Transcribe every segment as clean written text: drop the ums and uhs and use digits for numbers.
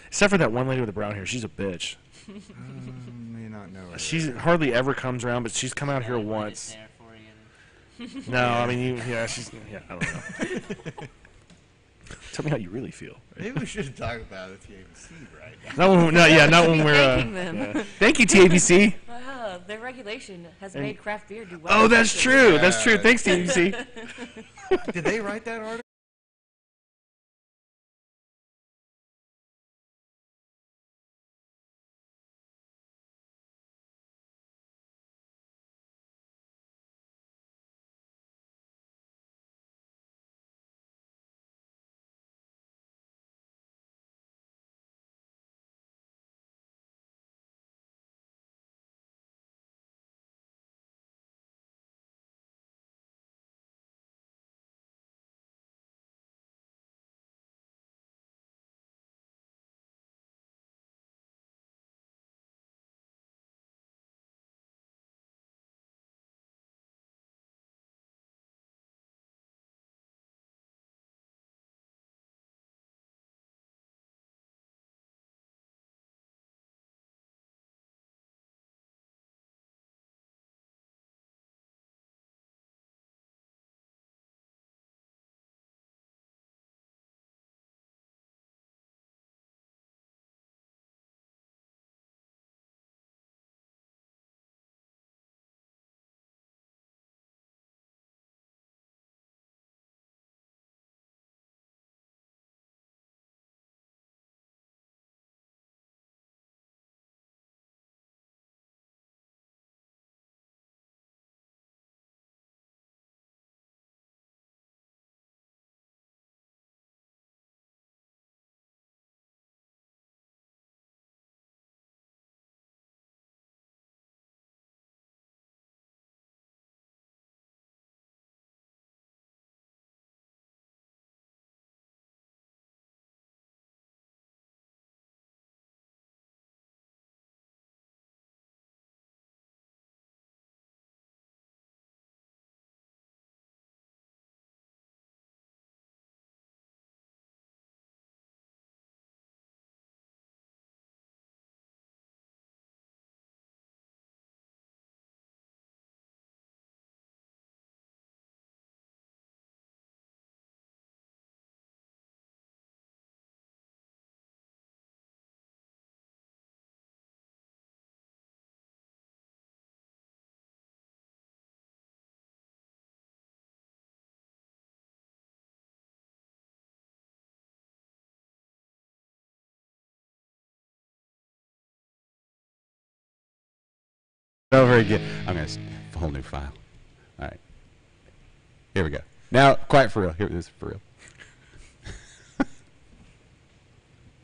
Except for that one lady with the brown hair. She's a bitch. May not know her. She hardly ever comes around, but she's come out here once. No, I mean, she's, I don't know. Tell me how you really feel. Maybe we should talk about the TABC right now. Not when we're. Thanking them. Yeah. Thank you, TABC. Wow, their regulation has made craft beer do well. Oh, that's true. That's true. Thanks, TABC. Did they write that article? Oh, very good. I'm going to a whole new file. All right. Here we go. Now, quiet for real. Here, this is for real.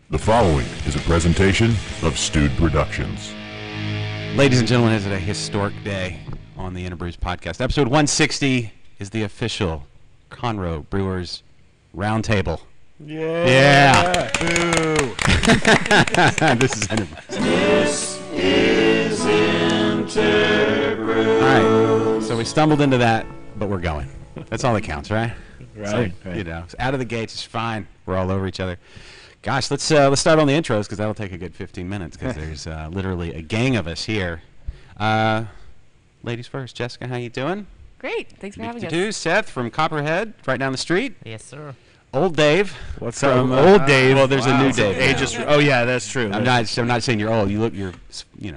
The following is a presentation of Stewed Productions. Ladies and gentlemen, it is a historic day on the Interbrews podcast. Episode 160 is the official Conroe Brewers Roundtable. Yeah. Boo. This is Interbrews. This is Interbrews. All right. So we stumbled into that, but we're going. That's all that counts, right? Right. So, you know, it's out of the gates. It's fine. We're all over each other. Gosh, let's start on the intros because that'll take a good 15 minutes because there's literally a gang of us here. Ladies first, Jessica, how you doing? Great. Thanks for having us. Two, Seth from Copperhead, right down the street. Yes, sir. Old Dave. What's from, up? Old Dave. Well, there's a new Dave. Ages. Oh yeah, that's true. I'm not saying you're old. You're in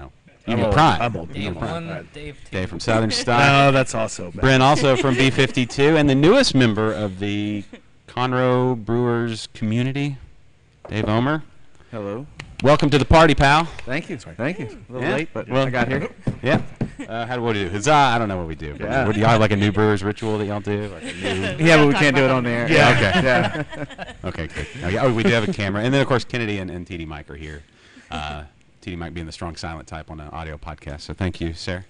I'm your old. prime. I'm old. Dave I'm old. 1, Dave 2. Dave from Southern Style. No, that's also bad. Brent also from B52, and the newest member of the Conroe Brewers community, Dave Omer. Hello. Welcome to the party, pal. Thank you. Thank you. A little Yeah. late, but Well, I got here. Yeah. What do you do? Huzzah! I don't know what we do. Yeah. What, do y'all have like a new brewers ritual that y'all do? Like a new Yeah, but we can't do it on the air. Yeah. Okay. Yeah. Okay, good. Oh, we do have a camera. And then, of course, Kennedy and TD Mike are here. TD Mike being the strong silent type on an audio podcast. So thank you, sir.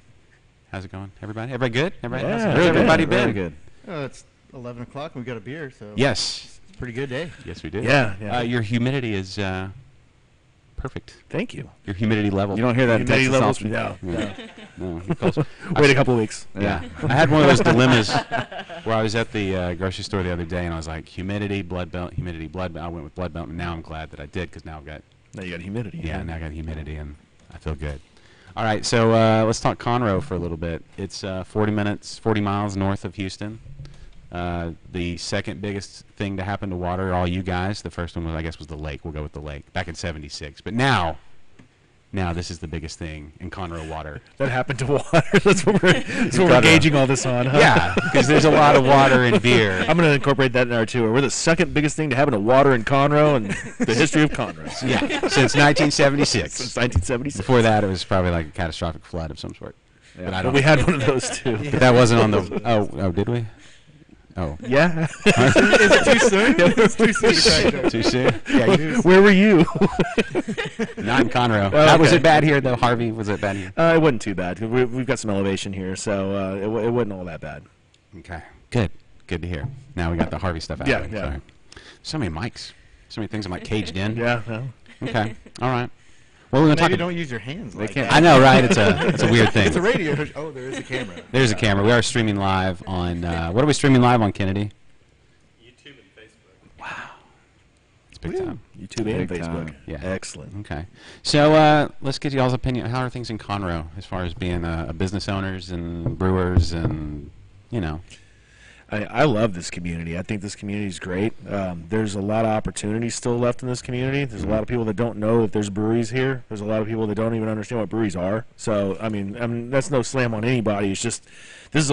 How's it going, everybody? Everybody good? Everybody, Yeah, how's everybody good. been? Really good. It's 11 o'clock and we got a beer, so Yes. it's a pretty good day. Yes, we do. Yeah. Your humidity is perfect. Thank you. Your humidity level. You don't hear that in Humidity Texas levels. often. No. No, you close. Wait a couple of weeks. Yeah. I had one of those dilemmas where I was at the grocery store the other day and I was like, humidity, blood belt, humidity, blood belt. I went with blood belt, and now I'm glad that I did because now I've got Now you got humidity. Yeah, now I got humidity, and I feel good. All right, so let's talk Conroe for a little bit. It's 40 miles north of Houston. The second biggest thing to happen to water, all you guys. The first one was, I guess, was the lake. We'll go with the lake back in '76. But now this is the biggest thing in Conroe water. That happened to water. That's what we're gauging all this on, huh? Yeah, because there's a lot of water in beer. I'm going to incorporate that in our tour. We're the second biggest thing to happen to water in Conroe in the history of Conroe. Yeah, since 1976. Since 1976. Before that, it was probably like a catastrophic flood of some sort. Yeah. But I But don't. we had one of those too. But that wasn't on the. Oh, did we? Oh, Yeah. Is it too soon? It's too soon to crack jokes. too soon. Yeah, you, Where were you? not in Conroe. Oh, Was okay. it bad here though? Harvey, was it bad here? It wasn't too bad. We've got some elevation here, so it wasn't all that bad. Okay, good to hear. Now we got the Harvey stuff out. Yeah, of the way. yeah. Sorry. So many mics, so many things I'm like caged in. Yeah. No. Okay, all right. Well, we're gonna talk. Maybe don't use your hands like can't- that. I know, right? It's a weird thing. It's a radio. Oh, there is a camera. There's a camera. We are streaming live on. What are we streaming live on, Kennedy? YouTube and Facebook. It's big time. YouTube and Big Facebook. time. Yeah. Excellent. Okay. So let's get y'all's opinion. How are things in Conroe as far as being a business owners and brewers and, you know? I love this community. I think this community is great. There's a lot of opportunities still left in this community. There's a lot of people that don't know that there's breweries here. There's a lot of people that don't even understand what breweries are. So I mean that's no slam on anybody. It's just this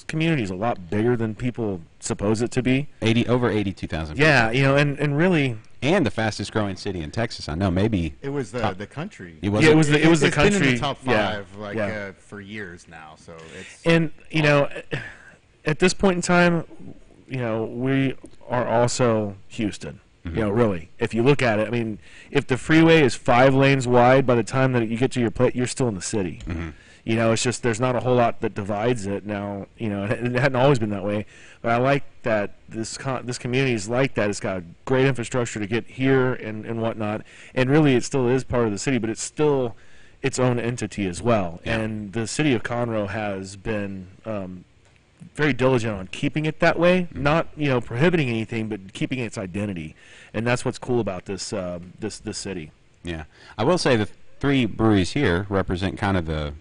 community is a lot bigger than people suppose it to be. Over 82,000. Yeah, and really. And the fastest growing city in Texas. I know. Maybe It was Top- the country. it was. Yeah, it was the It's been in country. the top Yeah, 5 yeah. for years now. So it's And at this point in time, we are also Houston. Really, if you look at it, I mean, if the freeway is 5 lanes wide, by the time that you get to your plate, you're still in the city. It's just there's not a whole lot that divides it now. It hadn't always been that way, but I like that this community is like that. It's got great infrastructure to get here and whatnot, and really it still is part of the city, but it's still its own entity as well. Yeah. And the city of Conroe has been very diligent on keeping it that way, not prohibiting anything, but keeping its identity, and that's what's cool about this this city. Yeah. I will say the 3 breweries here represent kind of the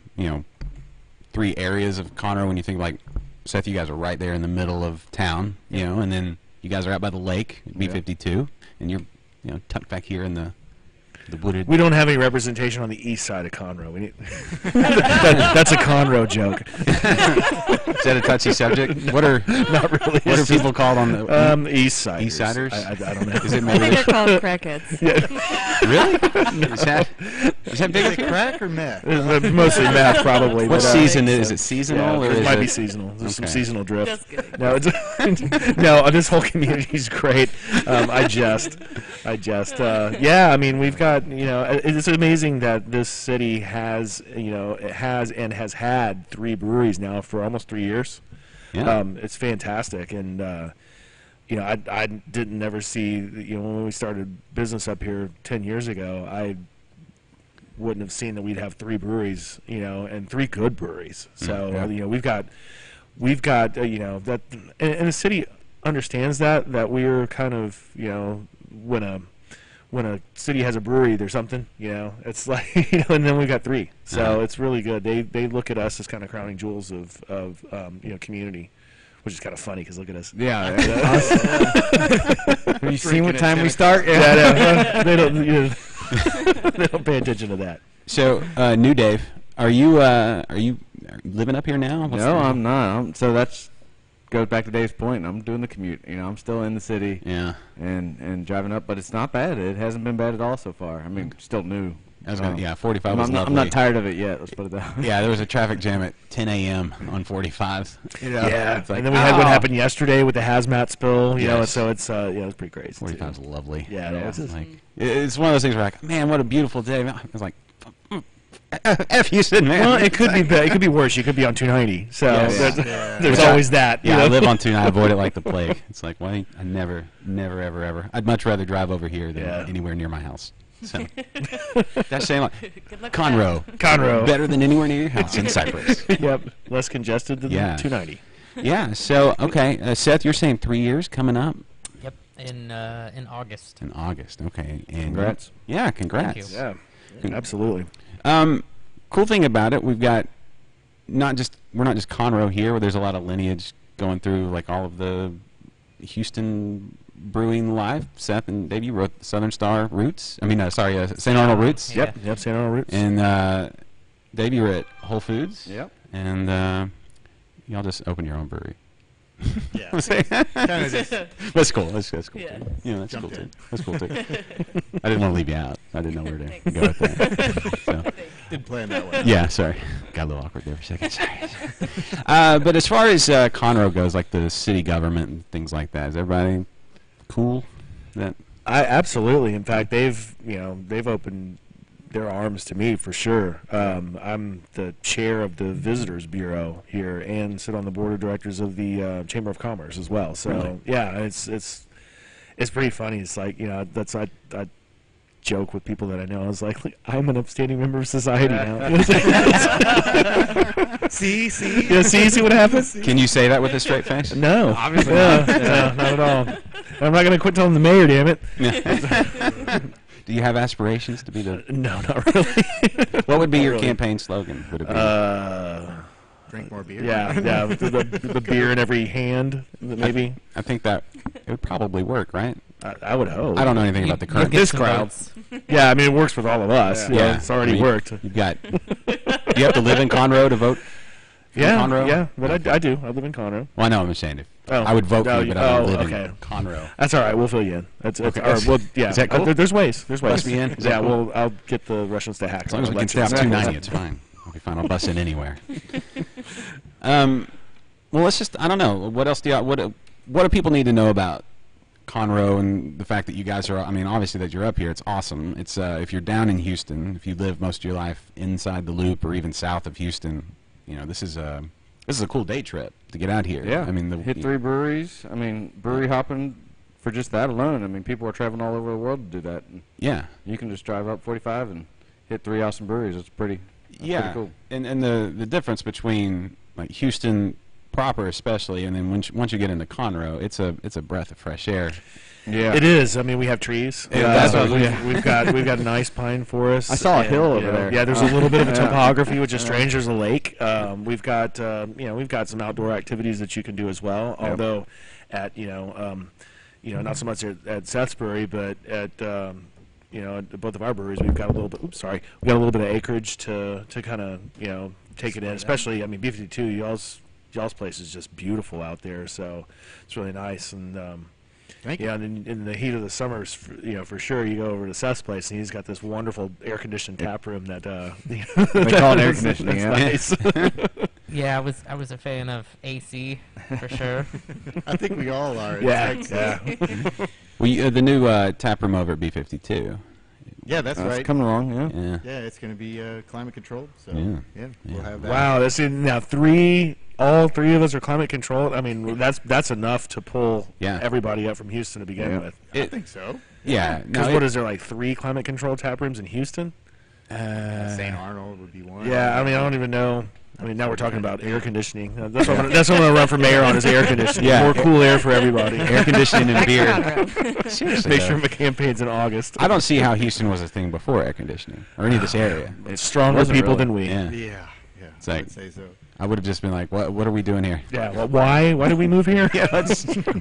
3 areas of Conroe. When you think like Seth, you guys are right there in the middle of town, and then you guys are out by the lake, B52, and you're tucked back here in the wooded. We don't have any representation on the east side of Conroe. We need that's a Conroe joke. Is that a touchy subject? What are Not really. what are people called on the East siders? East siders? I don't know. Is it I think maybe they're called crackheads. really? Is that big? is it crack or meth? Mostly math, probably. What but, season yeah, is it? Seasonal or it is might it? be seasonal. There's some Okay. seasonal drift. Just kidding. No, it's no. This whole community is great. I jest. Yeah, I mean, we've got it's amazing that this city has it has had 3 breweries now for almost 3 years. Yeah. It's fantastic, and I didn't never see when we started business up here 10 years ago. I wouldn't have seen that we'd have 3 breweries, and 3 good breweries. So yeah. we've got that, and the city understands that we're kind of when a city has a brewery, there's something, it's like, and then we've got 3. So it's really good. They look at us as kind of crowning jewels of community, which is kind of funny because look at us. Yeah. Have you seen what time we start? Yeah, they don't they don't pay attention to that. So, New Dave, are you living up here now? No, I'm not. So that's goes back to Dave's point. I'm doing the commute. I'm still in the city Yeah. and driving up, but it's not bad. It hasn't been bad at all so far. I mean, still new. I was gonna, 45 I'm was not, lovely. I'm not tired of it yet. Let's put it that way. Yeah, there was a traffic jam at 10 a.m. on 45. Yeah, it's like, and then we had what ow. happened yesterday with the hazmat spill. Yes. So it's it was pretty crazy. 45 is lovely. Yeah, no, it's Like, it's one of those things where like, man, what a beautiful day. I was like, F Houston, man. Well, it could be it could be worse. You could be on 290. So Yes. there's always that. Yeah, I live on 2 and I avoid it like the plague. It's like, why? I never, ever. I'd much rather drive over here than Yeah. anywhere near my house. So that's saying like Good luck with Conroe, Conroe. better than anywhere near your house in Cypress. Yep, less congested than Yeah. 290. Yeah. So okay, Seth, you're saying 3 years coming up. in August. In August, okay. And Congrats. Yeah, congrats. you. Yeah, absolutely. Cool thing about it, we've got we're not just Conroe here, where there's a lot of lineage going through like all of the Houston brewing life. Seth and Dave, you wrote Southern Star Roots. St. Arnold Roots. Yep, St. Arnold Roots. And Dave, you were at Whole Foods. Yep. And y'all just open your own brewery. Yeah. That's Kinda just That's cool. That's cool Yeah. too. Yeah, that's cool Jumped too. in. That's cool too. I didn't want to leave you out. I didn't know where to go with that. So. didn't plan that way. Yeah, sorry. Got a little awkward there for a second. Sorry. But as far as Conroe goes, like the city government and things like that, is everybody cool? That Absolutely. In fact, they've opened their arms to me for sure. I'm the chair of the Visitors Bureau here and sit on the board of directors of the Chamber of Commerce as well. So Really? yeah, it's pretty funny. It's like that's I joke with people that I know. I was like I'm an upstanding member of society now. See? Yeah, see what happens? can you say that with a straight face? No, Obviously not. No, not at all. I'm not going to quit telling the mayor, damn it. Do you have aspirations to be the? No, not really. What would be Not your really. campaign slogan? Would it be? Drink more beer. Yeah, the beer in every hand, maybe. I think that it would probably work, right? I would hope. I don't know anything about the You'll current. get This some crowd. votes. Yeah, I mean, it works with all of us. Yeah. Yeah, it's already I mean, worked. You've got. Do you have to live in Conroe to vote? Yeah, Conroe? yeah, but I do. I live in Conroe. Well, I know. I'm saying if Oh. I would vote for Oh, you, but I don't oh, live okay. in Conroe. That's all right. We'll fill you in. That's Okay. or, well, yeah. Is that cool? There's ways. There's ways. Bust me in? Is that Yeah, cool? I'll get the Russians to hack. As long as we can elections. stay off 290, it's fine. I'll be fine. I'll bust in anywhere. Well, let's just. I don't know. What else do you? What do people need to know about Conroe and the fact that you guys are? I mean, obviously that you're up here. It's awesome. It's if you're down in Houston, if you live most of your life inside the Loop or even south of Houston, this is a cool day trip to get out here. Yeah. I mean, hit 3 breweries. I mean, brewery hopping for just that alone. I mean, people are traveling all over the world to do that. And Yeah. you can just drive up 45 and hit 3 awesome breweries. It's pretty. Yeah, pretty cool. and the difference between like Houston proper, especially, and then once you get into Conroe, it's a breath of fresh air. Yeah. It is. I mean, we have trees. Yeah, that's So what I was- we've got a nice pine forest. I saw a and, hill over you know, there. Yeah, there's a little bit of a Yeah. topography, which is strange. There's a lake. We've got we've got some outdoor activities that you can do as well. Yep. Although at not so much at Seth's Brewery, but at at both of our breweries, we've got a little bit. Oops, sorry. We got a little bit of acreage to kind of take it in. Especially, I mean, B52, y'all's place is just beautiful out there, so it's really nice. And Thank you. yeah, and in the heat of the summers, for sure, you go over to Seth's place, and he's got this wonderful air-conditioned tap room that They call it air conditioning, that's yeah. nice. Yeah, I was a fan of AC for sure. I think we all are. It's yeah, like- yeah. Well, the new tap room over at B52. Yeah, that's It's right. coming along, yeah. Yeah. Yeah, it's going to be climate controlled. So Yeah. yeah, we'll Yeah. have that. Wow, that's now all three of us are climate controlled. I mean, that's enough to pull Yeah. everybody up from Houston to begin Yeah. with. I think so. Yeah. Because what is there, like 3 climate controlled tap rooms in Houston? St. Arnold would be one. Yeah, I mean, I don't even know. I mean, now we're talking about air conditioning. That's what I'm gonna run for mayor on is air conditioning. Yeah. More cool air for everybody. air conditioning and beer. Conroe. Seriously, Make though. sure my campaign's in August. I don't see how Houston was a thing before air conditioning or any of this area. It's stronger wasn't people really. than we. Yeah. Yeah, yeah. It's I like- would say so. I would have just been like, "What are we doing here? Yeah. Well, why? Why did we move here? Yeah,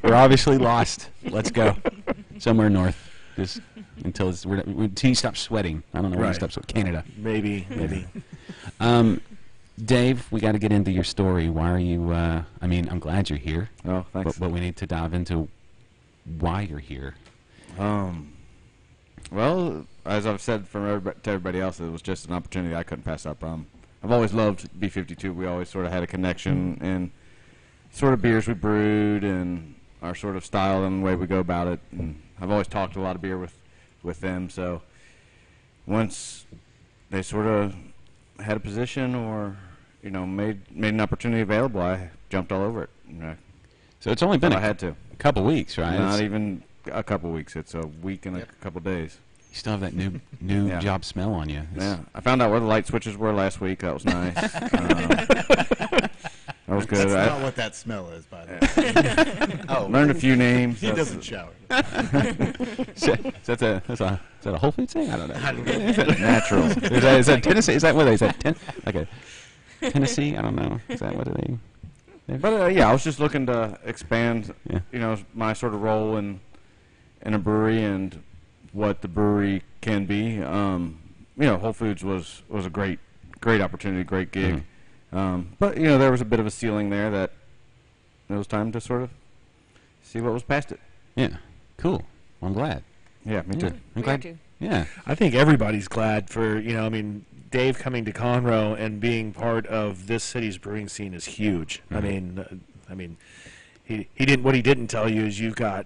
we're obviously lost. Let's go somewhere north, just until until you stop sweating. I don't know when you Right. stop sweating. Canada. Maybe. Dave, we got to get into your story. Why are you? I mean, I'm glad you're here, Oh, thanks. but we need to dive into why you're here. Well, as I've said to everybody else, it was just an opportunity I couldn't pass up. I've always loved B52. We always sort of had a connection in sort of beers we brewed and our sort of style and the way we go about it. And I've always talked a lot of beer with them. So once they sort of had a position or made an opportunity available, I jumped all over it. So it's only been I had to. a couple weeks, right? Not It's- even a couple weeks. It's a week and Yep. a couple days. you still have that new Yeah. job smell on you. It's- Yeah, I found out where the light switches were last week. That was nice. I smells good. That's not I what that smell is, by the way. learned a few names. He That's- doesn't shower. Is that a Whole Foods thing? I don't know. Natural. Is that Tennessee? Is that what is that? Like a Tennessee? I don't know. Is that what they? But yeah, I was just looking to expand, Yeah. my sort of role in a brewery and what the brewery can be. Whole Foods was a great opportunity, great gig. But there was a bit of a ceiling there that it was time to sort of see what was past it. Yeah. Cool. Well, I'm glad. Yeah, me too. I'm We are glad. too. Yeah. I think everybody's glad for, Dave coming to Conroe and being part of this city's brewing scene is huge. I mean, he didn't. What he didn't tell you is you've got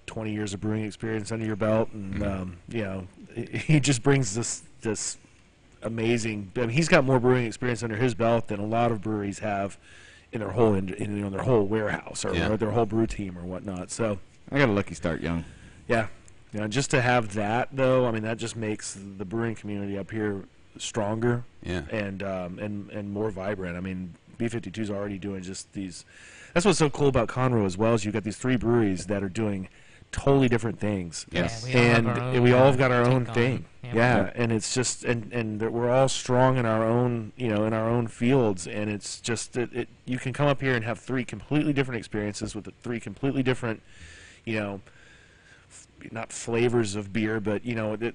20 years of brewing experience under your belt, and he just brings this amazing. I mean, he's got more brewing experience under his belt than a lot of breweries have in their whole their whole warehouse or their whole brew team or whatnot. So I got a lucky start young. yeah, just to have that though, I mean, that just makes the brewing community up here stronger Yeah. and more vibrant. I mean, B52 is already doing just these. That's what's so cool about Conroe as well, is you've got these 3 breweries that are doing totally different things. Yes. And we all have got our own take on thing. it. Yeah, and it's just and that we're all strong in our own in our own fields, and it's just you can come up here and have 3 completely different experiences with 3 completely different, not flavors of beer, but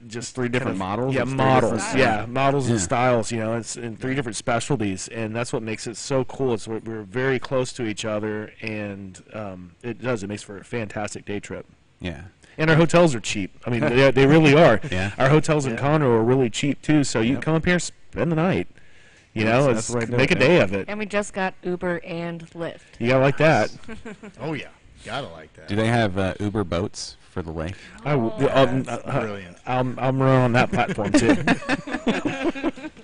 just 3 different models? Yeah, It's 3 models. different Yeah, models and Yeah. styles. It's in 3 different specialties, and that's what makes it so cool. It's we're very close to each other, and it makes for a fantastic day trip. Yeah. And our hotels are cheap. I mean, they really are. Yeah. Our hotels in Conroe are really cheap too, so you can come up here and spend the night. That's the way to do make it, a day of it. And we just got Uber and Lyft. You gotta like that. Oh, yeah. Gotta like that. Do they have Uber boats for the lake? Brilliant. I'm run on that platform too.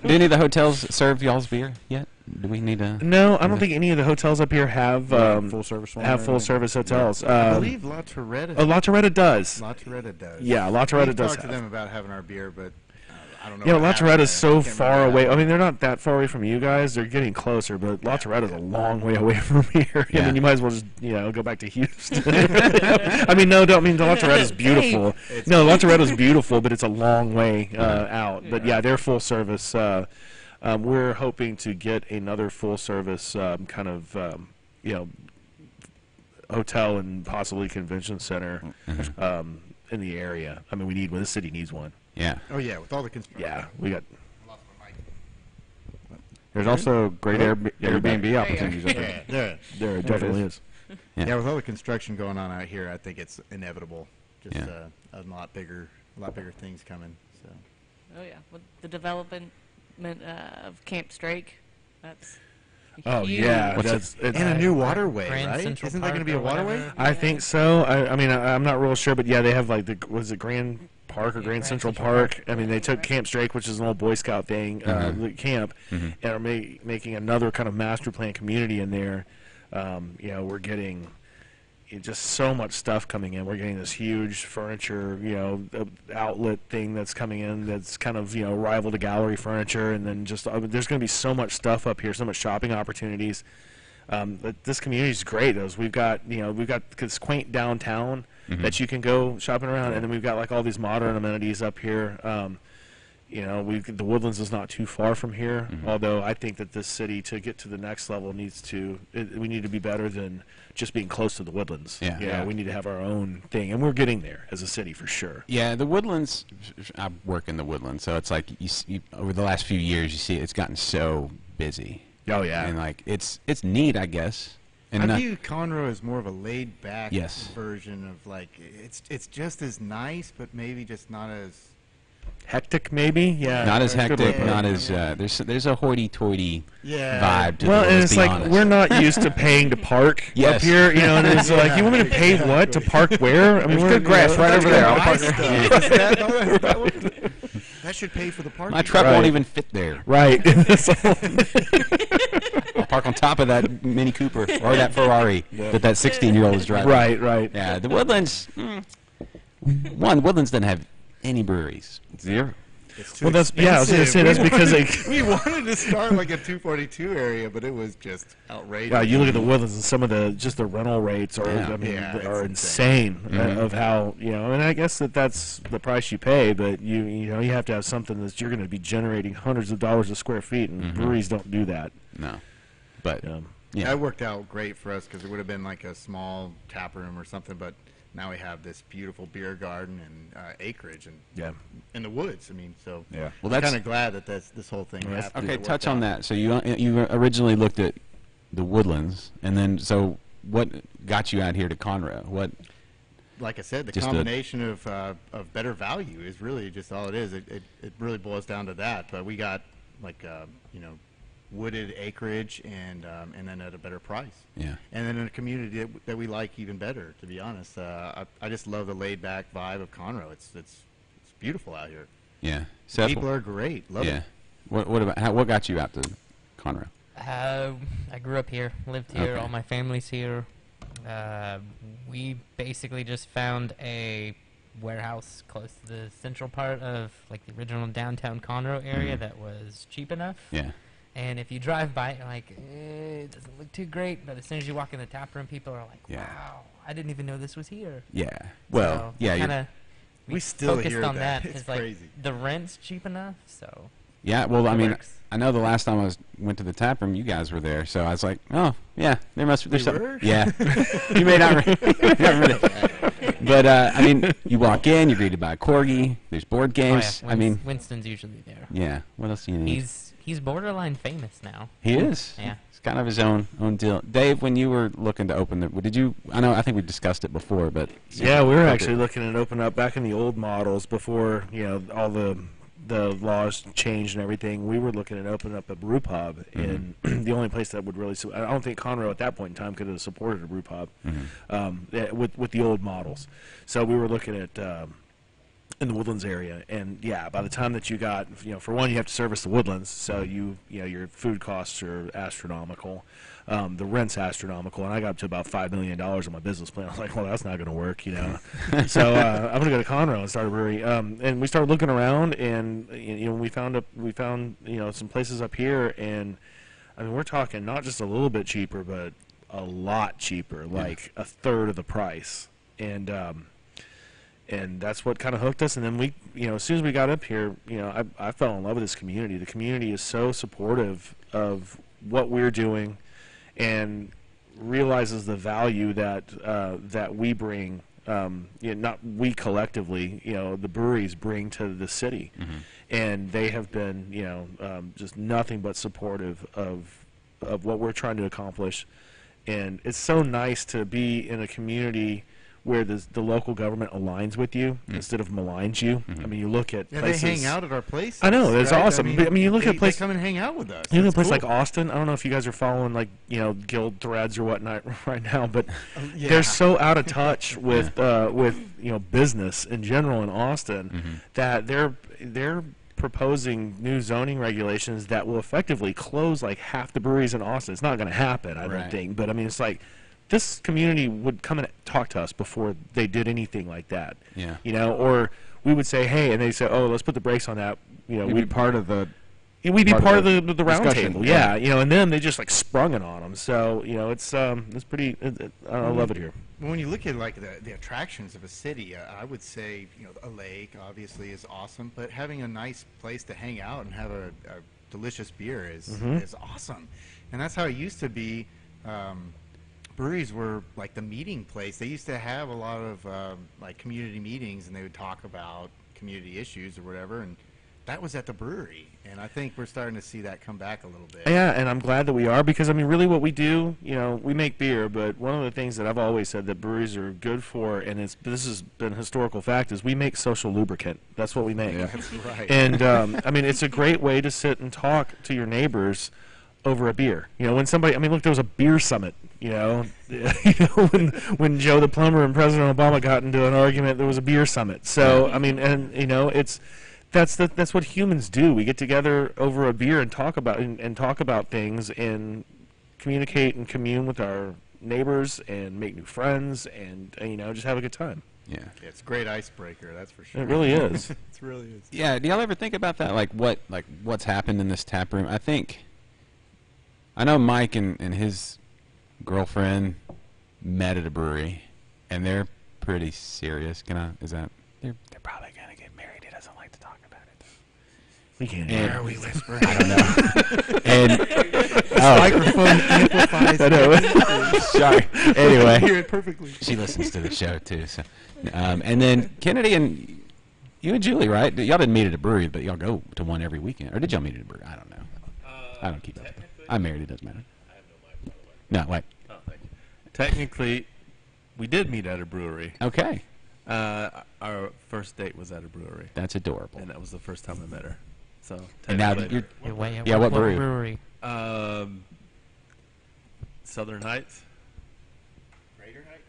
Do any of the hotels serve y'all's beer yet? Do we need to? No, I don't think any of the hotels up here have full service one. have full service hotels. I believe La Toretta. La Toretta does. La Toretta does. Yeah, La Toretta We've does talked to have. them about having our beer, but I don't know. Yeah, what La happened Toretta's there. so I can't far remember away. that. I mean, they're not that far away from you guys. They're getting closer, but La Toretta's a long way away from here. I Yeah. mean, you might as well just go back to Houston. I mean, no, don't. I mean, La Toretta's beautiful. No, La Toretta's beautiful, but it's a long way out. But yeah, they're full service. We're hoping to get another full service kind of hotel and possibly convention center in the area. I mean, we need one. The city needs one. Yeah. Oh, yeah, with all the construction. Yeah, we got. There's also great Airbnb you opportunities up there. Yeah, there. There it definitely is. Yeah. Yeah, with all the construction going on out here, I think it's inevitable. Just Yeah. a lot bigger things coming. So Oh yeah, with the development of Camp Strake, that's Oh huge. yeah, What's that's it's, and a new waterway, Grand right? Central Isn't there going to be a Park or waterway? whatever. I think so. I mean, I'm not real sure, but yeah, they have like was it Grand Park or Yeah, Grand Grand Central Central Park? I mean, they took Camp Strake, which is an old Boy Scout thing, the camp, and are making another kind of master plan community in there. We're getting just so much stuff coming in. We're getting this huge furniture, outlet thing that's coming in that's kind of, rival to gallery furniture. And then just, there's going to be so much stuff up here, so much shopping opportunities. But this community is great. We've got this quaint downtown that you can go shopping around. And then we've got like all these modern amenities up here. The Woodlands is not too far from here, although I think that this city, to get to the next level, we need to be better than just being close to the Woodlands. Yeah. Yeah, we need to have our own thing, and we're getting there as a city for sure. Yeah, the Woodlands. I work in the Woodlands, so it's like you over the last few years, you see it's gotten so busy. Oh yeah, And like it's neat, I guess. And I not- view Conroe as more of a laid-back Yes. version of like it's just as nice, but maybe just not as hectic maybe. Yeah, not as that's a good way hectic, to put it. not as there's a hoity-toity yeah vibe to Well, it. and let's it's be like honest. we're not used to paying to park Yes. up here, and it's like, you want me to pay what to park where? I mean, we're good grass right over there. I'll park That should pay for the parking. My truck Right. won't even fit there. Right. I'll park on top of that Mini Cooper or that Ferrari that 16-year-old is driving. right. Yeah, the Woodlands. Woodlands doesn't have any breweries. Zero. It's too Well, that's yeah. I was gonna say expensive. that's because they. We was gonna say that's expensive. because they. we wanted to start like a 242 area, but it was just outrageous. Wow, you look at the Woodlands and some of the rental rates are Yeah. I mean Yeah, they are it's insane Mhm. of how and I guess that's the price you pay, but you have to have something that you're going to be generating hundreds of dollars a square feet, and Mhm. breweries don't do that. No, but yeah, That worked out great for us because it would have been like a small tap room or something, but now we have this beautiful beer garden and acreage and Yeah. in the woods. I mean, so Yeah. Well, I'm that's- kind of glad that this whole thing Well, happened. okay. It Touch worked on out. that. So you originally looked at the Woodlands, and then so what got you out here to Conroe? What? Like I said, the Just a- combination of better value is really just all it is. It really boils down to that. But we got like wooded acreage and then at a better price. Yeah. And then in a community that we like even better, to be honest. I just love the laid back vibe of Conroe. It's beautiful out here. Yeah. Seth, People are great. Love yeah. it. What got you out to Conroe? I grew up here, lived here, Okay. all my family's here. We basically just found a warehouse close to the central part of like the original downtown Conroe area Mhm. that was cheap enough. Yeah. And if you drive by it, you're like, it doesn't look too great. But as soon as you walk in the tap room, people are like, Yeah. wow, I didn't even know this was here. Yeah. Well, So yeah. kind you're- of We still focused hear on that. that. It's like crazy. the rent's cheap enough, so Yeah. Well, I it mean, works. I know the last time went to the tap room, you guys were there, so I was like, oh yeah, there's We something. were? Yeah. You may not. But I mean, you walk in, you're greeted by a corgi. There's board Oh, yeah, games. I mean, Winston's usually there. yeah. What else do you need? He's borderline famous now. He is. Yeah. It's kind of his own deal. Dave, when you were looking to open did you? I think we discussed it before, but Yeah, we were actually looking at opening up back in the old models before all the laws changed and everything. We were looking at opening up a brew pub, and the only place that would really I don't think Conroe at that point in time could have supported a brew pub with the old models. So we were looking at in the Woodlands area, and yeah, by the time that you got for one, you have to service the Woodlands, so your food costs are astronomical. The rent's astronomical, and I got up to about $5 million on my business plan. I was like, well, that's not going to work, So I'm going to go to Conroe and start a brewery. And we started looking around, and we found some places up here, and I mean we're talking not just a little bit cheaper, but a lot cheaper, like a third of the price, and that's what kind of hooked us. And then we, as soon as we got up here, I fell in love with this community. The community is so supportive of what we're doing, and realizes the value that we bring. Not we collectively, the breweries bring to the city, and they have been, just nothing but supportive of what we're trying to accomplish. And it's so nice to be in a community where the local government aligns with you instead of maligns you. I mean, you look at Yeah, places. they hang out at our place. I know, that's right? awesome. But, I mean, you look at they place- come and hang out with us. You know, a That's place like cool. Austin. I don't know if you guys are following guild threads or whatnot right now, but Yeah. they're so out of touch with business in general in Austin that they're proposing new zoning regulations that will effectively close like half the breweries in Austin. It's not going to happen, I don't Right. think. But I mean, it's like this community would come and talk to us before they did anything like that. Yeah. Or we would say, hey, and they say, oh, let's put the brakes on that. We'd be we'd part of the. We'd be part of the round discussion, table, yeah. yeah. And then they just like sprung it on them. So it's pretty. I love it here. When you look at like the attractions of a city, I would say a lake obviously is awesome, but having a nice place to hang out and have a delicious beer is awesome, and that's how it used to be. Breweries were like the meeting place. They used to have a lot of like community meetings, and they would talk about community issues or whatever, and that was at the brewery. And I think we're starting to see that come back a little bit. Yeah, and I'm glad that we are, because I mean, really, what we do, we make beer, but one of the things that I've always said that breweries are good for, and this has been historical fact, is we make social lubricant. That's what we make. Yeah. That's right. And I mean, it's a great way to sit and talk to your neighbors over a beer. When somebody, I mean, look, there was a beer summit. When Joe the plumber and President Obama got into an argument, there was a beer summit. So I mean, and it's that's what humans do. We get together over a beer and talk about things and communicate and commune with our neighbors and make new friends and just have a good time. Yeah. It's a great icebreaker, that's for sure. It really is. It really is. Yeah. Do y'all ever think about that? Like what's happened in this tap room? I know Mike and his girlfriend met at a brewery, and they're pretty serious. They're probably gonna get married. He doesn't like to talk about it. We can't And- hear. We whisper. I don't know. And Microphone amplifies. I know. Sorry. I Anyway, hear it perfectly. she listens to the show too. So, and then Kennedy and you and Julie, right? Y'all didn't meet at a brewery, but y'all go to one every weekend, or did y'all meet at a brewery? I don't know. I don't keep up. I'm married. It doesn't matter. I have no mic, by the way. No, wait. Oh, thank you. Technically, we did meet at a brewery. Okay, Our first date was at a brewery, that's adorable. and that was the first time I met her. So And now technically- you're Yeah, what brewery? brewery? Southern Heights.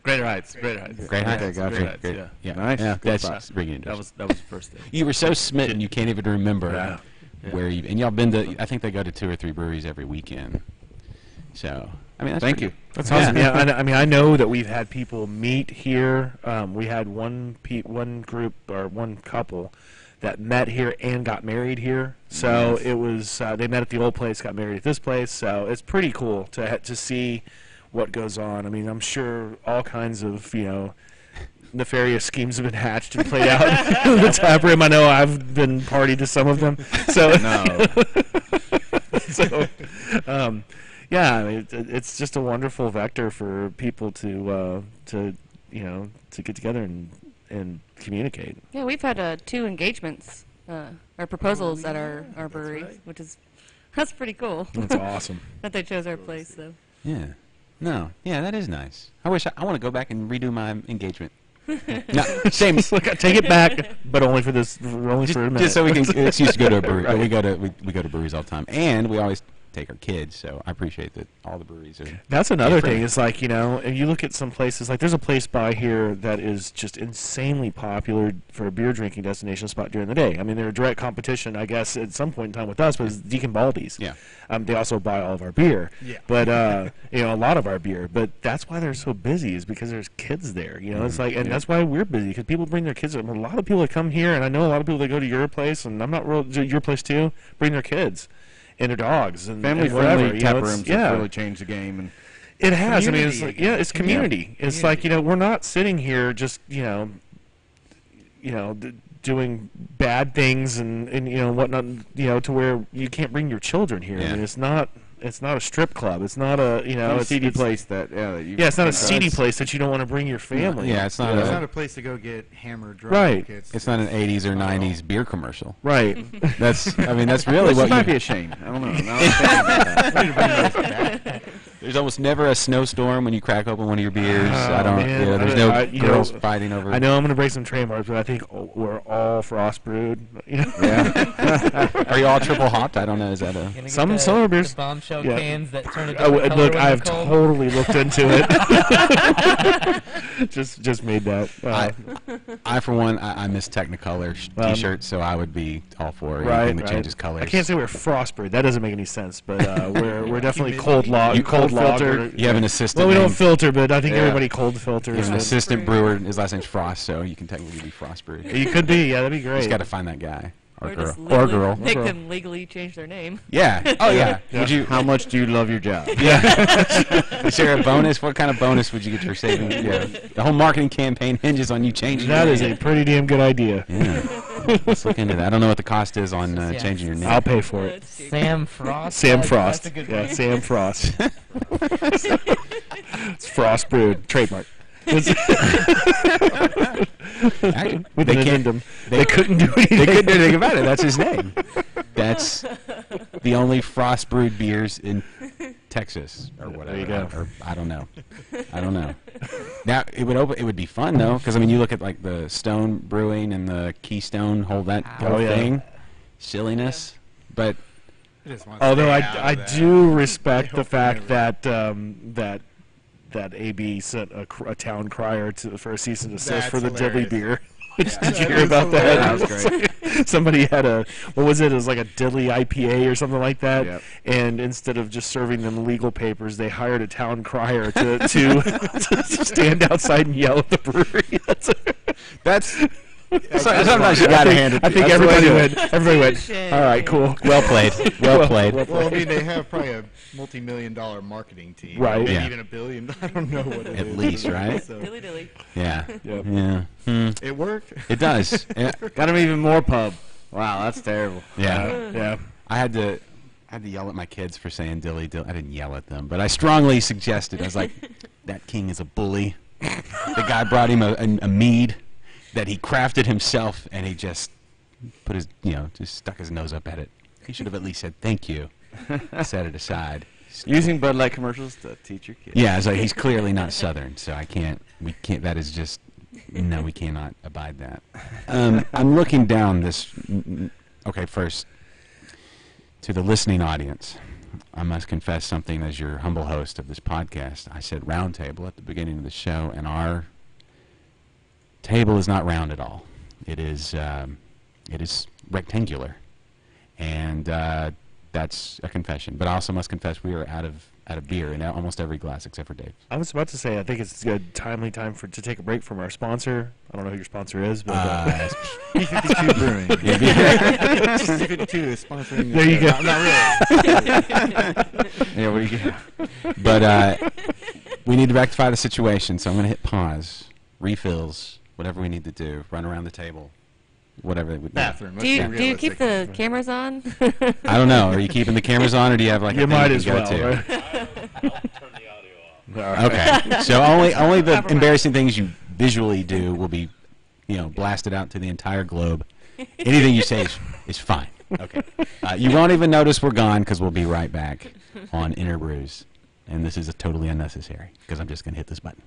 Greater Heights. Greater Heights. Great Heights. Okay, gotcha. Greater Heights, Great. yeah. Yeah, Nice. Yeah, Good that's spot. bringing it. That was the first date. You were so smitten you can't even remember Yeah. where you. And y'all been to? I think they go to 2 or 3 breweries every weekend. So I mean, that's Thank pretty- you. That's awesome. Yeah, I mean, I know that we've had people meet here. We had one group or one couple that met here and got married here. So Nice. it was they met at the old place, got married at this place. So it's pretty cool to see what goes on. I mean, I'm sure all kinds of nefarious schemes have been hatched and played out in the tap room. I know I've been party to some of them. So No. so, yeah, I mean, it's just a wonderful vector for people to get together and communicate. Yeah, we've had 2 engagements or proposals at our brewery, right. which is that's pretty cool. That's awesome. that they chose our place though. Yeah. No. Yeah, that is nice. I wish I want to go back and redo my engagement. No, same. Look, I take it back, but only for this, only for a minute. Just so we can excuse to go to a brewery. Right. We go to breweries all the time, and we always take our kids. So I appreciate that all the breweries are. That's another different. thing. It's like, if you look at some places, like there's a place by here that is just insanely popular for a beer drinking destination spot during the day. I mean, they're a direct competition, I guess, at some point in time with us, but it's Deacon Baldy's. Yeah. They also buy all of our beer. Yeah. But, a lot of our beer. But that's why they're so busy is because there's kids there. It's like, and that's why we're busy because people bring their kids. A lot of people that come here, and I know a lot of people that go to your place, and I'm not real, your place too, bring their kids and their dogs and Family and whatever. friendly tap it's- rooms yeah. have really changed the game. And It has. I mean, it's Community like, again. yeah, it's community. It's like, we're not sitting here just, doing bad things and whatnot, to where you can't bring your children here. Yeah. I mean, it's not a strip club. It's not a, not a it's, seedy it's- place that you Yeah, it's not a can- seedy place that you don't want to bring your family. Yeah, it's not It's a. not a place to go get hammered drunk. Right. It's not an 80s or 90s beer commercial. Right. That's. I mean, that's really This what might you. be a shame. I don't know. Now I'm thinking about that. There's almost never a snowstorm when you crack open one of your beers. Oh, I don't. man. Yeah, there's no I- girls fighting over. I know I'm going to break some trademarks, but I think we're all frost brewed. Yeah. Are you all triple hopped? I don't know. Is that a? Gonna get Some the, summer beers- the bombshell yeah. cans that turn a Oh, different color look, when I've they're cold. totally looked into it. just made that. I for one, I miss Technicolor T-shirts, so I would be all for anything Right, that right. changes colors. I can't say we're frostbird. That doesn't make any sense. But we're definitely Humidity. cold log. You cold cold filter. filter. You have an assistant. Well, we don't named- filter, but I think Yeah. everybody cold You filters. have an it. assistant brewer. His last name's Frost, so you can technically be Frost Brew. You You could be. Yeah, that'd be great. just got to find that guy or girl just or legally girl. make Girl. them legally change their name. Yeah. Oh yeah. Would you? How much do you love your job? Yeah. Is there a bonus? What kind of bonus would you get for saving? Yeah. The whole marketing campaign hinges on you changing. That your is a name. pretty damn good idea. Yeah. Let's look into that. I don't know what the cost is on Yeah. changing your name. I'll pay for it. Let's see. Sam Frost. Sam That's Frost. a good Yeah, one. Sam Frost. It's Frost brewed trademark. Actually, With they an can't. addendum. They couldn't do anything. They couldn't do anything about it. That's his name. That's the only frost brewed beers in Texas or whatever. you go. Or I don't know. I don't know. Now it would open. It would be fun though, because I mean, you look at like the Stone Brewing and the Keystone, whole Oh, yeah. thing, silliness. But I just want to Although stay out I of that. do respect I the hope fact never. that AB sent a town crier for a cease and desist That's for the deadly hilarious. beer. Did you hear about that? That was great. Somebody had what was it? It was like a Dilly IPA or something like that. Yep. And instead of just serving them legal papers, they hired a town crier to stand outside and yell at the brewery. That's sometimes you gotta hand it. I think that's the way everybody to do it. went. Everybody went. All right, cool. Well played. Well played. Well, I mean, they have probably a multi-million-dollar marketing team, Right. Maybe Yeah. even $1 billion. I don't know what it is. At least, right? So, Dilly dilly. Yeah. Yep. Yeah. it worked. It does. Yeah. Got him even more pub. Wow, that's terrible. Yeah. Yeah. I had to yell at my kids for saying dilly dilly. I didn't yell at them, but I strongly suggested. I was like, "That king is a bully. The guy brought him a mead that he crafted himself, and he just put his, just stuck his nose up at it. He should have at least said thank you, set it aside." Using Bud Light commercials to teach your kids. Yeah, it's like he's clearly not Southern, so we can't. That is just no, we cannot abide that. I'm looking down this. Okay, first to the listening audience, I must confess something as your humble host of this podcast. I said round table at the beginning of the show, and our table is not round at all. It is rectangular, and that's a confession. But I also must confess we are out of beer in almost every glass except for Dave. I was about to say, I think it's a timely time to take a break from our sponsor. I don't know who your sponsor is, but B52 Brewing. Yeah, B52 is sponsoring. There you go. Not really. Yeah, what do you get? but we need to rectify the situation, so I'm going to hit pause, refills, whatever we need to do, run around the table, whatever they would. Bathroom. Do you keep the cameras on? I don't know. Are you keeping the cameras on, or do you have like you a thing might you as can well. go to? Right? All right. Okay. So only the Never mind. embarrassing things you visually do will be, blasted out to the entire globe. Anything you say is fine. Okay. You won't even notice we're gone because we'll be right back on Inner Brews, and this is totally unnecessary because I'm just going to hit this button.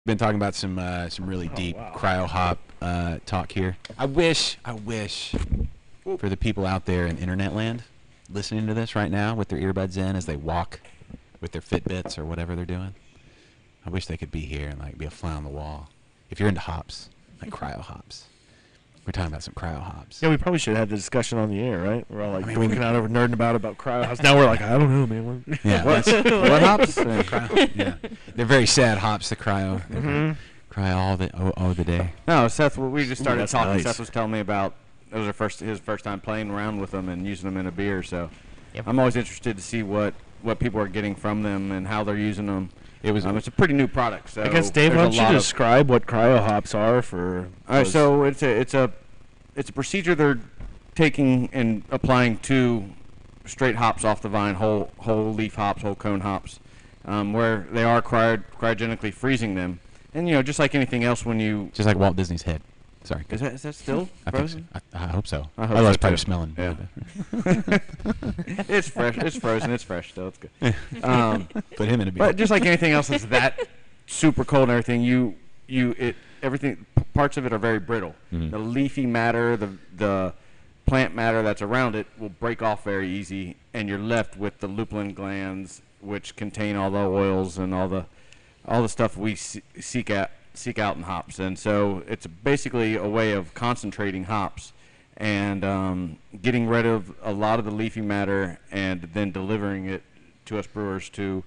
been talking about some really deep cryo hop talk here. I wish for the people out there in internet land listening to this right now with their earbuds in as they walk with their Fitbits or whatever they're doing. I wish they could be here and like be a fly on the wall. If you're into hops, like cryo hops, we're talking about some cryo hops. Yeah, we probably should have the discussion on the air, right? We're all like drinking out over nerding about cryo hops. Now we're like, I don't know, man. Yeah, What hops? yeah, they're very sad hops. The cryo, they cry all the day. No, Seth. We just started that's talking. nice. Seth was telling me about it was his first time playing around with them and using them in a beer. So Yep. I'm always interested to see what people are getting from them and how they're using them. It was It's a pretty new product. So I guess Dave, why there's don't a you lot of- describe what cryo hops are for? All right, those- so it's a procedure they're taking and applying to straight hops off the vine, whole leaf hops, whole cone hops, where they are cryogenically freezing them, and just like anything else, when you just like Walt Disney's head. Sorry. is that still I think so. frozen? I hope so. I hope Otherwise, so, probably too. smelling. Yeah. It's fresh. It's frozen. It's fresh still. It's good. Put him in a beer. But just like anything else that's that super cold and everything, everything parts of it are very brittle. Mhm. The leafy matter, the plant matter that's around it will break off very easy, and you're left with the lupulin glands, which contain all the oils and all the stuff we seek out in hops. And so it's basically a way of concentrating hops and getting rid of a lot of the leafy matter and then delivering it to us brewers to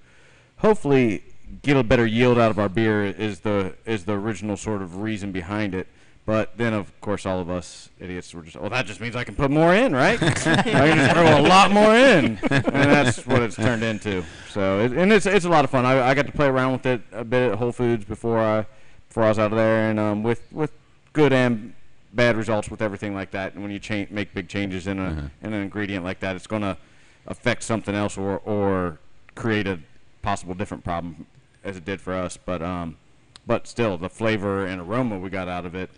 hopefully get a better yield out of our beer is the original sort of reason behind it. But then, of course, all of us idiots were just, well, that just means I can put more in, right? I can just throw a lot more in. And that's what it's turned into. So, it's a lot of fun. I got to play around with it a bit at Whole Foods before I was out of there, and with good and bad results with everything like that. And when you make big changes in an ingredient like that, it's going to affect something else or create a possible different problem as it did for us. But still, the flavor and aroma we got out of it,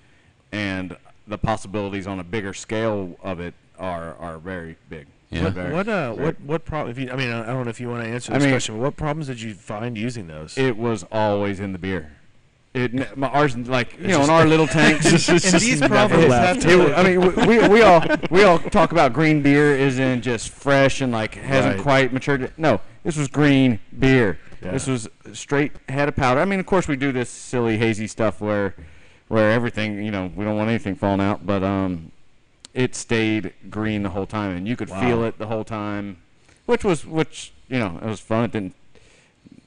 and the possibilities on a bigger scale of it are very big. Yeah. What problem? I don't know if you want to answer this question. But what problems did you find using those? It was always in the beer. Ours, like in our little tanks. And these problems have to. We all talk about green beer isn't just fresh and like hasn't Right. quite matured. No, this was green beer. Yeah. This was straight head of powder. I mean, of course, we do this silly hazy stuff where everything, we don't want anything falling out, but it stayed green the whole time, and you could feel it the whole time, which it was fun. It didn't.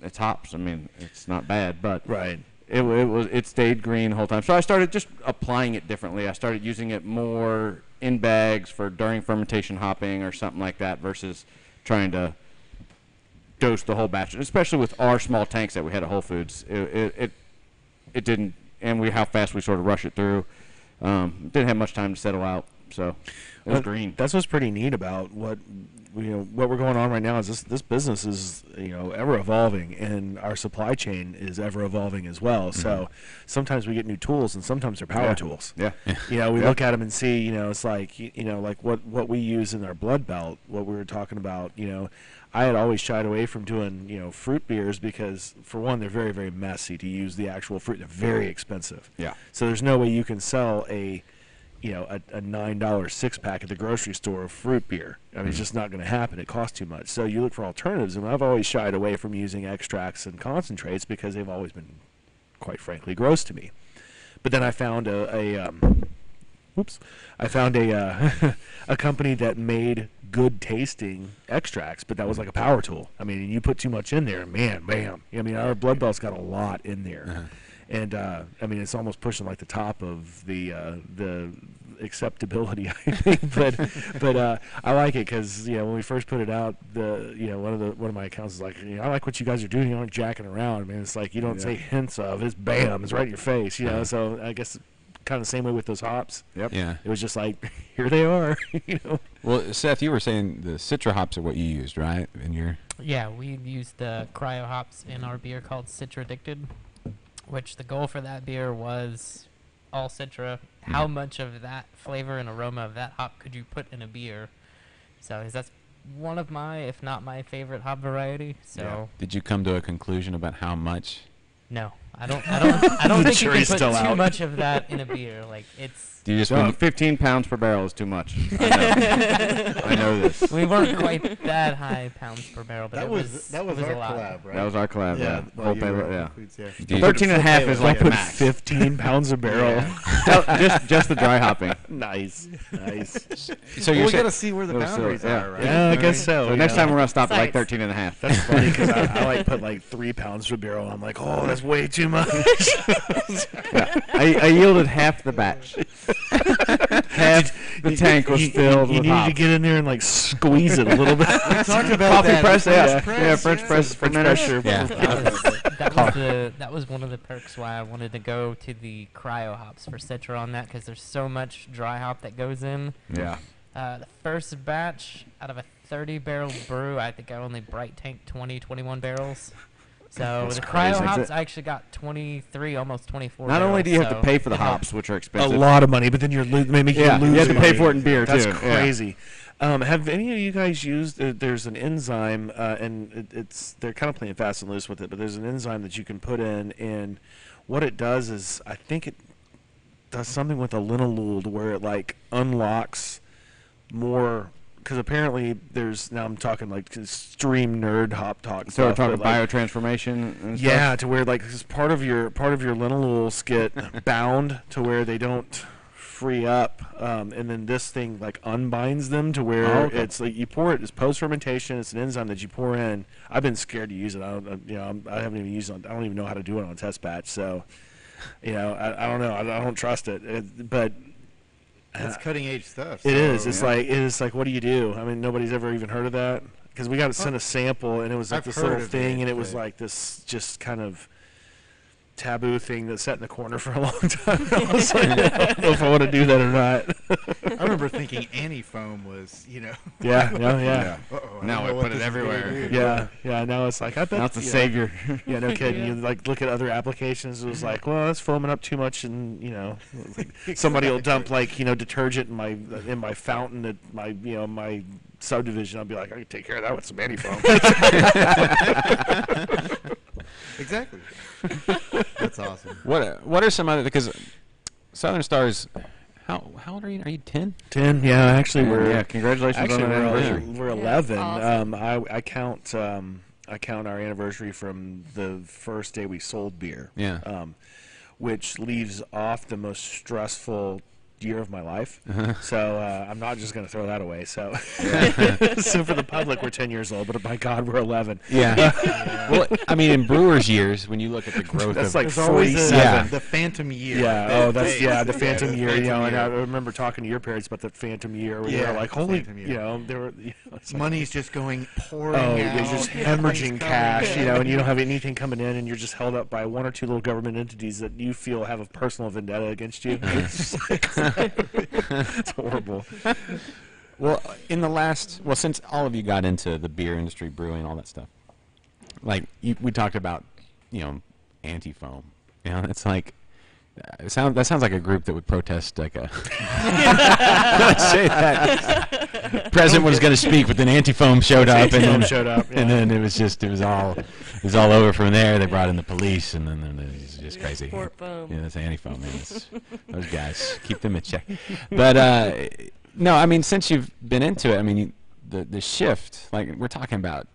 It's hops. I mean, it's not bad, but right. It stayed green the whole time. So I started just applying it differently. I started using it more in bags for during fermentation hopping or something like that versus trying to dose the whole batch. Especially with our small tanks that we had at Whole Foods, it didn't. And how fast we sort of rush it through. Didn't have much time to settle out, so it was green. That's what's pretty neat about what we're going on right now is this business is ever evolving, and our supply chain is ever evolving as well. So sometimes we get new tools, and sometimes they're power tools. Yeah. We look at them and see, it's like like what we use in our blood belt. What we were talking about, I had always shied away from doing fruit beers because, for one, they're very, very messy to use the actual fruit. They're very expensive. Yeah. So there's no way you can sell a $9 6-pack at the grocery store of fruit beer. I mean, it's just not going to happen. It costs too much. So you look for alternatives, and I've always shied away from using extracts and concentrates because they've always been, quite frankly, gross to me. But then I found a company that made good tasting extracts, but that was like a power tool. I mean, you put too much in there, man, bam. I mean, our blood belt's got a lot in there. And I mean, it's almost pushing like the top of the acceptability, I think. But I like it because when we first put it out, one of my accounts is like, I like what you guys are doing. You aren't jacking around, man. It's like you don't say hints of. It's bam. It's right in your face. So I guess kind of the same way with those hops. Yep. Yeah. It was just like, here they are. Well, Seth, you were saying the Citra hops are what you used, right? In your Yeah, we used the cryo hops in our beer called Citra Addicted, which the goal for that beer was all Citra. How much of that flavor and aroma of that hop could you put in a beer? So that's one of my, if not my favorite hop variety. So Did you come to a conclusion about how much? no, I don't think you can jury's put still too out. much of that in a beer. Like it's. Do you just No, want 15 pounds per barrel is too much. I know, I know this. We weren't quite that high pounds per barrel, but That it was it our a lot. collab, right? That was our collab, yeah. well, you Whole were pale- at yeah. Whole Foods, yeah. Do you- 13 and a half is I like put max. 15 pounds a barrel. just the dry hopping. Nice. so Well, you're we saying got to see where the It was boundaries silly, yeah. are, right? Yeah, I guess so. So you next know. time we're gonna stop at like Size. 13 and a half. That's funny because I like put like 3 pounds per barrel. I'm like, oh, that's way too much. I yielded half the batch. Half the tank was filled you with need hops. to get in there and like squeeze it a little bit. We talked about Coffee that. press, yeah. French Yeah, French press French fermenter. pressure. Yeah. That was one of the perks why I wanted to go to the cryo hops for Citra on that, because there's so much dry hop that goes in. Yeah. The first batch out of a 30 barrel brew, I think I only bright tanked 21 barrels. So That's the cryo crazy. hops, I actually got 23, almost 24. Not only do you have to barrels, pay for the it helped. hops, which are A expensive. lot of money, but then you're making Yeah, you lose you have to pay money. for it in beer, That's too. Yeah. crazy. Have any of you guys used? There's an enzyme, and they're kind of playing fast and loose with it. But there's an enzyme that you can put in, and what it does is, I think it does something with a linalool to where it like unlocks more. Because apparently there's, now I'm talking like extreme nerd hop talk. So we're stuff, talking but, like, biotransformation and yeah, stuff? to where like 'cause part of your linalools get bound to where they don't free up, and then this thing like unbinds them to where Oh, okay. it's like you pour it. It's post fermentation. It's an enzyme that you pour in. I've been scared to use it. I haven't even used it. I don't even know how to do it on a test batch. So, I don't know. I don't trust it. But It's cutting edge stuff. it so, is. It's yeah. like, what do you do? I mean, nobody's ever even heard of that. Because we got to send a sample, and it was like I've this heard little of thing, it, and it was but- like this just kind of taboo thing that sat in the corner for a long time. I was like, I don't know if I want to do that or not. I remember thinking anti-foam was, yeah. uh-oh, I Now don't we know what put it this is everywhere. gonna do. Yeah. Now it's like, I bet. Now it's a you know, savior. Yeah, no kidding. Yeah. You like look at other applications. It was like, well, that's foaming up too much, and like somebody will dump like detergent in my fountain at my my subdivision. I'll be like, I can take care of that with some anti-foam. Exactly. That's awesome. what are some other, because Southern Stars, how old are you? Are you 10? 10. Yeah, actually Yeah, congratulations Actually, on that anniversary. we're 11. That's awesome. I count our anniversary from the first day we sold beer. Yeah. Which leaves off the most stressful year of my life. So I'm not just going to throw that away. So, so for the public, we're 10 years old, but by God, we're 11. Yeah. Well, I mean, in Brewers years, when you look at the growth That's of like There's always 47. the phantom year. Yeah. That Oh, that's phase. the phantom the year. phantom And I year. remember talking to your parents about the phantom year. Where they Yeah, were like, holy, phantom year. they were. It's like, Money's just going pouring oh, out. you're just Money's hemorrhaging coming cash, in. and you don't have anything coming in, and you're just held up by one or two little government entities that you feel have a personal vendetta against you. It's horrible. Well, since all of you got into the beer industry, brewing, all that stuff, like we talked about, anti-foam. It's like that sounds like a group that would protest like a. Let's say that president was going to speak, but then anti-foam showed up, and Anti-foam then showed up, and yeah. then it was all over from there. They brought in the police, and then it was just crazy. Sport foam. Yeah, that's anti-foam, man. Those guys, keep them in check. But no, I mean, since you've been into it, I mean, the shift, like we're talking about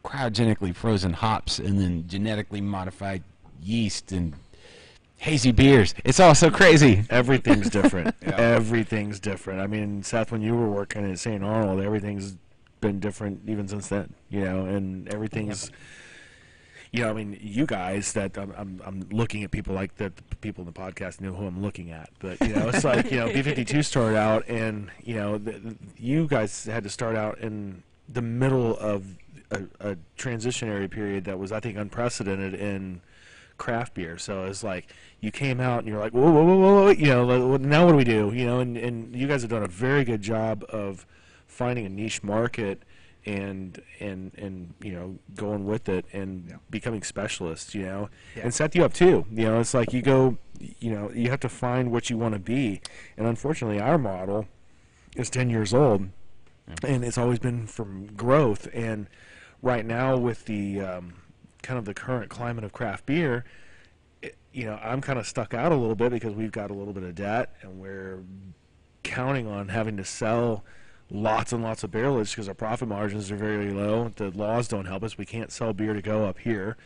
cryogenically frozen hops and then genetically modified yeast and hazy beers. It's all so crazy. Everything's different. Everything's different. I mean, Seth, when you were working at St. Arnold, everything's been different even since then. And everything's. I mean, you guys that I'm looking at people like that. The people in the podcast know who I'm looking at, but it's like B52 started out, and you guys had to start out in the middle of a transitionary period that was, I think, unprecedented in craft beer. So it's like you came out and you're like, whoa, whoa, whoa, whoa, now what do we do? And you guys have done a very good job of finding a niche market and going with it and becoming specialists, and Seth, you up too. It's like you go, you have to find what you want to be, and unfortunately our model is 10 years old, and it's always been from growth. And right now with the kind of the current climate of craft beer, I'm kind of stuck out a little bit because we've got a little bit of debt, and we're counting on having to sell lots and lots of barrelage because our profit margins are very low. The laws don't help us. We can't sell beer to go up here.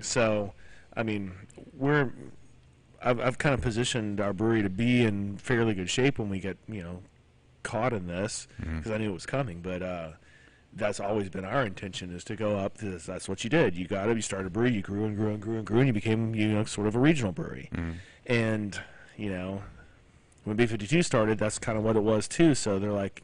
So, I mean, I've kind of positioned our brewery to be in fairly good shape when we get, caught in this, because I knew it was coming. But that's always been our intention, is to go up. That's what you did. You started a brewery, you grew and grew and grew and grew, and you became, sort of a regional brewery. And, when B52 started, that's kind of what it was too. So they're like,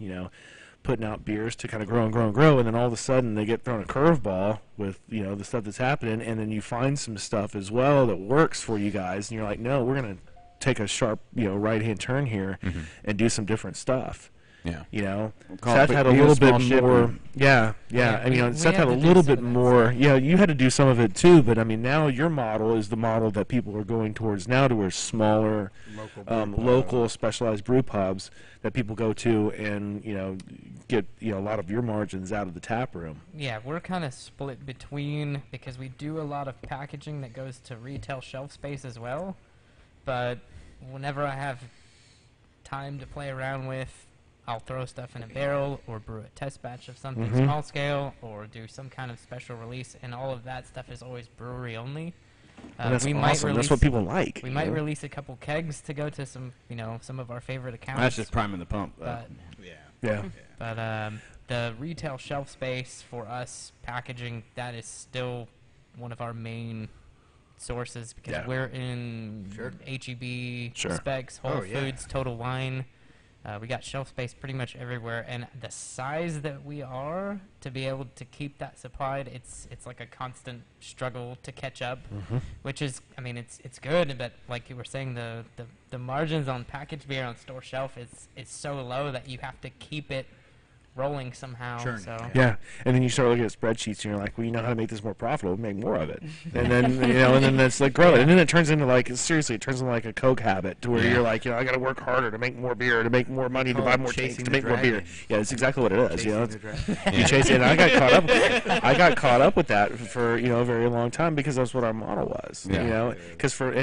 putting out beers to kind of grow and grow and grow, and then all of a sudden they get thrown a curveball with, the stuff that's happening, and then you find some stuff as well that works for you guys, and you're like, no, we're going to take a sharp, right-hand turn here and do some different stuff. Yeah. Seth had a little bit more. Yeah. I mean, Seth had a little bit more. Yeah, you had to do some of it too, but I mean, now your model is the model that people are going towards now, to where smaller, local specialized brew pubs that people go to, and get a lot of your margins out of the tap room. Yeah, we're kind of split between, because we do a lot of packaging that goes to retail shelf space as well, but whenever I have time to play around with, I'll throw stuff in a barrel or brew a test batch of something small scale, or do some kind of special release, and all of that stuff is always brewery only. And that's awesome. That's what people like. We might release a couple kegs to go to some, some of our favorite accounts. That's just priming the pump. But Yeah. But the retail shelf space for us, packaging, that is still one of our main sources, because we're in H-E-B, Specs, Whole Foods, Total Wine. We got shelf space pretty much everywhere, and the size that we are, to be able to keep that supplied, it's like a constant struggle to catch up, which is, I mean, it's good, but like you were saying, the margins on packaged beer on store shelf is so low that you have to keep it rolling somehow. So yeah, and then you start looking at spreadsheets, and you're like, well, you know how to make this more profitable, make more of it, and then and then it's like grow it, and then it turns into like, seriously, it turns into like a Coke habit, to where you're like, I got to work harder to make more beer, to make more money, to buy more tanks, to make more beer. Yeah, that's exactly what it is. You chase it, and I got caught up with that for a very long time, because that's what our model was. And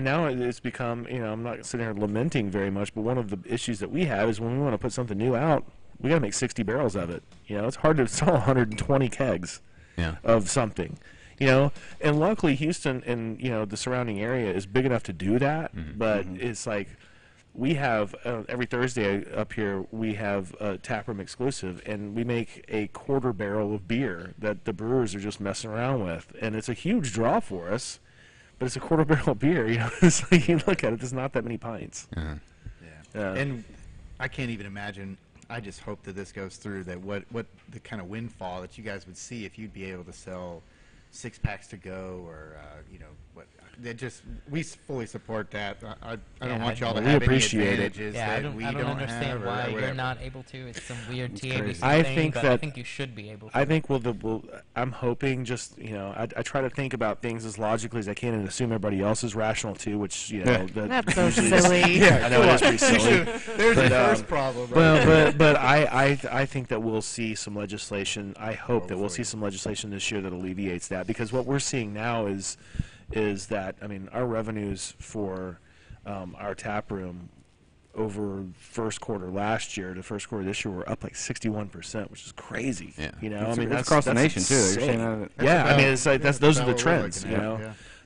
now it's become, I'm not sitting here lamenting very much, but one of the issues that we have is when we want to put something new out, we got to make 60 barrels of it. It's hard to sell 120 kegs of something. And luckily Houston and the surrounding area is big enough to do that. But it's like, we have every Thursday up here we have a taproom exclusive, and we make a quarter barrel of beer that the brewers are just messing around with, and it's a huge draw for us. But it's a quarter barrel of beer. It's like, you look at it, there's not that many pints. And I can't even imagine. I just hope that this goes through, that what the kind of windfall that you guys would see if you'd be able to sell 6-packs to go, or we fully support that. I don't want y'all to have any advantages that we I don't understand why you're not able to. It's some weird TABC thing, but I think you should be able to. I think I'm hoping, just I try to think about things as logically as I can, and assume everybody else is rational too, which that's so silly. I know it's pretty silly. There's the first problem. But I think that we'll see some legislation. I hope that we'll see some legislation this year that alleviates that, because what we're seeing now is that, I mean, our revenues for our tap room over first quarter last year to first quarter this year were up like 61%, which is crazy. I mean, that's across the nation too. You're saying that, I mean, it's like those are the trends.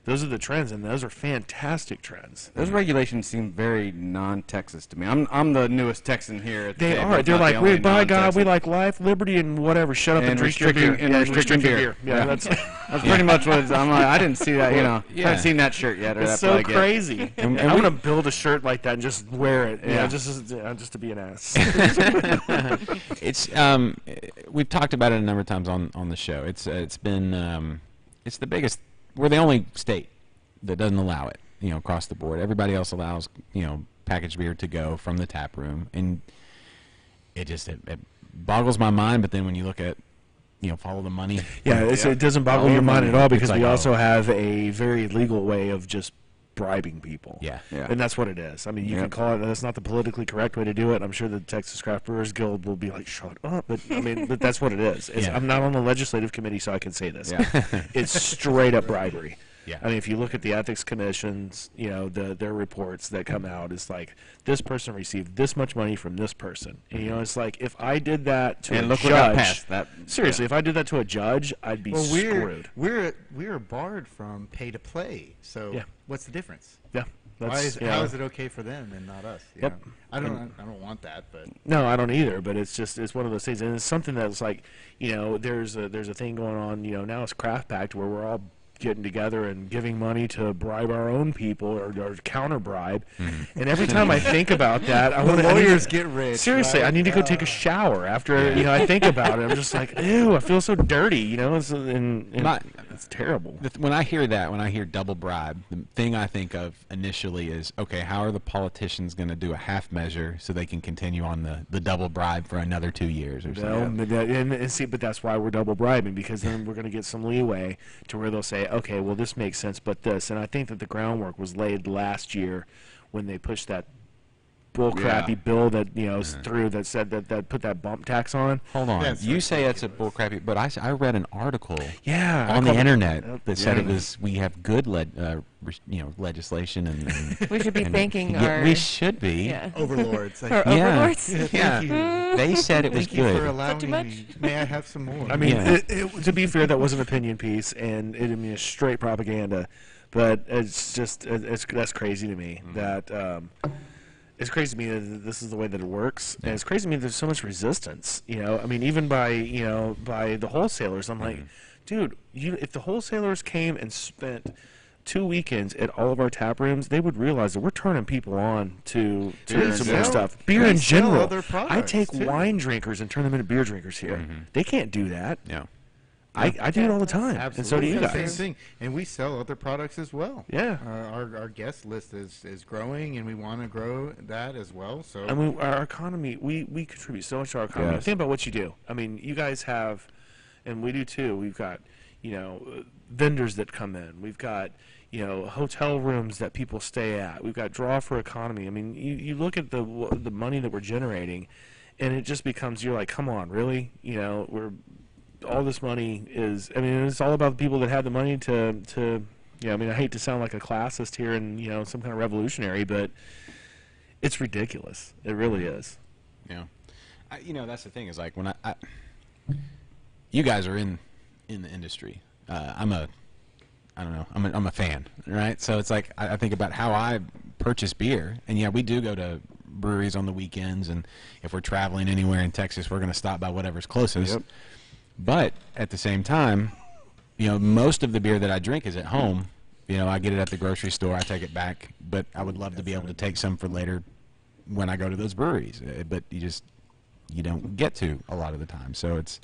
Those are the trends, and those are fantastic trends. Those regulations seem very non-Texas to me. I'm the newest Texan here. At the they table. are. They're like, by God, we like life, liberty, and whatever. Shut up and drink your beer. Restrict your beer. Yeah, that's pretty much what I'm like. I didn't see that. I haven't seen that shirt yet. Or it's that so crazy. I'm gonna build a shirt like that and just wear it. Just to be an ass. It's we've talked about it a number of times on the show. It's been it's the biggest. We're the only state that doesn't allow it, across the board. Everybody else allows, packaged beer to go from the tap room, and it boggles my mind. But then when you look at, follow the money. Yeah, it doesn't boggle your mind at all, because we also have a very legal way of just bribing people. Yeah. And that's what it is. I mean, you can call it, that's not the politically correct way to do it. I'm sure the Texas Craft Brewers Guild will be like, shut up. But I mean, but that's what it is. I'm not on the legislative committee, so I can say this. It's straight up bribery. Yeah. I mean, if you look at the ethics commissions, their reports that come out, it's like this person received this much money from this person. And, it's like if I did that to And a look judge, what got passed. That seriously, if I did that to a judge, I'd be screwed. We're barred from pay to play. So Yeah. what's the difference? Yeah. How is it okay for them and not us? You Yep. know? I don't want that, but No, I don't either. But it's one of those things, and it's something that's like, there's a thing going on. Now it's Craft Pact where we're all getting together and giving money to bribe our own people or counter bribe. And every time I think about that, I want to lawyers get rich. Seriously, right? I need to go take a shower after I think about it. I'm just like, ew, I feel so dirty. It's terrible. When I hear that, when I hear double bribe, the thing I think of initially is, okay, how are the politicians going to do a half measure so they can continue on the double bribe for another 2 years or something? But that's why we're double bribing, because then we're going to get some leeway to where they'll say, okay, well, this makes sense, but this. And I think that the groundwork was laid last year when they pushed that bullcrappy bill that is through that said that put that bump tax on. Hold on. That's You say it's a bullcrappy, but I read an article Yeah, I on the called- internet that said it was we have good legislation and We should be and thanking yeah, our we should be. yeah. Overlords. our Yeah. overlords. Yeah. They said it was Thank you for good. allowing too much? me. May I have some more? I mean, Yeah. to be fair, that was an opinion piece, and it's straight propaganda. But it's just that's crazy to me. That it's crazy to me that this is the way that it works, and it's crazy to me that there's so much resistance. I mean, even by the wholesalers, I'm like, dude, if the wholesalers came and spent 2 weekends at all of our tap rooms, they would realize that we're turning people on to Beer some and more sell- stuff. Beer we in sell general. other I products, take too. wine drinkers and turn them into beer drinkers here. They can't do that. Yeah. I do it all the time, and so do you Same guys. thing. And we sell other products as well. Yeah. Our guest list is growing, and we want to grow that as well. So I mean, our economy, we contribute so much to our economy. Yes. Think about what you do. I mean, you guys have, and we do too. We've got, vendors that come in. We've got, hotel rooms that people stay at. We've got draw for economy. I mean, you look at the money that we're generating, and it just becomes, you're like, come on, really? All this money is, I mean, it's all about the people that have the money to I mean, I hate to sound like a classist here and, some kind of revolutionary, but it's ridiculous. It really is. Yeah. That's the thing is like when I you guys are in the industry. I'm a fan, right? So it's like I think about how I purchase beer, and yeah, we do go to breweries on the weekends, and if we're traveling anywhere in Texas, we're going to stop by whatever's closest. Yep. But at the same time, most of the beer that I drink is at home. I get it at the grocery store. I take it back, but I would love to be able to take some for later when I go to those breweries. But you don't get to a lot of the time. So it's,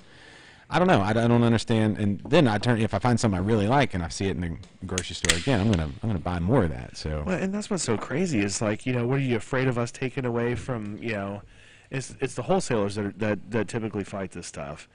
I don't know. I don't understand. And then if I find something I really like and I see it in the grocery store again, I'm gonna buy more of that. So. Well, and that's what's so crazy is like, what are you afraid of us taking away from, it's the wholesalers that typically fight this stuff.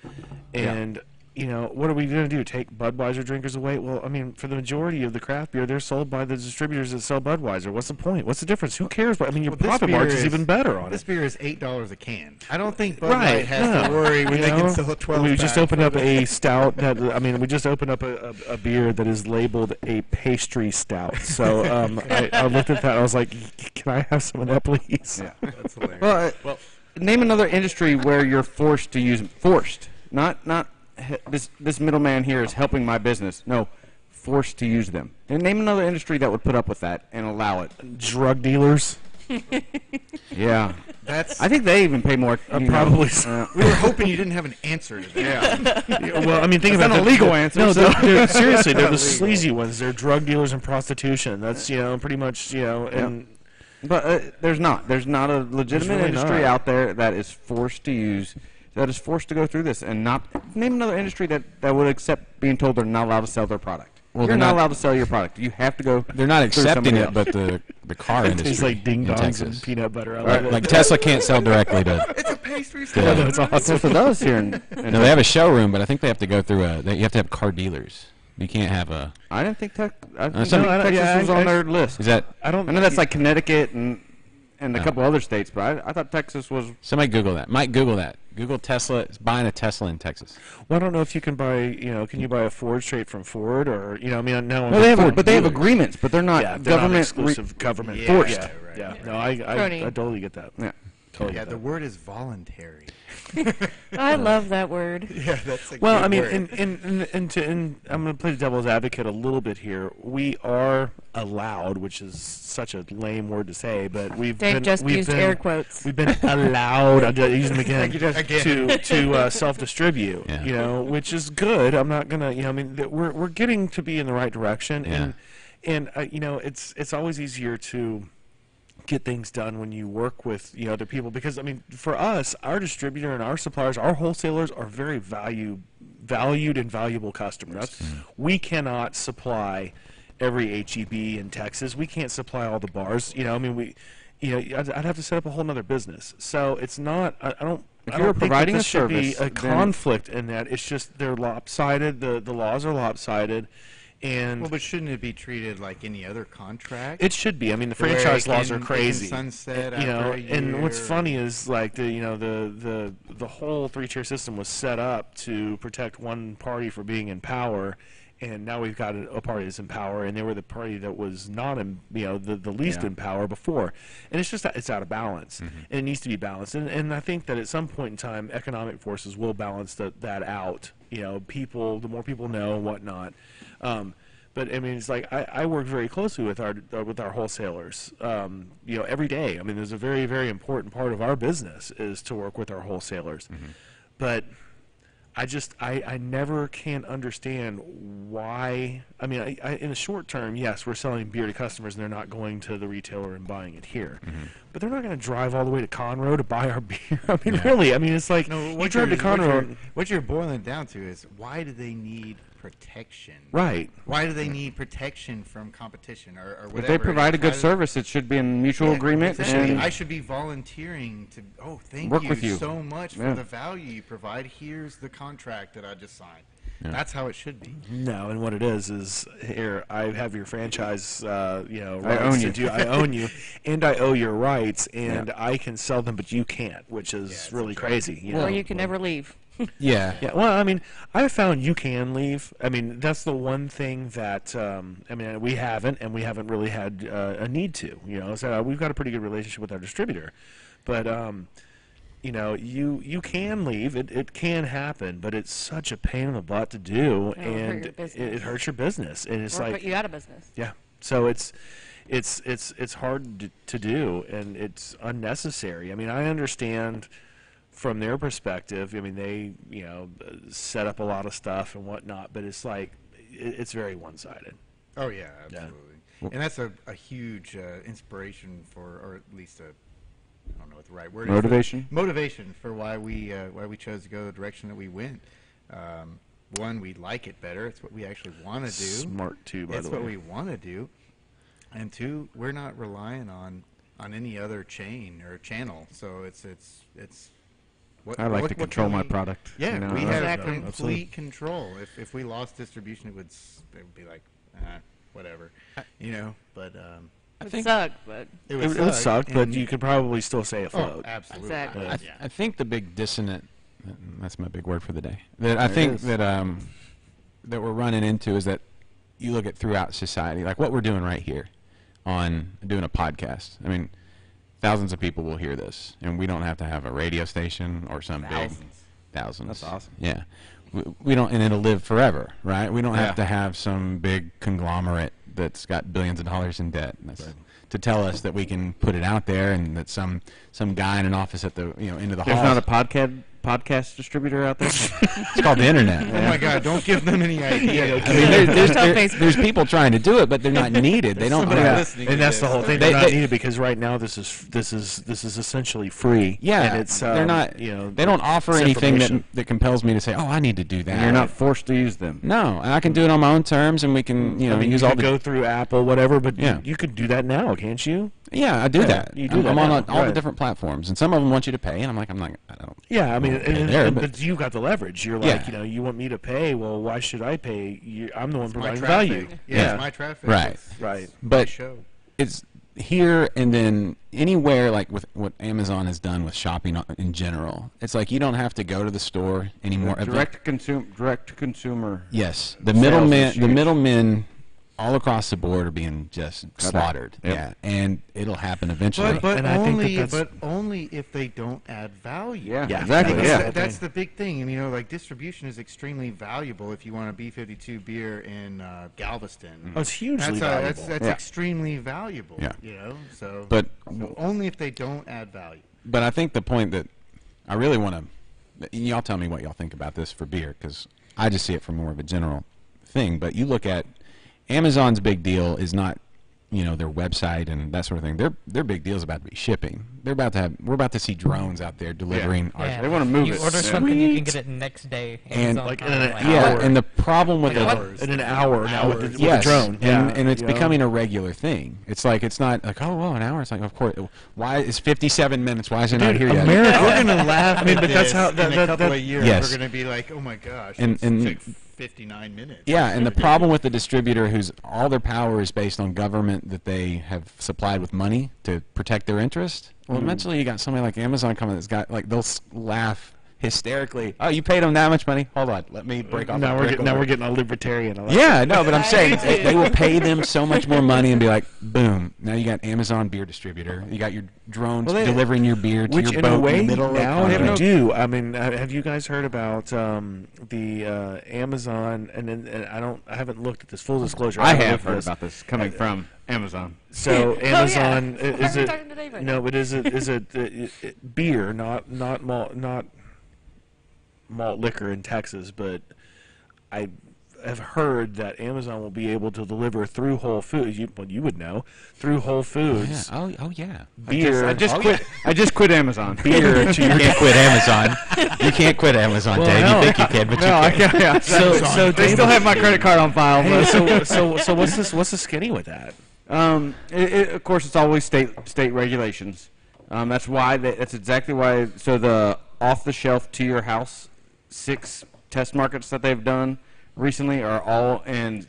And, what are we going to do? Take Budweiser drinkers away? Well, I mean, for the majority of the craft beer, they're sold by the distributors that sell Budweiser. What's the point? What's the difference? Who cares? I mean, your this profit beer margin is even better on This it. beer is $8 a can. I don't think Bud Right, Light has no. to worry when You they can know, sell 12. We just opened up a stout we just opened up a beer that is labeled a pastry stout. So I looked at that and I was like, can I have some of that, please? Yeah. That's hilarious. Well, name another industry where you're forced to use not this middleman here is helping my business. No, forced to use them. And name another industry that would put up with that and allow it. Drug dealers. Yeah, That's. I think they even pay more. Probably so. we were hoping you didn't have an answer to that. Yeah. Well, I mean, think That's about not a legal answer, No, so- they're, seriously, they're the Not legal. sleazy ones. They're drug dealers and prostitution. That's pretty much and But there's not a legitimate really industry not. out there that is forced to use, that is forced to go through this, and not name another industry that would accept being told they're not allowed to sell their product. Well, You're they're not not- allowed to sell your product. You have to go. They're not through accepting somebody it, else. but the car it industry tastes like ding in dongs Texas. and peanut butter. I love it. Like Tesla can't sell directly to. It's a pastry Yeah. store. That's awesome. Tesla does here. In No, they have a showroom, but I think they have to go through you have to have car dealers. You can't have a. I didn't think some- Texas was on their list. Is that? I don't. I know that's like Connecticut and a Oh. couple other states, but I thought Texas was. Somebody Google that. Mike, Google that. Google Tesla is buying a Tesla in Texas. Well, I don't know if you can buy, can you buy a Ford straight from Ford, or I mean, now No, they have, Ford but they have dealers. agreements, but they're not Yeah, they're not government exclusive government Yeah, forced. right. Yeah, no, I Crony. totally get that. Yeah. Totally Yeah, get the that. word is voluntary. I love that word. Yeah, that's a Well, good I mean, word. and I'm going to play the devil's advocate a little bit here. We are allowed, which is such a lame word to say, but Dave we've just used been, air quotes. We've been allowed. I'll use them again. Again. to self-distribute. Yeah. Which is good. I'm not gonna. I mean, we're getting to be in the right direction, Yeah. and it's always easier to get things done when you work with other people, because I mean, for us, our distributor and our suppliers, our wholesalers are very valued and valuable customers. We cannot supply every HEB in Texas. We can't supply all the bars. I mean, I'd have to set up a whole other business. So it's not. I don't. If I you're don't think providing that a this should be service, a then- conflict in that. It's just they're lopsided. The laws are lopsided, and Well, but shouldn't it be treated like any other contract? it should be. I mean, the Where it franchise laws are can crazy. sunset You know, after a and what's year. funny is like the whole three-tier system was set up to protect one party for being in power, and now we've got a party that's in power, and they were the party that was not in, the least Yeah. in power before, and it's just it's out of balance, Mm-hmm. and it needs to be balanced, and I think that at some point in time, economic forces will balance that out. The more people know and whatnot. But I mean, it's like I work very closely with our wholesalers, every day. I mean, there's a very, very important part of our business is to work with our wholesalers. But I never can understand why. I mean, in the short term, yes, we're selling beer to customers, and they're not going to the retailer and buying it here. But they're not going to drive all the way to Conroe to buy our beer. I mean, really. I mean, it's like No, you drive to Conroe. what you're boiling it down to is, why do they need protection? Right. Why do they need protection from competition or whatever? If they provide a good service, it should be in mutual Yeah, agreement. exactly. And I should be volunteering to. Oh, thank Work you, with you. so much Yeah. for the value you provide. Here's the contract that I just signed. That's how it should be. No, and what it is here I have your franchise, rights own to you. do. I own you, and I owe your rights, and I can sell them, but you can't, which is it's really crazy. Or you can never leave. Yeah. Yeah, well, I mean, I've found you can leave. I mean, that's the one thing that we haven't, and we haven't really had a need to. So we've got a pretty good relationship with our distributor, but you can leave. It can happen, but it's such a pain in the butt to do, It'll hurt and your it business. hurts your business. And it's Or like put you out of business. yeah. So it's hard to do, and it's unnecessary. I mean, I understand from their perspective. I mean, they set up a lot of stuff and whatnot, but it's like it's very one-sided. Oh yeah, absolutely. And that's a huge inspiration for, or at least I don't know what the right word is. Motivation? Motivation for why we chose to go the direction that we went. One, we like it better. It's what we actually want to do. Smart too, by It's the way. what we want to do. And two, we're not relying on any other chain or channel. So it's what I like what- to what control can my we- product. Yeah, you know, we I- have Exactly. complete control. If we lost distribution, it would be like, whatever, But It would suck, but it It would suck, but and- you could probably still stay Oh, afloat. absolutely. Exactly. I think the big dissonant, that's my big word for the day, that I think that that we're running into is that you look at throughout society, like what we're doing right here on doing a podcast. I mean, thousands of people will hear this, and we don't have to have a radio station or some big thousands. That's awesome. Yeah. We don't, and it'll live forever, right? We don't have to have some big conglomerate that's got billions of dollars in debt to tell us that we can put it out there, and that some guy in an office at the end of the There's hall. not a podcast distributor out there. It's called the internet. Oh my God! Don't give them any idea. I mean, Tell Facebook. there's people trying to do it, but they're not needed. They don't. somebody Yeah. listening. And that's the whole thing. They- They're not they- needed because right now this is essentially free. Yeah, and it's they're not. They don't offer it's anything information. that compels me to say, "Oh, I need to do that." And you're not forced to use them. No, and I can do it on my own terms, and we can, I mean, use you all could the. go through Apple, whatever, but Yeah. you could do that now, can't you? Yeah, I do Yeah, that. you do that I'm on now, all the right. different platforms, and some of them want you to pay, and I'm like, I don't. Yeah, I mean, Okay, there, but- but you got the leverage. You're Yeah. like, you want me to pay? Well, why should I pay? I'm the one My providing traffic. value. Yeah, Yeah. it's my traffic. Right. It's Right. my But show. it's here and then anywhere, like with what Amazon has done with shopping in general, it's like you don't have to go to the store anymore. Direct to consumer. Yes, the Sales is huge. middlemen all across the board are being just Cut out. slaughtered. Yep. Yeah, and it'll happen eventually. But And I think only that that's- but only if they don't add value. Yeah, Yeah. exactly. That's, Yeah. that's the big thing. And, like distribution is extremely valuable if you want a B-52 beer in Galveston. Oh, it's hugely That's, valuable. that's Yeah. extremely valuable. Yeah. So But only if they don't add value. But I think the point that I really want to, y'all tell me what y'all think about this for beer, because I just see it from more of a general thing. But you look at Amazon's big deal is not, their website and that sort of thing. Their big deal is about to be shipping. We're about to see drones out there delivering. Yeah. They wanna move you it. order Yeah. something, you can Sweet. get it next day. And, Amazon like, Prime, in an like, Yeah, hour. and the problem with Like, the what? in an hour now with the yes, drone. and it's you know? becoming a regular thing. It's like it's not like an hour. It's like, of course. Why is 57 minutes? Why is it not Dude, here yet? America- We're gonna laugh. I mean, at but that's this how- in that- a that- couple that- of years. Yes. We're gonna be like, oh my gosh, And- it and- took 59 minutes. Yeah, and the problem with the distributor whose all their power is based on government that they have supplied with money to protect their interest. Well, eventually you got somebody like Amazon coming that's got like they'll laugh hysterically. Oh, you paid them that much money? Hold on, let me break off. Now a we're brick getting, now over we're here." getting all libertarian. I like Yeah, no, but I'm saying they will pay them so much more money and be like, boom, now you got Amazon beer distributor. You got your drones Well, they- delivering your beer to Which, your in boat a way, in the middle of now the you continent. do. I mean, have you guys heard about the Amazon? And I haven't looked at this. Full disclosure, I haven't have looked at heard this. about this coming from Amazon. So Amazon Oh, yeah. is We're it? talking today right No, now. but is it beer, not malt liquor in Texas? But I have heard that Amazon will be able to deliver through Whole Foods. You would know through Whole Oh, yeah. Foods Oh yeah. beer. I just quit. I just quit Amazon. beer to You your can't quit Amazon. You can't quit Amazon, Well, Dave. no. You think you can, but No, you I can't. can't. Yeah. So They Dave- still have my credit card on file. Hey, But so what's the skinny with that? of course, it's always state regulations. That's why. That's exactly why. So the off-the-shelf to your house 6 test markets that they've done recently are all in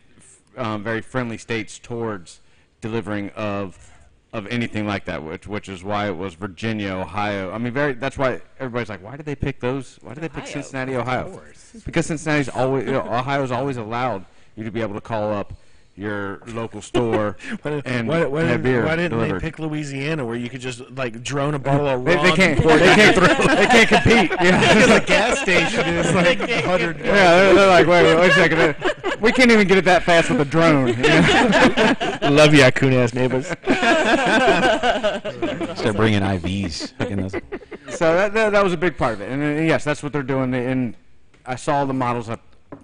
very friendly states towards delivering of anything like that, which is why it was Virginia, Ohio. I mean, that's why everybody's like, why did they pick those? Why did they pick Ohio, Cincinnati, of Ohio? course. Because Cincinnati's always, Ohio's always allowed you to be able to call up your local store and have beer why didn't delivered. they pick Louisiana, where you could just like drone a bottle of They rum? can't. They can't compete. Yeah. Because the gas station is like 100. Yeah, they're like, wait a second. We can't even get it that fast with a drone. You know? Love you, coon ass neighbors. Start bringing IVs. Fucking those- So that was a big part of it. And yes, that's what they're doing. And I saw the models that.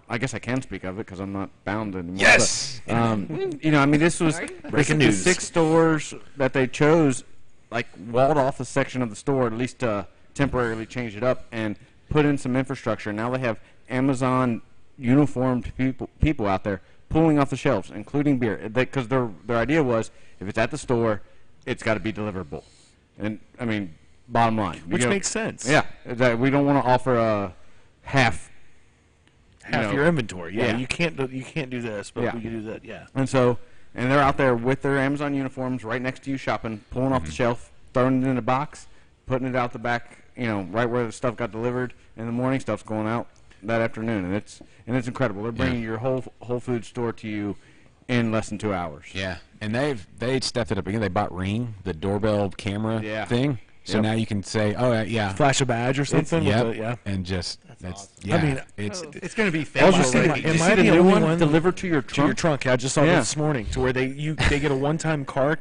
I guess I can speak of it because I'm not bound anymore. Yes! But, I mean, this was Breaking the news. 6 stores that they chose, like, walled off a section of the store, at least to temporarily change it up and put in some infrastructure. Now they have Amazon uniformed people out there pulling off the shelves, including beer. Because their idea was, if it's at the store, it's got to be deliverable. And, I mean, bottom line. Which makes sense. Yeah. That we don't want to offer a half Your inventory. Yeah, Yeah. you can't do this, but Yeah. we can do that. Yeah. And they're out there with their Amazon uniforms right next to you shopping, pulling off the shelf, throwing it in a box, putting it out the back, right where the stuff got delivered. In the morning, stuff's going out that afternoon, and it's incredible. They're bringing your Whole Food store to you in less than 2 hours. Yeah, and they stepped it up again. They bought Ring, the doorbell camera Yeah. thing. So Yep. now you can say, "Oh yeah, Flash a badge or something. yep," with the- yeah. and just That's awesome. yeah. I mean, it's It's going to be Oh, famous. did you see already. the, did you Am see I the the new only one one- delivered to your To trunk? your trunk. I just saw Yeah. that this morning, to where they get a one-time car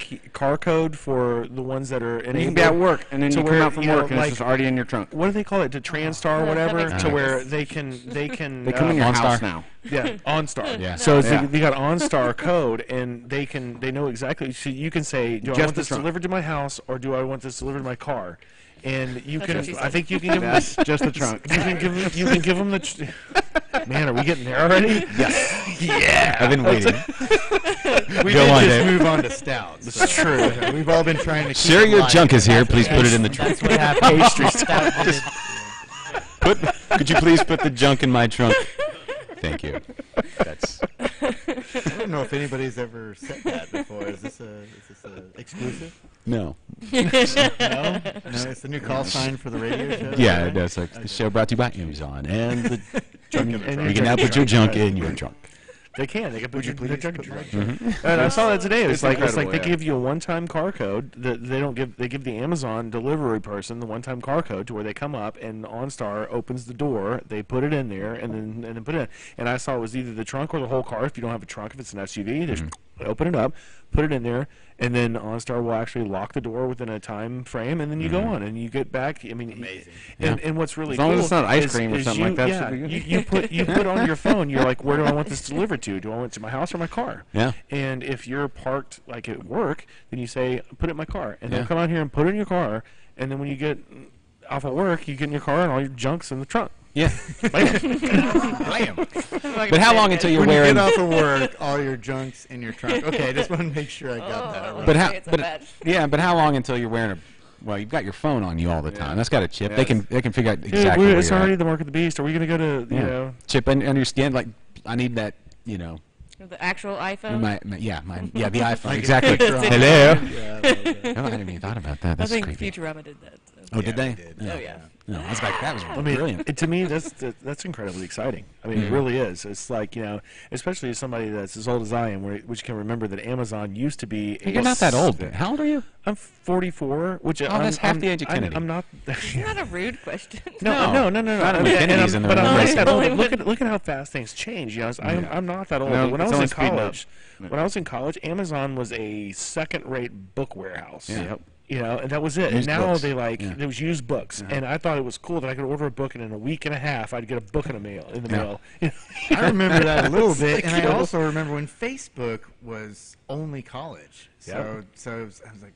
code for the ones that are You can enabled. be at work, and then to you come where, out from you know, work, and like- it's just already in your trunk. What do they call it? To TransStar or that whatever, makes to sense. where they can They come in your OnStar. house now. yeah, OnStar. Yeah. So it's Yeah. like they got OnStar code, and they know exactly. So you can say, do I Just want the this trunk. delivered to my house, or do I want this delivered to my car? And you That's can. what she I said. think you can give them. That's just the trunk. You can give them the. Man, are we getting there already? Yes. Yeah. I've been waiting. We Go did on, just Dave. move on to stouts. This is true. We've all been trying to keep Sir, it your light. junk is here. Please put it in the trunk. That's what happened. Pastry Stout did it. Could you please put the junk in my trunk? Thank you. That's I don't know know if anybody's ever said that before. Is this a exclusive? No. No, it's the new call sign for the radio show. Yeah, it does. Like, the show brought to you by Amazon and the Junk in the and trunk. you can now put your junk in your trunk. They can. They can put Would you your please junk put in my your junk? And I saw that today. It's It's like incredible, they yeah. give you a one-time car code that they don't give. They give the Amazon delivery person the one-time car code to where they come up and OnStar opens the door. They put it in there and then put it in. And I saw it was either the trunk or the whole car. If you don't have a trunk, if it's an SUV, they just open it up, put it in there, and then OnStar will actually lock the door within a time frame, and then you go on and you get back. I mean, Amazing. And what's really As long as cool it's not ice is- cream or is something you, like that, Yeah, should be good. you put on your phone. You're like, where do I want this delivered to? Do I want it to my house or my car? Yeah. And if you're parked like at work, then you say, put it in my car, and Yeah. they'll come out here and put it in your car. And then when you get off of work, you get in your car and all your junk's in the trunk. Yeah. Bam. But how long until you're When you wearing? get off of work, all your junk's in your trunk. Okay, I just want to make sure I got that right. But how? It's a But bad- yeah. But how long until you're wearing a? Well, you've got your phone on you all the time. Yeah. That's got a chip. Yeah, They can figure out Dude, exactly where it's you're already at. the mark of the beast. Are we gonna go to you Yeah. know? Chip under your skin. Like, I need that. You know. The actual iPhone. My the iPhone. Like Exactly. Futurama. Hello. Yeah, I love that. Oh, I hadn't even thought about that. I That's think creepy. Futurama did that. So. Oh, did they? did. Oh yeah. No, I was like, that was I mean, brilliant. to me, that's incredibly exciting. I mean, it really is. It's like, you know, especially as somebody that's as old as I am, which can remember that Amazon used to be. You're not that old. How old are you? I'm 44, which that's half the age of Kennedy. I'm not. It's not a rude question. No. Not I mean, when Kennedy's and in the but I'm room. not that old. No, Look at how fast things change. You know, I'm not that old. No, but when I it's was only in speeding up. college, when I was in college, Amazon was a second-rate book warehouse. Yeah. Yep. You know, and that was it. Used and now books. they Yeah. there was used books, and I thought it was cool that I could order a book, and in a week and a half, I'd get a book in the mail. Yeah. I remember that a little bit, and I also remember when Facebook was only college. So it was, I was like,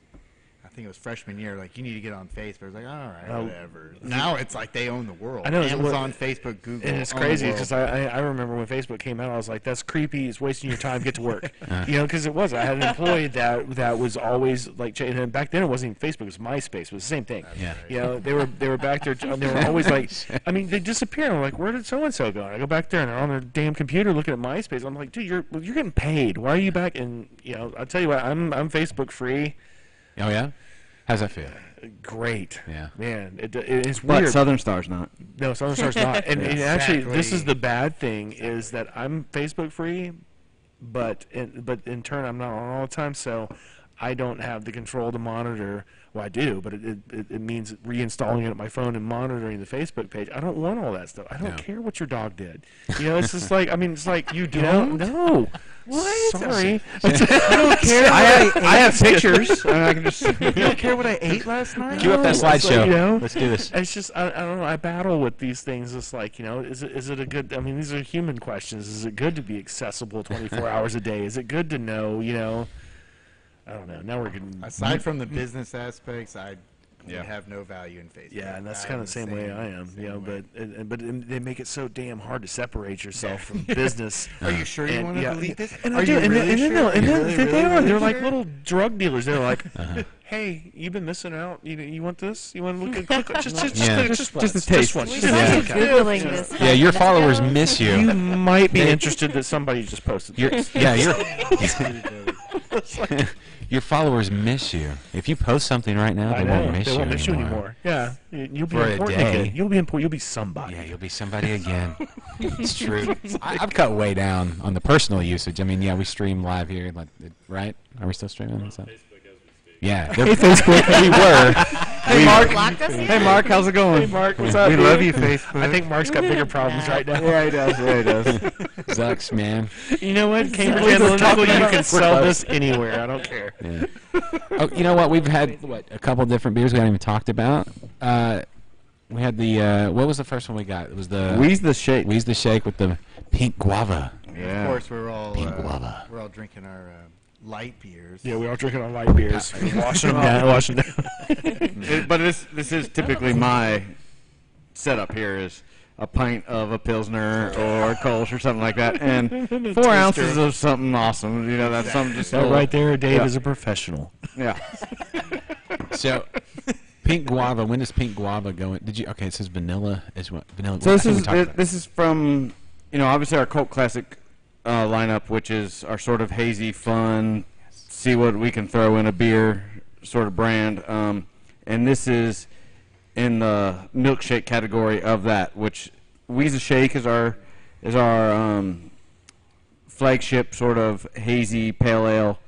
I think it was freshman year. Like, you need to get on Facebook. I was like, all right, whatever. Now it's like they own the world. I know, Amazon, Facebook, Google, And it's own the crazy world. because I remember when Facebook came out, I was like, that's creepy. It's wasting your time. Get to work. You know, because it was. I had an employee that was always like, and back then it wasn't even Facebook. It was MySpace. It was the same thing. Yeah. You know, they were back there. They were always like, I mean, they disappear. I'm like, where did so and so go? And I go back there and they're on their damn computer looking at MySpace. I'm like, dude, you're getting paid. Why are you back? And you know, I'll tell you what, I'm Facebook free. Oh yeah. How's that feel? Great. Yeah. Man, it's But weird. Southern Star's not. No, Southern Star's not. And actually, this is Exactly. the bad thing is that I'm Facebook free, but in turn I'm not on all the time, so I don't have the control to monitor. Well, I do, but it means reinstalling it at my phone and monitoring the Facebook page. I don't want all that stuff. I don't No. care what your dog did. You know, it's just like, I mean, it's like you don't. No. What? Sorry. I don't care. I have pictures. and I can just. You don't care what I ate last night? Cue up that No, it's like, slideshow. you know, Let's do this. It's just I don't know. I battle with these things. It's like, you know, is it a good? I mean, these are human questions. Is it good to be accessible 24 hours a day? Is it good to know? You know, I don't know. Now we're getting. Aside from the business aspects, I Yeah. have no value in Facebook. Yeah, and that's I'm kind of the same way I am. You know, but they make it so damn hard to separate yourself from business. Are you sure you And, want to yeah, delete this? And Are I do, you and really then, sure? and then Really, they really, are. really They're like sure? little drug dealers. They're like, hey, you've been missing out. You want this? You want to look at click, just Yeah. just Just a once. taste. Once. We Just started once. Googling this. Yeah, your 5 minutes followers ago. miss you. You might be interested that somebody just posted You're, this. yeah, your followers miss you. If you post something right now, I they know. won't miss They you won't miss you anymore. anymore. Yeah, you'll be For a important day. again. You'll be important. You'll be somebody. Yeah, you'll be somebody again. It's true. I've cut way down on the personal usage. I mean, yeah, we stream live here, like, right? Are we still streaming? Is that? Yeah, Facebook. We were. Hey, Mark. Blocked us yet? Hey, Mark. How's it going? Hey, Mark, what's up? We dude? love you, Facebook. I think Mark's got bigger problems right now. Yeah, he does. Yeah, he does. Zucks, man. You know what? Cambridge We're Analytical, talking you about- can we're sell close. this anywhere. I don't care. Yeah. Oh, you know what? We've had a couple different beers we haven't even talked about. We had the what was the first one we got? It was the Wheeze the shake. Wheeze the Shake with the pink guava. Yeah. Of course, we're all Pink guava. drinking our light beers. Yeah, we are drinking on light beers. Washing them down. Washing down. But this is typically my setup here is a pint of a Pilsner or a Kolsch or something like that, and 4 ounces of something awesome. You know, that's something just That right there, Dave Yeah. is a professional. Yeah. So, pink guava. When does pink guava go in? Did you? Okay, it says vanilla is what vanilla. So I this think we is talked about this is from, you know, obviously our cult classic lineup, which is our sort of hazy, fun, see what we can throw in a beer sort of brand. And this is in the milkshake category of that, which Weezer Shake is our flagship sort of hazy pale ale.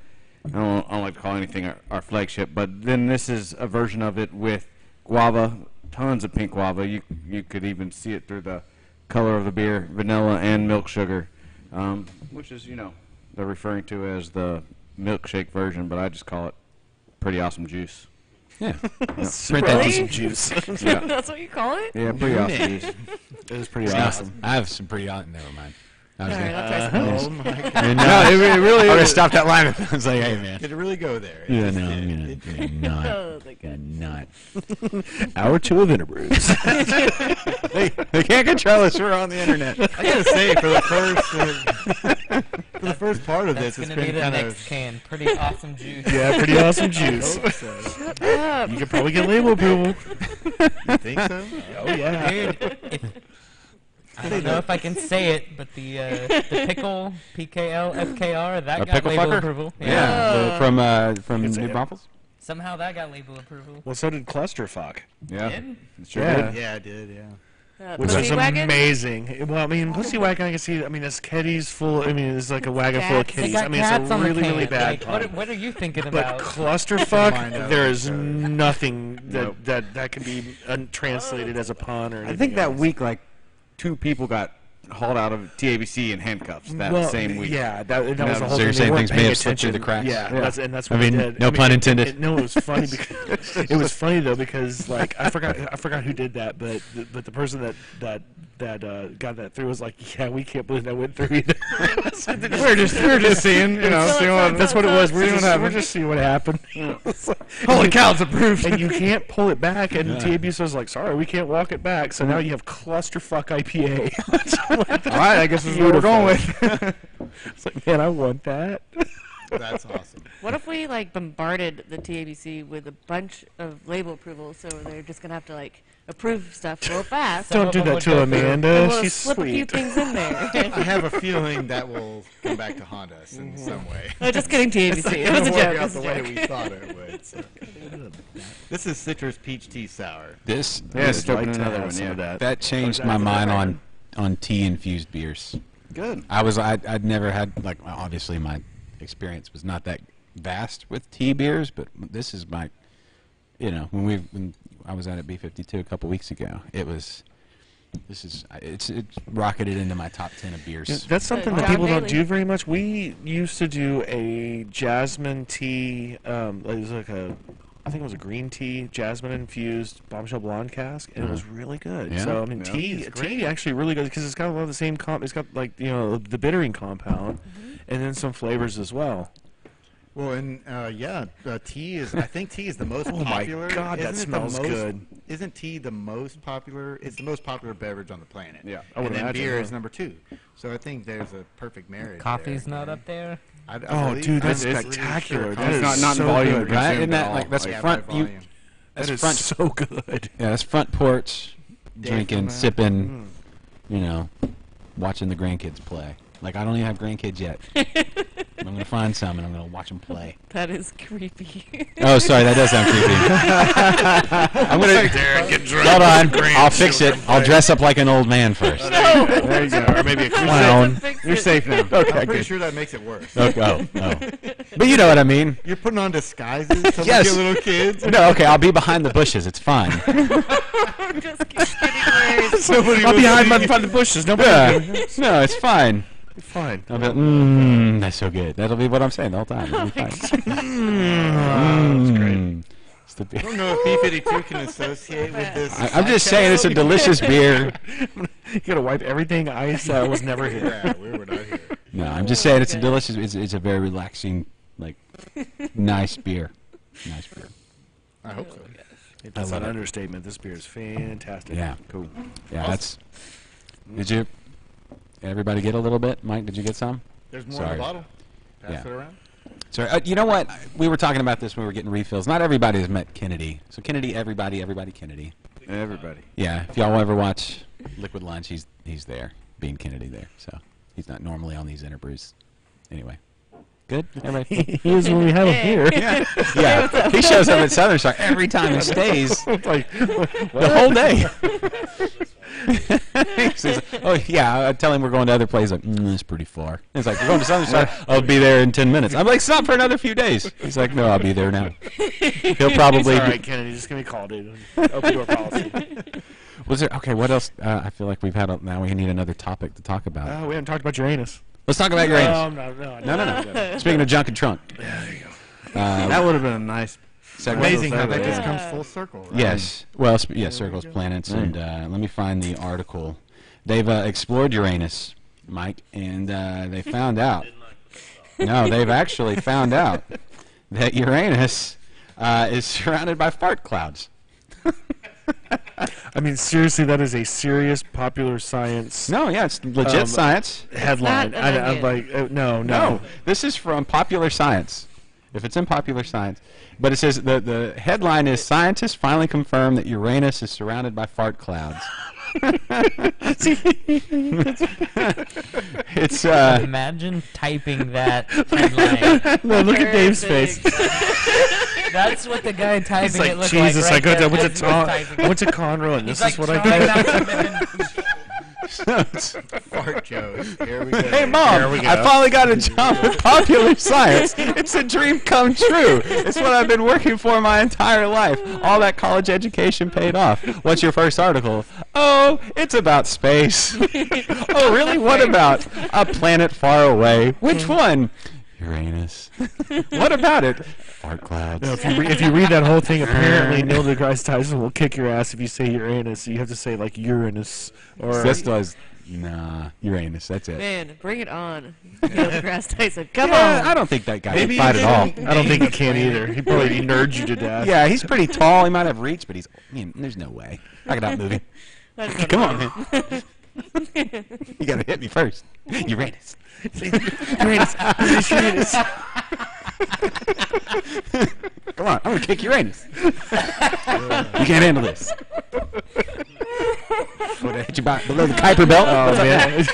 I don't like to call anything our flagship, but then this is a version of it with guava, tons of pink guava. You could even see it through the color of the beer, vanilla and milk sugar, which is, they're referring to as the milkshake version, but I just call it pretty awesome juice. Yeah. Print Really? some juice. Yeah, That's what you call it? yeah, pretty awesome juice. It was pretty Yeah, awesome. I have some pretty never mind. I was All right, gonna, let's try some. Oh my god! and, No, it really I would have is. stopped that line. I was like, hey man. Did it really go there? Yeah, It no, just I'm did. gonna not. Oh, my God. Not. Hour 2 of Interbrews. They can't control us. We're on the internet. I gotta say, for the first part of That's this, it's gonna be been the kind next of. can. Pretty awesome juice. Yeah, pretty awesome juice. Hope so. Shut up. You could probably get label approval. You think so? Oh yeah. Dude, I don't know if I can say it, but the pickle PKL FKR that A got pickle label fucker? approval. Yeah, from can say New it. Braunfels. Somehow that got label approval. Well, so did Clusterfuck. Yeah, Did? it sure Yeah. did. Yeah, I did. Yeah. Which is Pussy wagon? amazing. Well, I mean, Pussy Wagon, I can see. I mean, it's kitties full. I mean, it's like a wagon full of Cats. They kitties. got I mean, cats it's a on the really, can. really bad Like, pun. what are you thinking But about? clusterfuck, Mind out, there is sure. nothing Nope. that can be translated as a pun or anything I think that else. week, like, 2 people got hauled out of TABC in handcuffs that Well, same week. Yeah, that was the So whole you're thing. They saying weren't things may paying have slipped through the attention. cracks? Yeah, Yeah. that's I what mean, they did. no pun intended. No, it was funny because it was funny though because like I forgot who did that, but the person that got that through was like, yeah, we can't believe that went through either. we're just seeing, seeing what, That's what it was. seeing what We're happened. just seeing what happened. It's like- Holy cow, it's approved. and you can't pull it back. And TABC was like, sorry, we can't walk it back. So now you have clusterfuck IPA. All right, I guess this is what we're going with. It's like, man, I want that. That's awesome. What if we like bombarded the TABC with a bunch of label approvals, so they're just gonna have to like approve stuff real fast? Some Don't of do them that would to go Amanda. And we'll She's slip a few sweet. things in there. I have a feeling that will come back to haunt us in some way. Oh, just kidding, TABC. It was a It'll joke. work It out was the a way joke. we thought it would. So. This is citrus peach tea sour. This Yeah, I'd it's like open to another have one, some yeah. of that. that changed Or my that- mind on tea infused beers. Good. I'd never had, like, obviously my experience was not that vast with tea beers, but this is my, when I was out at B52 a couple weeks ago, it's rocketed into my top 10 of beers. Yeah, that's something that John people don't Bailey. do very much. We used to do a jasmine tea. It was like I think it was a green tea, jasmine infused bombshell blonde cask, and it was really good. Yeah? So I mean, Yeah. tea actually really good because it's got a lot of the same it's got like the bittering compound, and then some flavors as well. Well, and tea is. I think tea is the most Oh my popular. God, that Isn't it the smells most- good. Isn't tea the most popular? It's the most popular beverage on the planet. Yeah, I would and then imagine, beer yeah. is number 2. So I think there's a perfect marriage. Coffee's there. not up there. I Oh, believe- dude, that's I'm pretty spectacular. sure That It's is not in so volume good. or Right? consumed Isn't at that all. like that's Yeah, by front? volume. That's That is front. so good. Yeah, that's front porch, drinking, from that. sipping, watching the grandkids play. Like, I don't even have grandkids yet. I'm gonna find some and I'm gonna watch them play. That is creepy. Oh, sorry, that does sound creepy. I'm gonna Derek, get drunk. hold on. I'll fix it. I'll dress up like an old man first. There you go. Or maybe a Clown. You're safe now. Okay, I'm pretty good. sure that makes it worse. Okay, oh. But you know what I mean. You're putting on disguises to Yes. look at little kids. No, okay, I'll be behind the bushes. It's fine. Just kidding. I'll be hiding behind the bushes. Nobody. Yeah. No, it's fine. Fine. I'll be like, that's so good. That'll be what I'm saying the whole time. It'll be fine. That's great. It's the I beer. don't know if B52 can associate with this. I'm just saying it's a delicious beer. You gotta wipe everything ice that was never here. Yeah, we were not here. No, I'm just saying it's a delicious. It's a very relaxing, like, nice beer. Nice beer. I hope so. That's love an it. understatement. This beer is fantastic. Yeah. Cool. Yeah, that's. Did you? Everybody get a little bit? Mike, did you get some? There's more in Sorry. the bottle. Pass Yeah. it around. Sorry. You know what? We were talking about this when we were getting refills. Not everybody has met Kennedy. So Kennedy, everybody Kennedy. Everybody. Yeah. If y'all ever watch Liquid Lunch, he's there, being Kennedy there. So He's not normally on these interbrews. Anyway. Good? Everybody? He is when we have him here. Yeah. He shows up at Southern Star every time and stays Like, the whole day. He says, oh, yeah, I tell him we're going to other places. Like, it's pretty far. He's like, we're going to Southern Star. I'll be there in 10 minutes. I'm like, stop for another few days. He's like, no, I'll be there now. He'll probably it's all be. right, Kennedy. Just give me a call, dude. Open door policy. Was there? Okay, what else? I feel like we've had. Now we need another topic to talk about. Oh, we haven't talked about Uranus. Let's talk about Uranus. No. Speaking of junk and trunk. That would have been a nice. Amazing how that Yeah. just comes full circle. Right? Yes. Well, circles, planets, and let me find the article. They've explored Uranus, Mike, and they found out. No, they've actually found out that Uranus is surrounded by fart clouds. I mean, seriously, that is a serious popular science No, yeah, it's legit science. headline. Not an I'm onion. like, no. No, this is from Popular Science. If it's in Popular Science, but it says the headline is "Scientists finally confirm that Uranus is surrounded by fart clouds." It's Imagine typing that headline. No, look at Dave's face. That's what the guy typing He's like, it looked Jesus, like. I Right go there to as he was typing I it. went to Conroe, and He's this is like what I trying get. not to Fart jokes. Here we go. Hey, There Mom, we go. I finally got a job with Popular Science. It's a dream come true. It's what I've been working for my entire life. All that college education paid off. What's your first article? Oh, it's about space. Oh, really? What about a planet far away? Which one? Uranus. What about it? Fart clouds. No, if you read that whole thing, apparently Neil deGrasse Tyson will kick your ass if you say Uranus. You have to say like Uranus or This does. Nah, Uranus. That's it. Man, bring it on. Neil deGrasse Tyson. Come Yeah, on. I don't think that guy Maybe can fight you at all. didn't- I don't think he can either. He probably nerds you to death. Yeah, he's pretty tall. He might have reach, but there's no way. I can outmove him. I just Come don't on, know. man. You gotta hit me first. Uranus. Uranus. Come on, I'm gonna kick Uranus. You can't handle this. Would I hit you below the Kuiper belt? Oh man.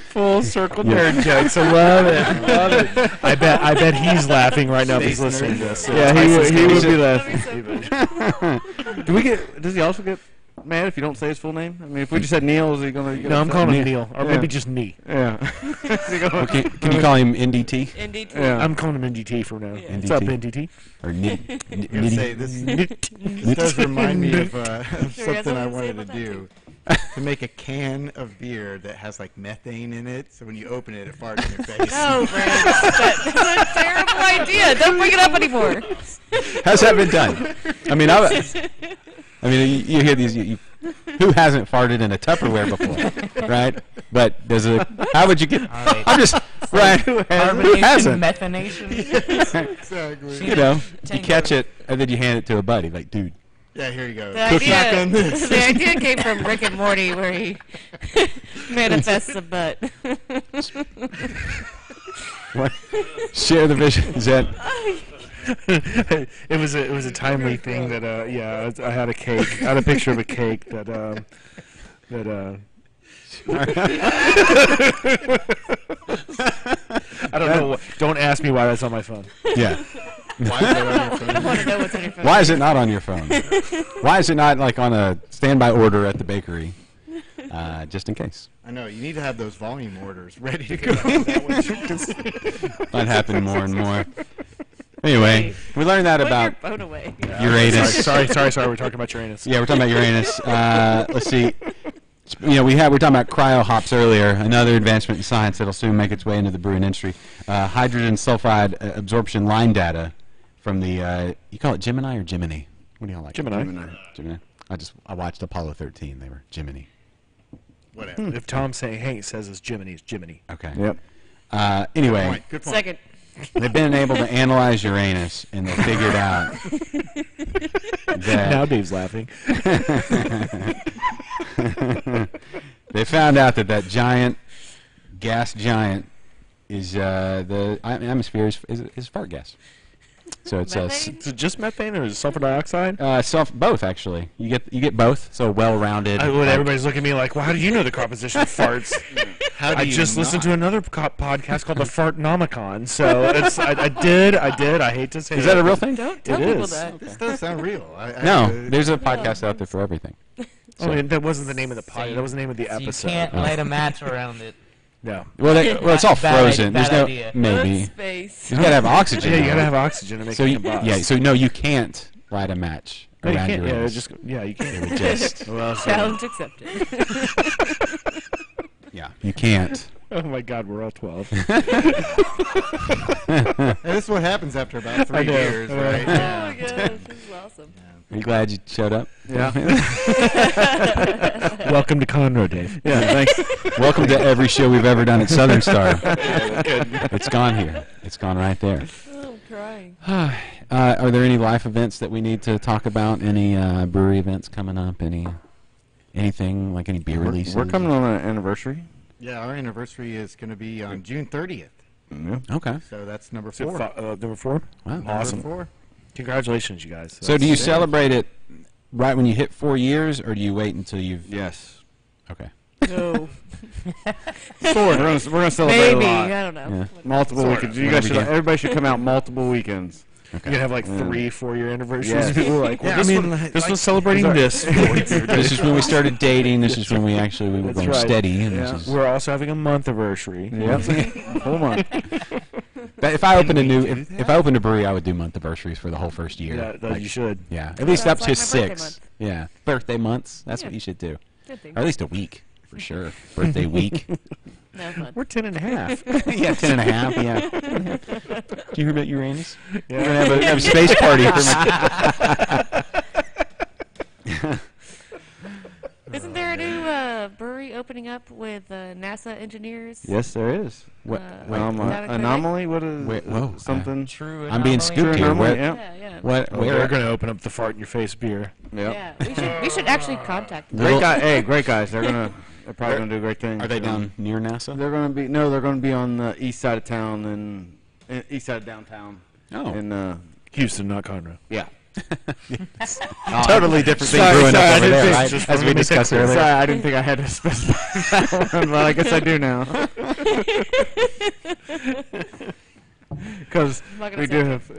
Full circle nerd jokes. I love it. Love it. I bet he's laughing right now if he's Space listening nerd to this. Yeah, he would be That'd laughing. Do we get? Does he also get mad if you don't say his full name? I mean, if we just said Neil, is he gonna? No, I'm calling him Neil, or Yeah. maybe just Nee. Yeah. Is he gonna- Okay, can you call him NDT NDT. Yeah. I'm calling him NDT from now. Yeah. What's up, NDT? NDT? or I was gonna say, Nitty? this does remind me of Sure, he has something I something to say wanted to about that do. To make a can of beer that has like methane in it, so when you open it, it farts in your face. No, Brent. That's a terrible idea. Don't bring it up anymore. How's that been done? I mean, you hear these. Who hasn't farted in a Tupperware before, right? But does it? How would you get? right. I'm just right. Who Carbonation, hasn't? methanation. Exactly. You know, you Tango. catch it and then you hand it to a buddy, like, dude. Yeah, here you go. The Cook back idea, on this. the idea came from Rick and Morty, where he manifests a butt. What? Share the vision. Is that? it was a timely thing that I had a cake. I had a picture of a cake that I don't know. Don't ask me why that's on my phone. Yeah. Why is that on your phone? I want to know what's on your phone. Why is it not on your phone? Why is it not like on a standby order at the bakery, just in case? I know, you need to have those volume orders ready to go. That was- Might happen more and more. Anyway, we learned that Put about your phone away. Uranus. Sorry. We're talking about Uranus. Yeah, we're talking about Uranus. Let's see. You know, we're talking about cryo hops earlier. Another advancement in science that'll soon make its way into the brewing industry. Hydrogen sulfide absorption line data from the. You call it Gemini or Gemini? What do y'all like? Gemini. Gemini. I watched Apollo 13. They were Gemini. Whatever. If Tom Hanks says it's Jiminy, it's Jiminy. Okay. Yep. Anyway, Point. Good point. Second. they've been able to analyze Uranus, and they figured out that Now Dave's laughing. they found out that giant gas giant is the atmosphere is fart gas. So it's Methane? Is it just methane or is it sulfur dioxide? both actually. You get both. So well-rounded. Everybody's looking at me like, well, how do you know the composition of farts? How do I you just listened not? to another podcast called the Fartnomicon. So I did. I hate to say Is that a it. real thing? Don't tell It people is. that. This does sound real. No, there's a podcast out there for everything. I mean, that wasn't the name of the So pod. you- That was the name of the So you episode. can't light a match around it. Yeah. Well, it's all Bad frozen. idea, There's bad no idea. maybe. Space. You gotta have oxygen. Yeah, you though. gotta have oxygen to make So it you, combust. yeah, so no, you can't light a match No, you around can't. your Yeah, anus. you can't. It would just Well, so- Challenge accepted. yeah, you can't. oh my God, we're all 12. Hey, this is what happens after about 3 know. years, right? Oh Yeah. my gosh, this is awesome. Are you glad you showed up? Yeah. Welcome to Conroe, Dave. Yeah. Thanks. Welcome to every show we've ever done at Southern Star. It's gone here. It's gone right there. Oh, I'm crying. Are there any life events that we need to talk about? Any brewery events coming up? Anything like any beer releases? We're coming on an anniversary. Yeah, our anniversary is going to be on June 30th. Yeah. Okay. So that's number So 4. number 4? Wow. Awesome. Number 4. Congratulations, you guys. So do you That's it. celebrate it right when you hit 4 years, or do you wait until you've? Yes. Okay. No. We're gonna celebrate Maybe. a lot. I don't know. Yeah. Multiple Sort weekends. of. You guys Whenever you should. can. Everybody should come out multiple weekends. You're going to have like 3, 4-year anniversaries. Yes. People are like, well, Yeah, this, I mean, one, like- this one's celebrating this. This is when we started dating. This is when we were That's going right. steady. And Yeah. this is, We're also having a month anniversary. Yep. Hold on. but if I opened a new, if I opened a brewery, I would do month anniversaries for the whole first year. Yeah, that you should. Yeah, at least Sounds up like to my birthday 6. month. Yeah, birthday months. That's what Yeah. you should do, Good thing. or at least a week for sure. Birthday week. No fun. We're 10 and a half. Yeah, 10 and a half. Yeah. Did you hear about Uranus? Yeah. We're gonna have a space party for my. Isn't there a new brewery opening up with NASA engineers? Yes, there is. What? Wait, is that a Anomaly. What is Wait, whoa, something? True. I'm being anomaly. scooped here. Anomaly, What? yeah. Yeah. What? Oh, Where? they're going to open up the fart in your face beer. Yep. Yeah. We should actually contact them. Little- Great guy. Hey, great guys. They're probably gonna do great things. Are they Um, down near NASA? They're gonna be They're gonna be on the east side of town and east side of downtown. Oh. And Houston, not Conroe. yeah. Totally different thing Sorry, brewing sorry, I up over didn't there, think- right? just As wanted we to make that discussed clear. earlier. Sorry, I didn't think I had to specify that one, but I guess I do now. Because I'm not gonna we say do it. have.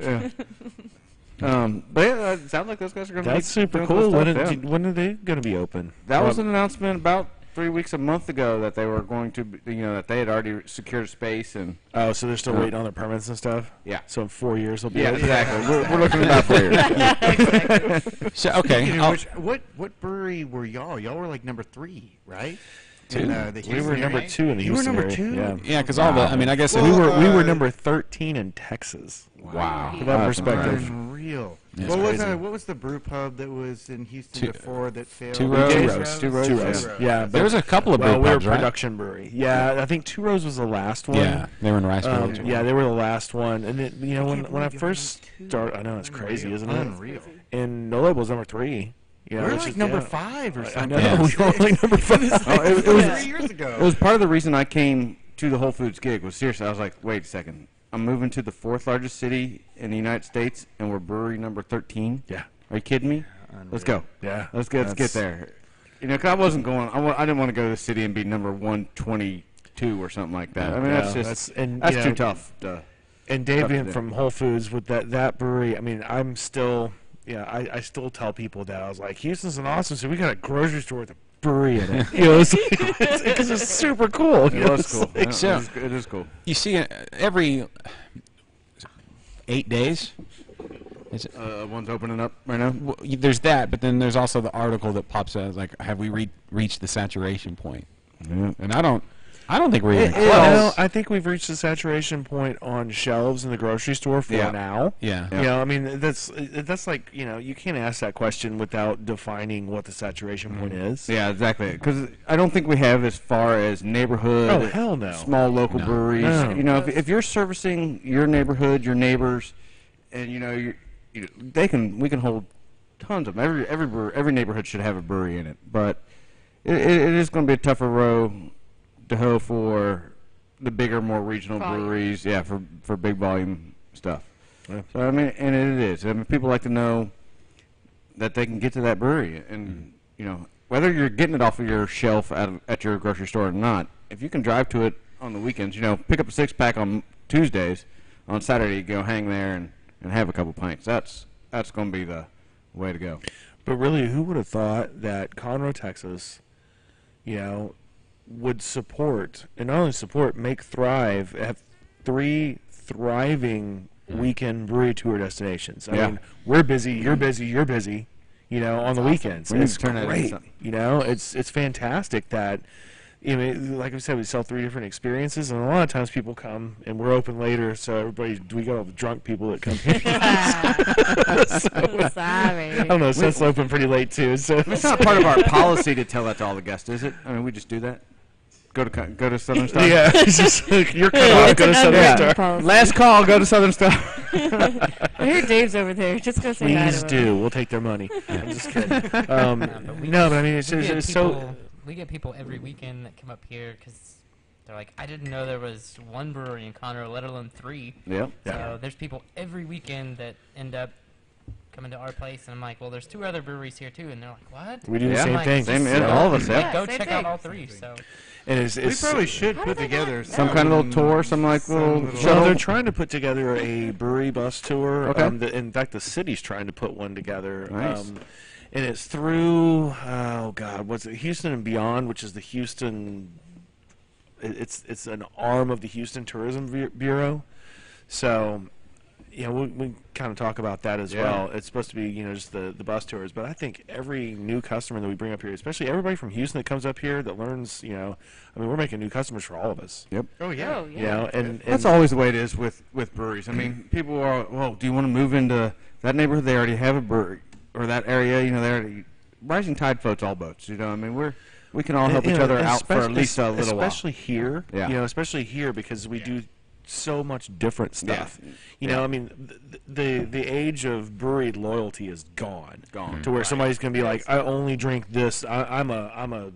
Yeah. But yeah, it sounds like those guys are gonna. That's be super doing cool. stuff, When, yeah. when are they going to be open? That was an announcement about 3 weeks, a month ago, that they were going to, that they had already secured space and. Oh, so they're still waiting on their permits and stuff? Yeah. So in 4 years they'll be Yeah, open? exactly. We're looking at about 4 years. So okay, Speaking of I'll- which, what brewery were y'all? Y'all were like number 3, right? Two. In, the We were Houston number area? 2 in the You were Houston number area. 2? Yeah. yeah, because all the, I mean, I guess Well, we were uh, number 13 in Texas. wow. For that Wow. perspective. Unreal. That's What was the brew pub that was in Houston Two- before that failed? Two Roads. Two Rows. Rows. Two Rows, Two yeah. Rows. Yeah, There was a couple of well, brew we were a pubs, right? production brewery. Yeah, I think Two Rows was the last one. Yeah, they were in Riceville. Yeah, they were the last one. And it, you know, when I believe y'all first were started, I know it's crazy, isn't it? Unreal. And No Label's number 3. You know, We're it's like just- number yeah. 5 or I something. know. Yeah. We were like number 5. Oh, it was 3 years ago. It was part of the reason I came to the Whole Foods gig. Was seriously, I was like, wait a second, I'm moving to the 4th largest city in the United States, and we're brewery number 13. Yeah. Are you kidding me? Let's go. Yeah. Let's get That's- there. You know, 'cause I wasn't going. I didn't want to go to the city and be number 122 or something like that. I mean, that's Yeah, just and, that's you too know, tough. And Dave Tough to being do. from Whole Foods with that brewery, I mean, I'm still, I still tell people that I was like, Houston's an awesome city. We got a grocery store with a brewery in it. You know, because it's super cool. you It know, was it's cool. like- Yeah, so- it is cool. You see, every 8 days, One's opening up right now. there's that, but then there's also the article that pops out like, have we reached the saturation point? Yeah. And I don't think we're even It- close. I think we've reached the saturation point on shelves in the grocery store for Yeah. now. Yeah. You know, I mean, that's like, you know, you can't ask that question without defining what the saturation point is. Yeah, exactly. Because I don't think we have as far as neighborhood. Oh, hell no. Small local No. breweries. No. You know, if you're servicing your neighborhood, your neighbors, and you know, we can hold tons of them. Every neighborhood should have a brewery in it. But it is going to be a tougher row to hoe for the bigger, more regional Volume. breweries. Yeah, for big volume stuff. Yeah. So I mean, and it is. I mean, people like to know that they can get to that brewery, and you know, whether you're getting it off of your shelf at your grocery store or not, if you can drive to it on the weekends, you know, pick up a 6-pack on Tuesdays, on Saturday you go hang there and have a couple pints. That's going to be the way to go. But really, who would have thought that Conroe, Texas, you know, would support, and not only support, make thrive, have 3 thriving weekend brewery tour destinations. I mean, we're busy, you're busy, you're busy, you know, on the weekends. We need It's to turn that into great. something. You know, it's fantastic that, you know, like I said, we sell 3 different experiences, and a lot of times people come, and we're open later, so we got all the drunk people that come here. Sorry. I don't know, Seth's open pretty late too, so It's not part of our policy to tell that to all the guests, is it? I mean, we just do that. Go to Southern Star. yeah, it's just like, you're cut off. It's Go to an Southern unwritten Star. policy. Last call. Go to Southern Star. I hear Dave's over there. Just go say hi to Please him. do. We'll take their money. I'm just kidding. But we No, but I mean, it's we just get it's people, so. we get people every weekend that come up here because they're like, I didn't know there was 1 brewery in Conroe, let alone 3. Yep. So there's people every weekend that end up coming to our place, and I'm like, well, there's 2 other breweries here too, and they're like, what? We do the Yeah. same Like, thing. Same. So- All of us. Yeah. Yeah. Go same check thing. out all 3. So And it's, We it's probably should How put did they not- together Some kind of little tour, some like little Well, shuttle. they're trying to put together a brewery bus tour. Okay. In fact, the city's trying to put one together. Nice. And it's through, oh God, what's it? Houston and Beyond, which is the Houston. It's an arm of the Houston Tourism Bureau. So, you know, we kind of talk about that as Yeah. well. It's supposed to be, you know, just the bus tours. But I think every new customer that we bring up here, especially everybody from Houston that comes up here that learns, you know, I mean, we're making new customers for all of us. Yep. Oh yeah. Oh, yeah. You know, and That's always the way it is with breweries. I mean, people are, well, do you want to move into that neighborhood? They already have a brewery, or that area. You know, they already rising tide floats all boats. You know, I mean, we can all help you each know, other out for at especially- least a little while. especially here. Yeah. You know, especially here because we do so much different stuff. Yeah. You know, I mean, the age of brewery loyalty is gone. Gone. To where somebody's gonna be like, I only drink this. I'm a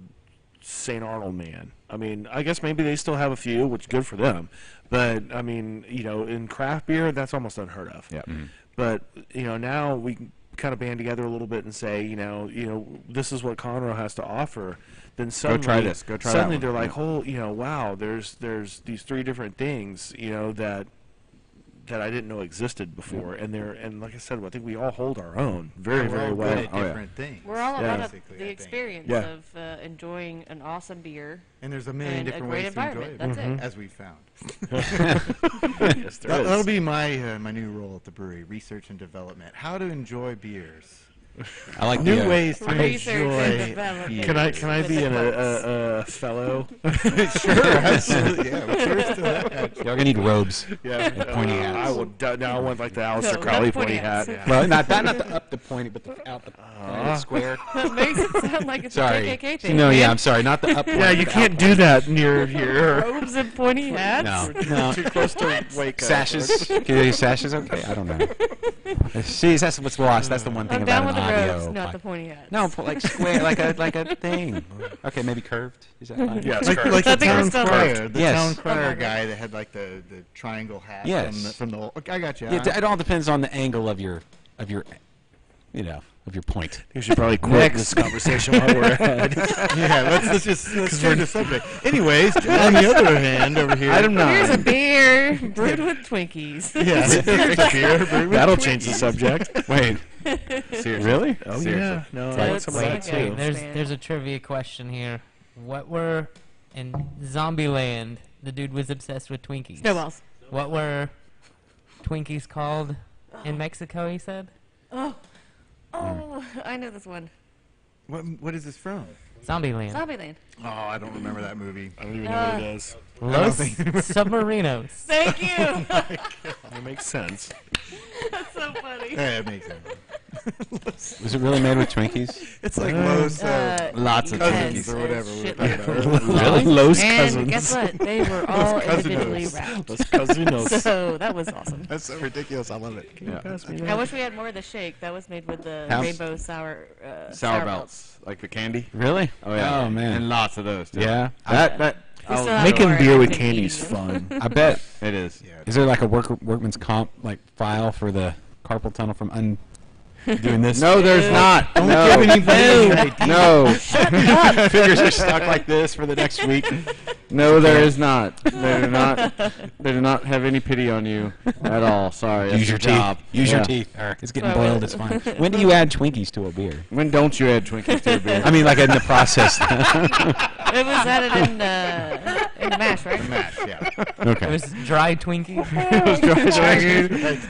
St. Arnold man. I mean, I guess maybe they still have a few, which is good for them. But I mean, you know, in craft beer, that's almost unheard of. Yep. But you know, now we can kind of band together a little bit and say, you know, this is what Conroe has to offer. Then suddenly, try this, go try that suddenly one. they're like, Yeah. oh, you know, wow, there's these 3 different things, you know, that I didn't know existed before, and like I said, I think we all hold our own very, We're very all well. good at Oh, yeah. different things. We're all Yeah. about Basically, I the think. experience Yeah. of enjoying an awesome beer And there's a million and a different great ways to enjoy environment. it. That's it. As we found. Yes, there is. That'll be my new role at the brewery: research and development. How to enjoy beers. I like New the, ways to Research and enjoy. development. beers. Can I be a fellow? Sure, absolutely. Yeah, well, cheers to that. Y'all gonna need robes. Yeah, pointy hats. I will. Now I want like the Alistair No, Crowley not pointy pointy hat. hats. Well, not the up the pointy, but the out the square. That makes it sound like it's Sorry. a KKK thing. No, yeah, man. I'm sorry, not the up. Yeah, pointy, you but can't out do that near here. Robes and pointy hats. pointy. No, Too close to wake up. sashes. Can you do sashes? Okay, I don't know. See, that's what's lost. That's the one thing I'm about down with an the audio. robes, not the podcast. pointy hats. No, like square, like a thing. Okay, maybe curved. Is that fine? Yes, Like, correct. like I the think we're town still crier, the Yes. town crier Okay. guy that had like the triangle hat Yes. from the old. Okay, I got you. Yeah, it all depends on the angle of your, you know, of your point. You should probably quit this conversation while we're ahead. Yeah, let's just change the subject. Anyways, on the other hand, over here, Item Here's a 9. beer brewed with Twinkies. yeah, here's a beer brewed with That'll change the subject. Wait, Seriously. really? Oh Seriously. yeah, no, I That's want some of that okay. too. Wait, There's a trivia question here. What were in Zombieland? The dude was obsessed with Twinkies. Snowballs. What were Twinkies called in Mexico? He said. Oh, I know this one. What is this from? Zombieland. Zombieland. Oh, I don't remember that movie. I don't even know what it is. Los Submarinos. Thank you. It makes sense. That's so funny. Yeah, it makes sense. Was it really made with Twinkies? It's like Los Lots of Cousins Twinkies or whatever. we were shit talking like about. Really? Los And cousins. guess what? They were all Cousins. individually wrapped. Los Casinos. So that was awesome. That's so ridiculous. I love it. I wish we had more of the shake. That was made with the House- rainbow sour Sour belts. Like the candy. Really? Oh, yeah. Oh man. And lots of those, too. Yeah. That We still have Making more beer with active candy is eating. fun. I bet. It is. Yeah. Is there like a workman's comp like file for the carpal tunnel from doing this? No, there's not. Don't no. give anybody any ideas. No. Fingers are stuck like this for the next week. No, there is not. They do not. They do not have any pity on you at all. Sorry. Use that's your job. teeth. Use your Yeah. teeth. It's getting Well, boiled. It's fine. When do you add Twinkies to a beer? When don't you add Twinkies to a beer? I mean, like in the process. It was added in the mash, right? Mash, yeah. It Okay. was dry Twinkie.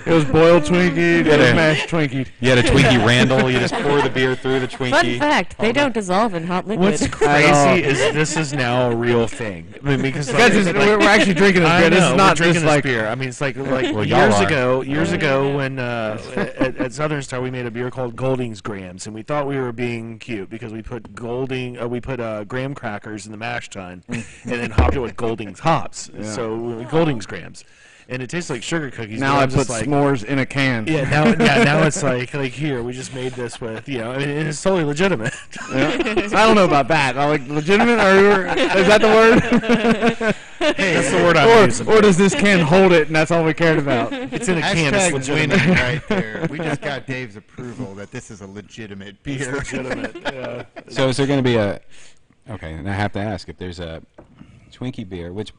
It was boiled Twinkie. It was mashed Twinkie. You had a Twinkie Randall. You just pour the beer through the Fun Twinkie. fact: they don't dissolve in hot liquid. What's crazy is this is now a real thing. I mean, because Guys, we're actually drinking this I beer. This know, is we're not drinking just this like beer. I mean, it's like Well, y'all are. years ago when at Southern Star we made a beer called Golding's Grams, and we thought we were being cute because we put graham crackers in the mash tun, and then hopped it with Golding's hops. So Golding's Grams, and it tastes like sugar cookies. now but I I'm put just like, s'mores in a can. yeah, now it's like here we just made this with I mean, it's totally legitimate. Yeah. I don't know about that. I like legitimate, or is that the word? That's the word I'm using. Or does this can hold it, and that's all we cared about? It's in a can. It's Hashtag legitimate. winning right there. We just got Dave's approval that this is a legitimate It's beer. legitimate. Yeah. So is there going to be a? Okay, and I have to ask if there's a Twinkie beer. What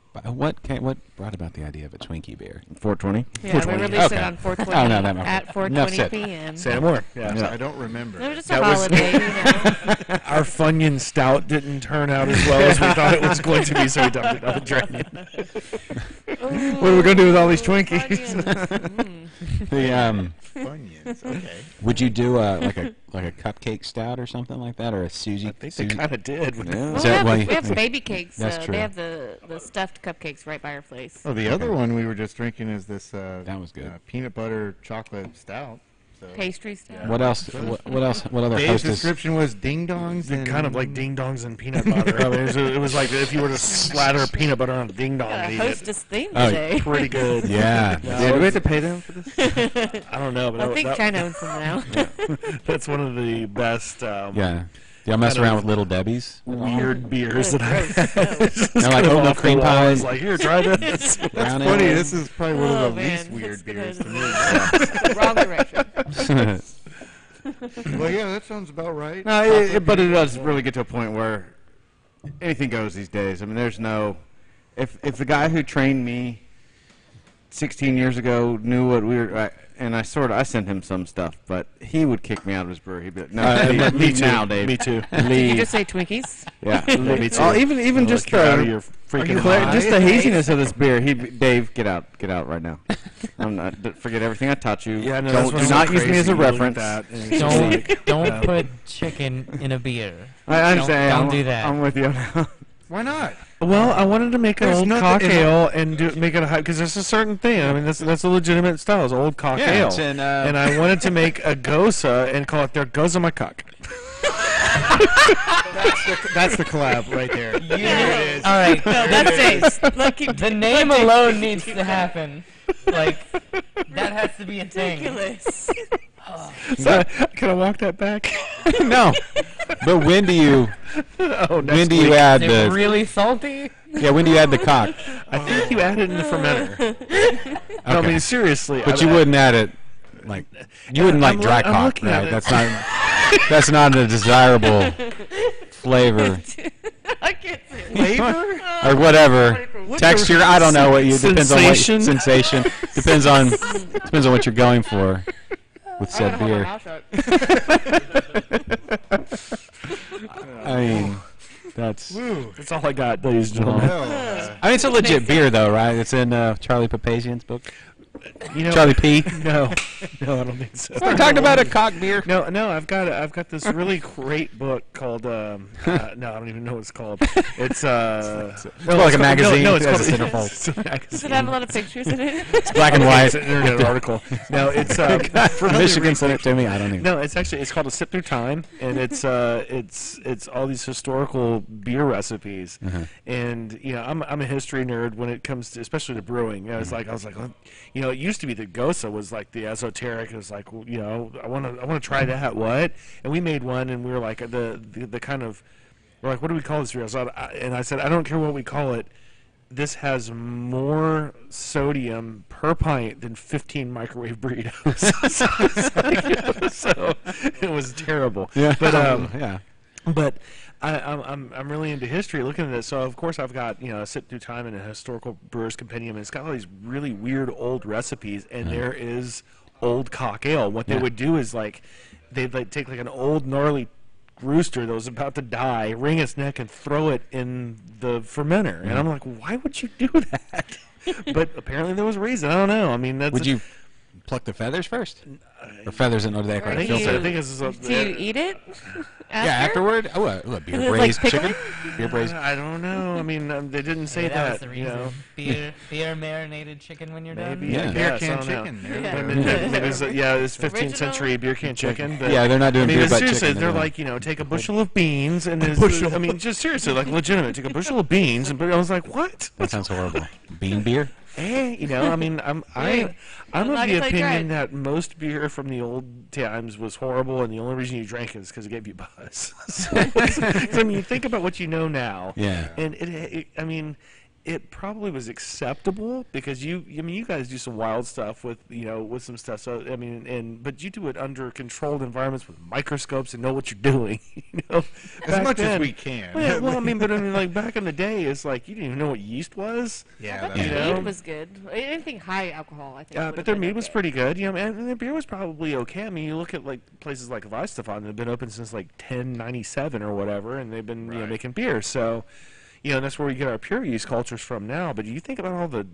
brought about the idea of a Twinkie beer? 420. Yeah, we 420. released Okay. it on 420 Oh, no, that might at be- 4:20 enough said. p.m. Say no more. Yeah. I don't remember. It was just That a was- holiday, you know. Our Funyun Stout didn't turn out as well as we thought it was going to be, so we dumped it on the drain. What are we gonna do with all these Twinkies? The Funyuns. Okay. would you do like a cupcake stout or something like that, or a Susie? I think they kind of did. Yeah. Well, Is we that have, why we you- have baby cakes. That's true. They have the stuffed cupcakes right by our place. Oh, the other one we were just drinking is this. That was good. Peanut butter chocolate stout. So Pastry stuff. What else? What else? What other Dave's hostess? description was ding dongs. They're and kind of like ding dongs and peanut butter. I mean, it was like if you were to splatter peanut butter on a ding dong Got a and eat it. hostess theme Oh, today. Pretty good. Yeah. Yeah, do we have to pay them for this? I don't know, but I think China owns them now. that's one of the best Yeah. Do y'all mess Kind around of with Little Debbie's? weird beers Ugh, that I gross. had. Just They're like kind of oatmeal off the cream wall. pie. I was like, here, try this. Brown Funny, ale? this is probably one Oh, of the man, least weird that's beers good. to me. Wrong direction. Well, yeah, that sounds about right. No, but it does really get to a point where anything goes these days. I mean, there's no. If the guy who trained me 16 years ago knew what we were, and I sent him some stuff, but he would kick me out of his brewery. He'd be like, no, leave now, Dave. Me too. Did you Leave. just say Twinkies? Yeah, Me too. Oh, even Look, just you're out of your freaking mind. just the haziness of this beer. Dave, get out right now. I'm not, forget everything I taught you. Yeah, no, Don't, that's do not use me as a crazy. You look at reference. that, and it's just like, Don't put chicken in a beer. I understand. Don't do that. I'm with you. Why not? well, I wanted to make an There's old nothing cock in ale and make it a high because there's a certain thing. I mean, that's a legitimate style. It's old cock Yeah, ale, it's in, and I wanted to make a gosa and call it their goza my cock. That's the collab right there. There it is. All right. That's Dave's. Look, keep The name alone needs to happen. Like, that has to be a thing. ridiculous. So, can I walk that back? No. But when do you Oh, next when do you week. add Is it the really salty? yeah when do you add the cock? I think you add it in the fermenter. I Okay. mean, seriously. But you wouldn't add it like you wouldn't like I'm dry I'm cock, looking at right? it. That's not a desirable flavor I can't see it. Flavor? or whatever. Texture, I don't know what you depends on what Sensation? sensation depends on what you're going for with I said wanna hold my beer. mouth shut. I mean, that's. That's all I got, ladies and gentlemen. No. I mean, it's a legit beer, though, right? It's in Charlie Papazian's book. You know, Charlie P. No, no, I don't think so. We're talking about a cock beer. No, I've got this really great book called no, I don't even know what it's called. It's more like a magazine. No, it's It has called a centerfold. it's a magazine. Does it have a lot of pictures in it? It's black and Okay, white. It's an internet article. No, it's From Michigan sent it to me. I don't even. No, it's called A Sip Through Time, and it's all these historical beer recipes, and I'm a history nerd when it comes to especially to brewing. You know, I was like, well, it used to be that Gosa was like the esoteric. It was like, well, I want to try that. What? And we made one, and we were like the kind of we're like, what do we call this beer? And I said, I don't care what we call it. This has more sodium per pint than 15 microwave burritos. So it was terrible. Yeah. But yeah. but I'm really into history, looking at this. So of course I've got a sit through time in a historical brewers compendium, and it's got all these really weird old recipes, and there is old cock ale. What they would do is they'd take an old gnarly rooster that was about to die, wring its neck, and throw it in the fermenter. And I'm like, why would you do that? But apparently there was a reason. I don't know. I mean, Would you pluck the feathers first? Or feathers and they Or call do it you- filter? I think it's Do you eat it? Yeah, afterward? Oh, what beer Is it like braised chicken? pickling? Beer braised. I don't know. I mean, they didn't say Maybe that was that. the You reason. know, Beer marinated chicken when you're maybe. Yeah. I Beer guess, I can don't know. chicken. There Yeah. But I we mean, go. it was, it's 15th Original? century beer can chicken. But Yeah, they're not doing I mean, beer butt seriously, chicken. they're doing- like, take a bushel of beans and I mean, just seriously, like legitimate, take a bushel of beans, and but I was like, what? That sounds horrible. Bean beer? I mean, I'm Hey, of like the it's like opinion right. that most beer from the old times was horrible, and the only reason you drank it is because it gave you buzz. So I mean, you think about what you know now, Yeah. and I mean, it probably was acceptable because you guys do some wild stuff with with some stuff. So I mean, but you do it under controlled environments with microscopes and know what you're doing. As Back much as then- we can. Well, I mean, but I mean, like back in the day, it's like you didn't even know what yeast was. Yeah, I bet that's the You know? meat was good. Anything high alcohol, I think. Yeah, would've but their been meat was okay. pretty good. And their beer was probably okay. I mean, you look at like places like Weistefan that have been open since like 1097 or whatever, and they've been Right. making beer. So, and that's where we get our pure yeast cultures from now. But you think about all the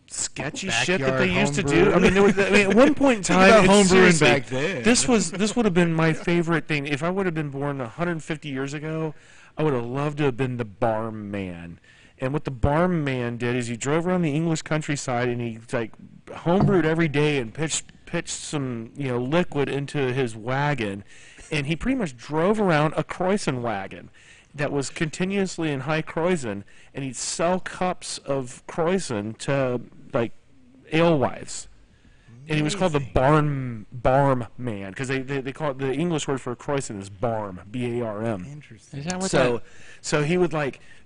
sketchy shit that they Backyard used to homebrew. do. I mean, at one point in time, about it's homebrewing seriously- back then. This would have been my favorite thing. If I would have been born 150 years ago, I would have loved to have been the barn man. And what the barn man did is he drove around the English countryside and he homebrewed every day and pitched some liquid into his wagon, and he pretty much drove around a Kreuzen wagon that was continuously in high Kreuzen, and he'd sell cups of Kreuzen to alewives. And he was called the barm man because they call it, the English word for Kreuzen is barm, B-A-R-M. Interesting. Is that what So he would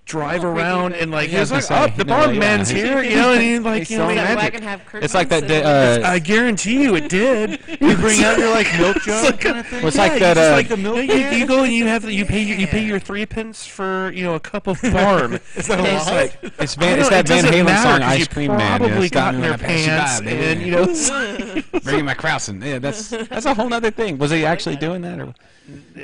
drive That's around pretty and good. he was I like, was gonna oh, say, the no, barn yeah. man's here, and he Does that wagon have curtains? It's like that. and- I guarantee you it did. You bring out your milk jug kind of thing. Well, it's like you that, just like the milk. You go and you pay your 3 pence for a cup of barm. Is that a Tastes lot? like- It's I Van, don't it's know, that it Van doesn't Halen matter song, 'cause Ice you Cream Man. probably Stop got in me their when I pass you pants, by, and baby. Bringing my Krausen. Yeah, that's a whole other thing. Was he actually doing that, or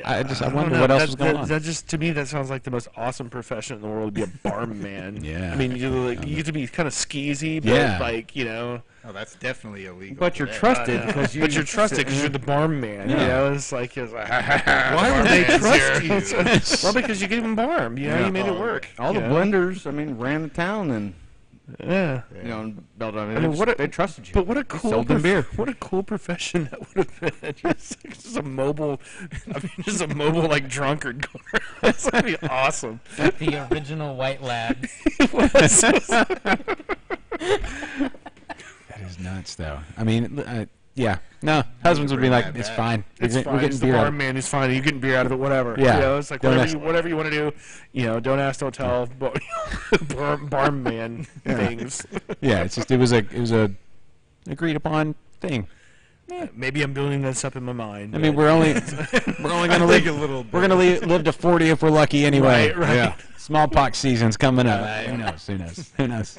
I don't wonder know. what else That- was going on. That just to me that sounds like the most awesome profession in the world to be a barn man. Yeah. I mean you get to be kind of skeezy, but Yeah. Oh, that's definitely illegal. But you're Yeah. trusted because but you're trusted because you're the barn man. Yeah. It's like, Why would they trust you? Well, because you gave him barm. Yeah. You made it work. all the you know? blenders. I mean, ran the town and Yeah. in Belgium. I mean, what a- they trusted you. But what a cool sold them beer. What a cool profession that would have been. Just a mobile, just a mobile drunkard corner. That's gonna be awesome. The original White Labs. That is nuts, though. I mean, yeah. No, husbands would be bring like, that it's back. fine. It's We're fine. getting It's the beer out. barn man who's fine. You're getting beer out of it. Whatever. Yeah. It's like Don't whatever you want to do. Don't ask, don't tell. Barn man things. Yeah, it's just it was a agreed upon thing. Maybe I'm building this up in my mind. I mean, we're only gonna live a little. we're gonna live to 40 if we're lucky anyway. Right. Yeah. Smallpox season's coming up. Who knows? Who knows? Who knows?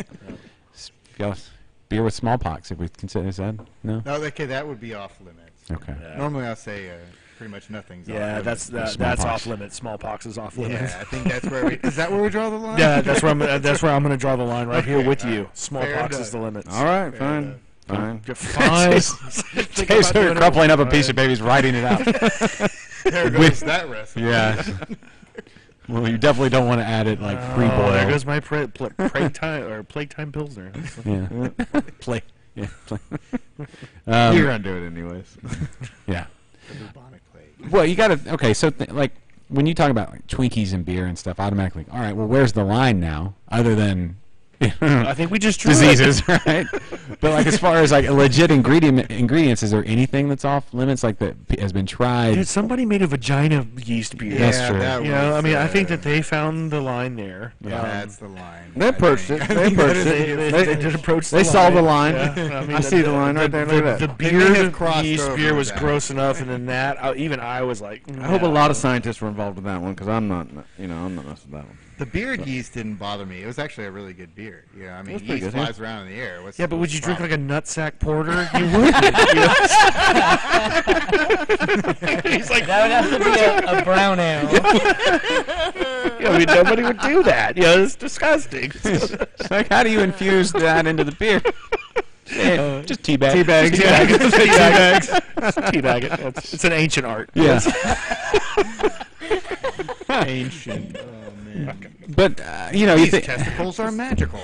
Beer with smallpox, if we consider that. No. No, okay, that would be off limits. Okay. Normally, I'll say pretty much nothing's. Yeah, off that's limits. that's Smallpox. off limits. Smallpox is off limits. Yeah, I think that's where we. Is that where we draw the line? Yeah, that's where I'm gonna draw the line right here Okay, with all you. right. Smallpox Fair is the limits. All right, Fair fine, enough. fine. You're fine. Jay's sort of crumpling up a piece of baby's writing it out. There goes that recipe. Yeah. Well, you definitely don't want to add it like pre-boil. Oh, there goes my plague time pilsner. Yeah. Play. Yeah. Play. You're gonna do it anyways. Yeah. The bubonic plague. Well, you gotta. Okay, so when you talk about Twinkies and beer and stuff, automatically, all right. Well, where's the line now? Other than, I think we just drew it. diseases, right? But like as far as like legit ingredients, is there anything that's off limits like that has been tried? Dude, somebody made a vagina yeast beer. That's true. that You know, I was, mean, I think that they found the line there. That's the line. They I approached think. it. They approached They, it. they did approach the They line. saw the line. Yeah, I, mean, I see the line right there. Look at The that. They may have beer, crossed yeast over beer with was that. gross enough, and then that, even I was like, I hope a lot of scientists were involved with that one because I'm not messing with that one. The beer yeast didn't bother me. It was actually a really good beer. Yeah, I mean, was pretty yeast good, yeah. flies around in the air. Yeah, but would you drink like a nutsack porter? You You wouldn't. He's like, That would have to be a brown ale. I mean, nobody would do that. You know, it's disgusting. It's like, how do you infuse that into the beer? Just tea bag. Tea bags, yeah. Teabag it. It's an ancient art. Yeah. ancient. Oh man. But you know, you These think testicles are magical.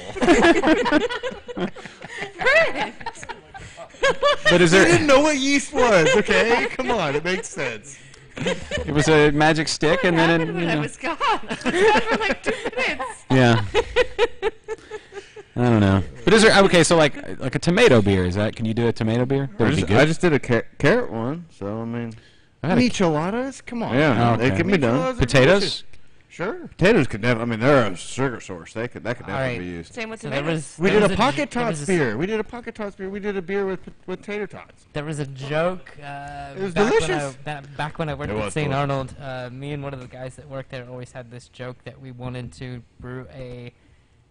but is I there? didn't know what yeast was. Okay, come on, it makes sense. It was a magic stick, and then it, when I was gone. I was gone for like 2 minutes. yeah. I don't know. But is there okay? So like a tomato beer is that? Can you do a tomato beer? That would be good. I just did a carrot one, so I mean, I had a- Micheladas? Come on. yeah, Oh, they okay. can be done. Micheladas are potatoes. delicious. Sure. Potatoes could never. I mean, they're a sugar source. That could definitely right. be used. Same with So there tomatoes. was We there did was a pocket there was tots a s- beer. We did a pocket tots beer. We did a beer with tater tots. There was a joke. It was back delicious. Back when I worked It at was St. delicious. Arnold, me and one of the guys that worked there always had this joke that we wanted to brew a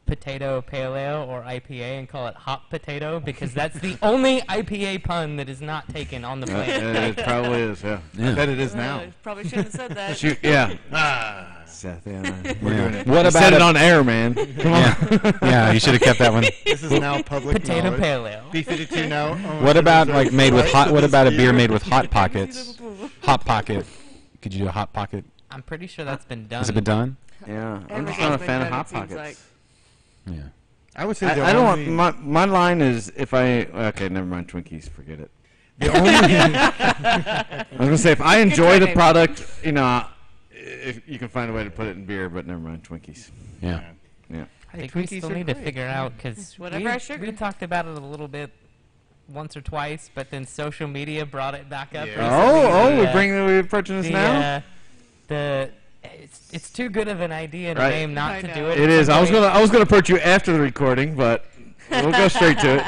potato pale ale or IPA and call it hot potato because that's the only IPA pun that is not taken on the planet. It probably is. Yeah. I bet it is now. Probably shouldn't have said that. Shoot, yeah. Ah. Seth, yeah. Yeah. What about said it it on air, man? Come on. Yeah, you should have kept that one. This is now public Potato knowledge. pale ale. B52 now. owns What the about reserve like made with rights hot? to What this about a beer beer. made with hot pockets? Hot pocket. Could you do a hot pocket? I'm pretty sure that's been done. Has it been done? Yeah, I'm Everything's just not a been fan of done, hot it seems pockets. like. Yeah. I would say the I don't only, want my line is if I okay, never mind Twinkies, forget it. the only I was gonna say if I enjoy try, the babe. product, you know, if you can find a way to put it in beer, but never mind Twinkies. Yeah. Yeah. I think we Twinkies still are need to great. figure out because Whatever has sugar. we talked about it a little bit once or twice, but then social media brought it back up. Yeah. recently. We're approaching this the, now. It's too good of an idea and Right. a name not I to know. do it. It at is. some I was point. gonna approach you after the recording, but we'll go straight to it.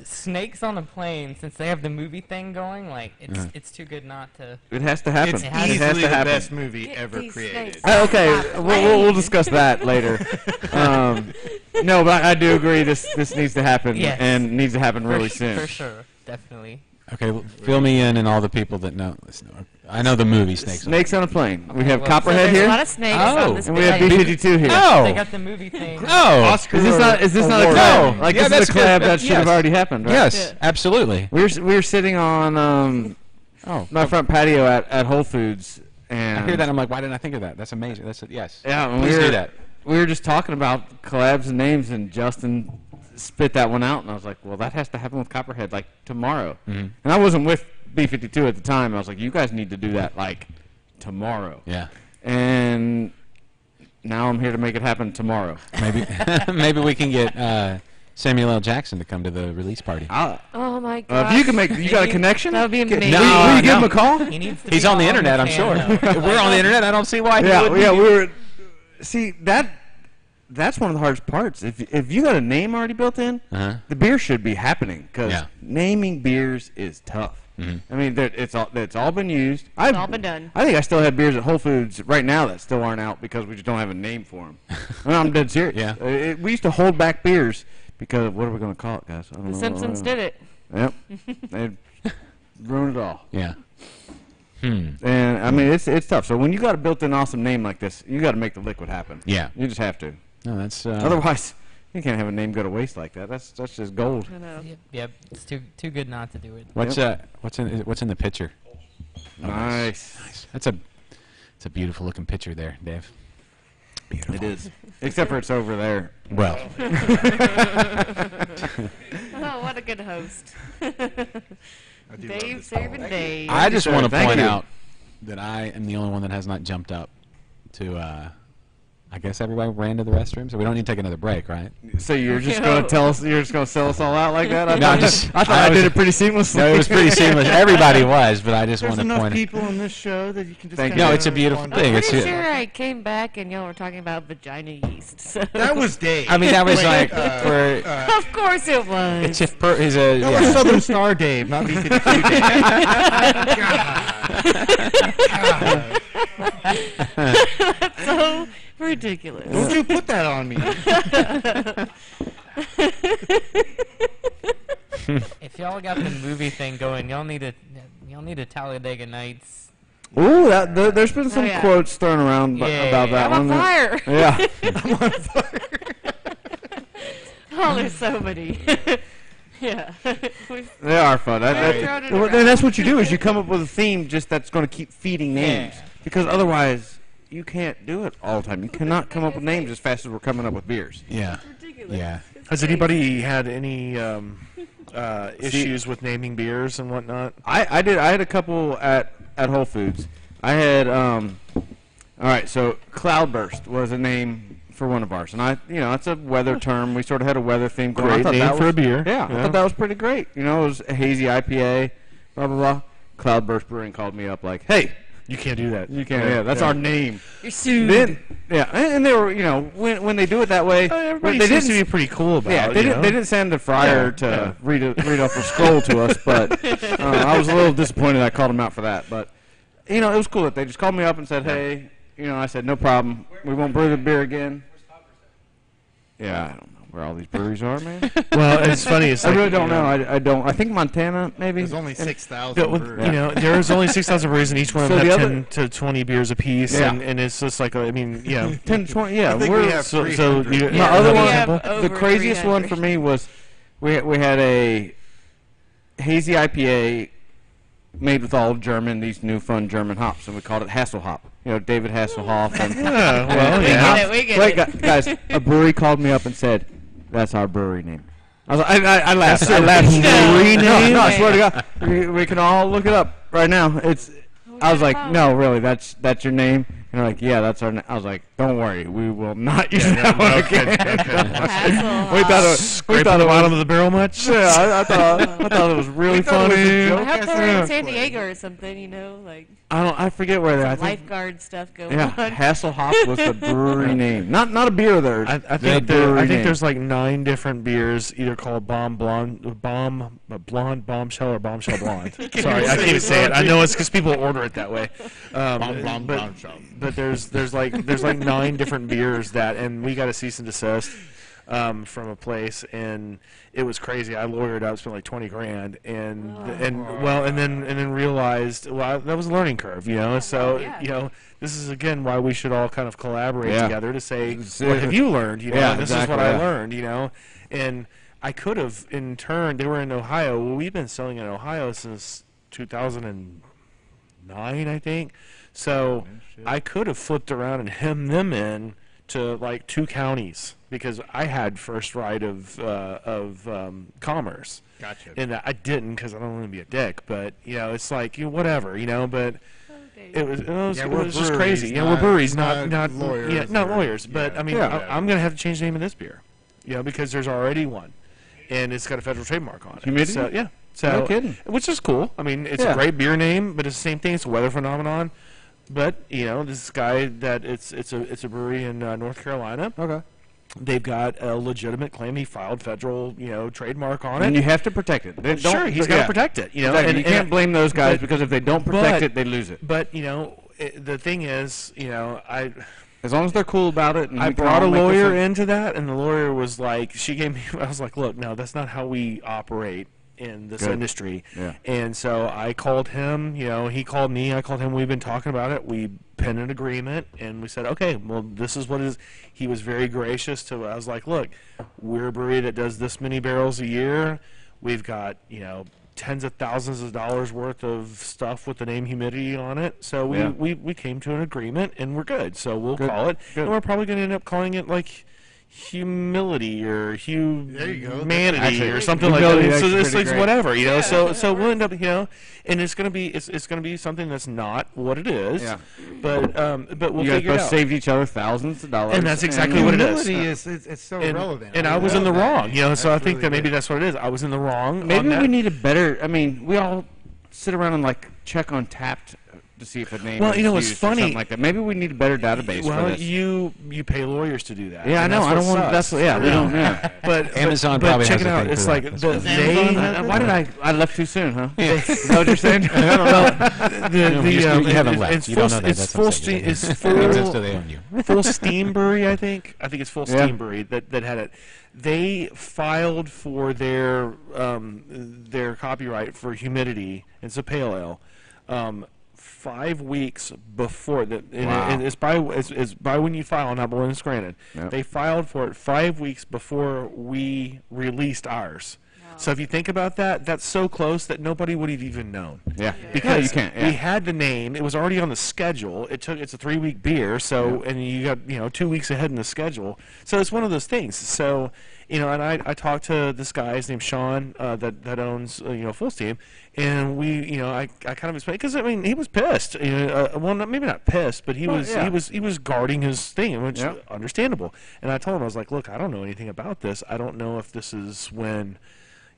It's Snakes on a Plane. Since they have the movie thing going, like it's too good not to. It has to happen. it's It has It has easily to the happen. best movie Get ever these created. snakes. Okay, we'll discuss that later. No, but I do agree. This needs to happen, Yes. and needs to happen For really sh- soon. For sure, definitely. Okay, well, fill me in and all the people that know. I know the movie Snakes. on- Snakes on a plane. We have well, Copperhead There's a lot here, of snakes Oh, on this and we have page. B-52 here. They Oh, got the movie thing. oh, Is this not? Is this not a award. collab? No. Like Yeah, this is that's a good. collab that should have Yes. already happened, right? yes, absolutely. We were sitting on Oh, my front patio at Whole Foods, and I hear that. I'm like, why didn't I think of that? That's amazing. That's yes. Yeah, and Please we do were, that. We were just talking about collabs and names, and Justin spit that one out, and I was like, well, that has to happen with Copperhead like tomorrow. Mhm. And I wasn't with B-52 at the time. I was like, you guys need to do that like tomorrow. Yeah, And now I'm here to make it happen tomorrow. maybe maybe we can get Samuel L. Jackson to come to the release party. Oh my god. If you can make, you got a connection? That would be amazing. Will No, you give him no. a call? He needs to He's be on the internet, I'm sure. fan, We're on the internet. I don't see why. he Yeah, wouldn't yeah. be. We were. See that. That's one of the hardest parts. If you got a name already built in, Uh-huh. the beer should be happening because Yeah. naming beers is tough. Mhm. I mean, it's all been used. It's all been done. I think I still have beers at Whole Foods right now that still aren't out because we just don't have a name for them. I'm dead serious. Yeah. We used to hold back beers because what are we going to call it, guys? I don't The know. Simpsons did it. Yep. They ruined it all. Yeah. Hmm. And I mean, it's tough. So when you got a built-in awesome name like this, you got to make the liquid happen. Yeah. You just have to. No, that's. Otherwise, you can't have a name go to waste like that. That's just gold. I know. Yep, it's too good not to do it. what's in the picture? Nice. That's it's a beautiful looking picture there, Dave. Beautiful. It is. Except for it's over there. Well, Oh, what a good host. I do love Dave this serving ball. Dave. I just sir. want to Thank point you. out that I am the only one that has not jumped up to I guess everybody ran to the restroom, so we don't need to take another break, right? So you're just going to tell us? You're just going to sell us all out like that? I No, thought, I I was- did it pretty seamlessly. No, it was pretty seamless. Everybody was, but I just There's want to enough point. people in this show that you can just. Thank kinda you. No, it's a beautiful wander. thing. I'm It's pretty ju- sure I came back and y'all were talking about vagina yeast. So. That was Dave. I mean, that was like Wait, for. Of course it was. It's if per, he's a that was yeah. Southern Star Dave, not B52 Dave. God. So ridiculous. Don't you put that on me. If y'all got the movie thing going, y'all need a Talladega Nights. Ooh, there's been some yeah. quotes thrown around Yeah. about that I'm one. on fire. Yeah. Oh, there's so many. Yeah. They are fun. They're thrown it Well, around. then that's what you do is you come up with a theme just that's going to keep feeding names Yeah. because otherwise you can't do it all the time. You cannot come up with names as fast as we're coming up with beers. Yeah. Ridiculous. Yeah. Has anybody had any issues with naming beers and whatnot? I did. I had a couple at Whole Foods. I had all right. So Cloudburst was a name for one of ours, and it's a weather term. We sort of had a weather theme going. I Great thought name that for was- a beer. Yeah, I thought that was pretty great. It was a hazy IPA. Blah blah blah. Cloudburst Brewing called me up like, "Hey, You can't do that. you can't. Yeah, that's our name." You're sued. Then, yeah, and they were, when they do it that way, Everybody they seems to didn't. be pretty cool about Yeah, it. they you didn't. know? They didn't send the friar to read off a scroll to us, but I was a little disappointed. I called them out for that, but it was cool that they just called me up and said, "Hey," I said, "No problem. We won't brew the beer again." Yeah, I don't know where all these breweries are, man. Well, it's funny. It's I like, really don't know. I don't. I think Montana, maybe. There's only And- 6,000 breweries. There's only 6,000 breweries, and each one of So them the have other- 10 to 20 beers apiece, Yeah. and it's just like, 10 10 to 20. Yeah, I think we're we have so 300. you, My other we one- have example? over the craziest one 300. for me was we had a hazy IPA made with all German, these new fun German hops, and we called it Hasselhoff. David Hasselhoff. And, Yeah, well, We yeah. get it. We get Wait, it. guys, a brewery called me up and said, "That's our brewery name." I was like, I laughed. I laughed. brewery name? No, I swear to God, we can all look it up right now. I was like, no, really, that's your name. And they're like, yeah, that's our name. I was like, don't worry, we will not use that one again. Hasselhoff. we thought Scrape it the was, bottom of the barrel much? yeah, I thought it was really thought it was a funny. joke. I hope they're Yeah. in San Diego or something, like I forget where they're. I think lifeguard stuff going yeah, on. Hasselhoff was the brewery name, not a beer of theirs. I the think brewery name. there's like 9 different beers, either called Blonde, Bombshell, or Bombshell Blonde. Sorry, I can't even say it. I know it's because people order it that way. But there's like 9 different beers and we got a cease and desist from a place, and it was crazy. I lawyered out, spent like 20 grand, and then realized, well, that was a learning curve, So yeah. this is again why we should all kind of collaborate Yeah. together to say, It's, what have you learned? yeah, And this exactly, is what I yeah. learned, and I could have in turn. They were in Ohio. Well, we've been selling in Ohio since 2009, I think. So I could have flipped around and hemmed them in to like 2 counties because I had first right of commerce. Gotcha. And I didn't because I don't want to be a dick. But it's like whatever, But it was Yeah, it we're was just breweries, crazy. We're breweries, not not lawyers Yeah, not or- lawyers. But yeah. I mean, Yeah. I'm gonna have to change the name of this beer, because there's already one, and it's got a federal trademark on it. Humidity? So, yeah. So, No kidding. Which is cool. I mean, it's Yeah. a great beer name, but it's the same thing. It's a weather phenomenon. But this guy that it's a brewery in North Carolina. Okay. They've got a legitimate claim. He filed federal trademark on And it. you have to protect it. They Sure, don't- he's got to yeah. protect it. Exactly. And you can't blame those guys but- because if they don't protect but- it, they lose it. But the thing is, I As long as they're cool about it. And I we can brought all a make this lawyer a- into that, and the lawyer was like, she gave me. I was like, look, no, that's not how we operate in this Good. industry. Yeah. And so I called him. He called me. I called him. We've been talking about it. We penned an agreement, and we said, okay, well, this is what it is. He was very gracious to. I was like, look, we're a brewery that does this many barrels a year. We've got tens of thousands of dollars worth of stuff with the name Humidity on it. So we came to an agreement, and we're good. So we'll Good. call it. Good. And we're probably going to end up calling it like, humility or There you go. humanity Actually, or something like humility, that. So that's it's pretty like great. whatever, you know. So we'll end up, you know, and it's gonna be it's gonna be something that's not what it is. Yeah. But we'll You guys figure it both out. saved each other thousands of dollars. And that's exactly what it is. Humility it's so And, relevant. and I was in the love that. wrong, you know. So I That's think really that maybe good. that's what it is. I was in the wrong. Maybe on that. we need a better. I mean, we all sit around and like check on Tapped to see if a name. Well, is you know, it's used or something funny. like that. Maybe we need a better database for Well, this. you pay lawyers to do that. Yeah, I and know. that's I don't what want. sucks. That's yeah. We don't. Yeah. But Amazon but probably check has it a out. thing It's for like that. the, That's they. Why did I left too soon? Huh? Is that what you're saying? You haven't left. It's You full. don't know that. It's That's full. what I'm saying. It's It exists, so full. they own you. Full Steambury, I think. I think it's Full Yeah. Steambury that had it. They filed for their copyright for Humidity. It's a pale ale. 5 weeks before that, Wow. and it's by when you file, not when it's granted. Yep. They filed for it 5 weeks before we released ours. So if you think about that, that's so close that nobody would have even known. Yeah. Because you can't. we Yeah. had the name, it was already on the schedule. It's a 3-week beer, so and you got 2 weeks ahead in the schedule. So it's one of those things. So and I talked to this guy, his name's Sean, that owns Full Steam, and we I kind of explained because I mean he was pissed. Well, maybe not pissed, but he was guarding his thing, which is understandable. And I told him, I was like, look, I don't know anything about this. I don't know if this is when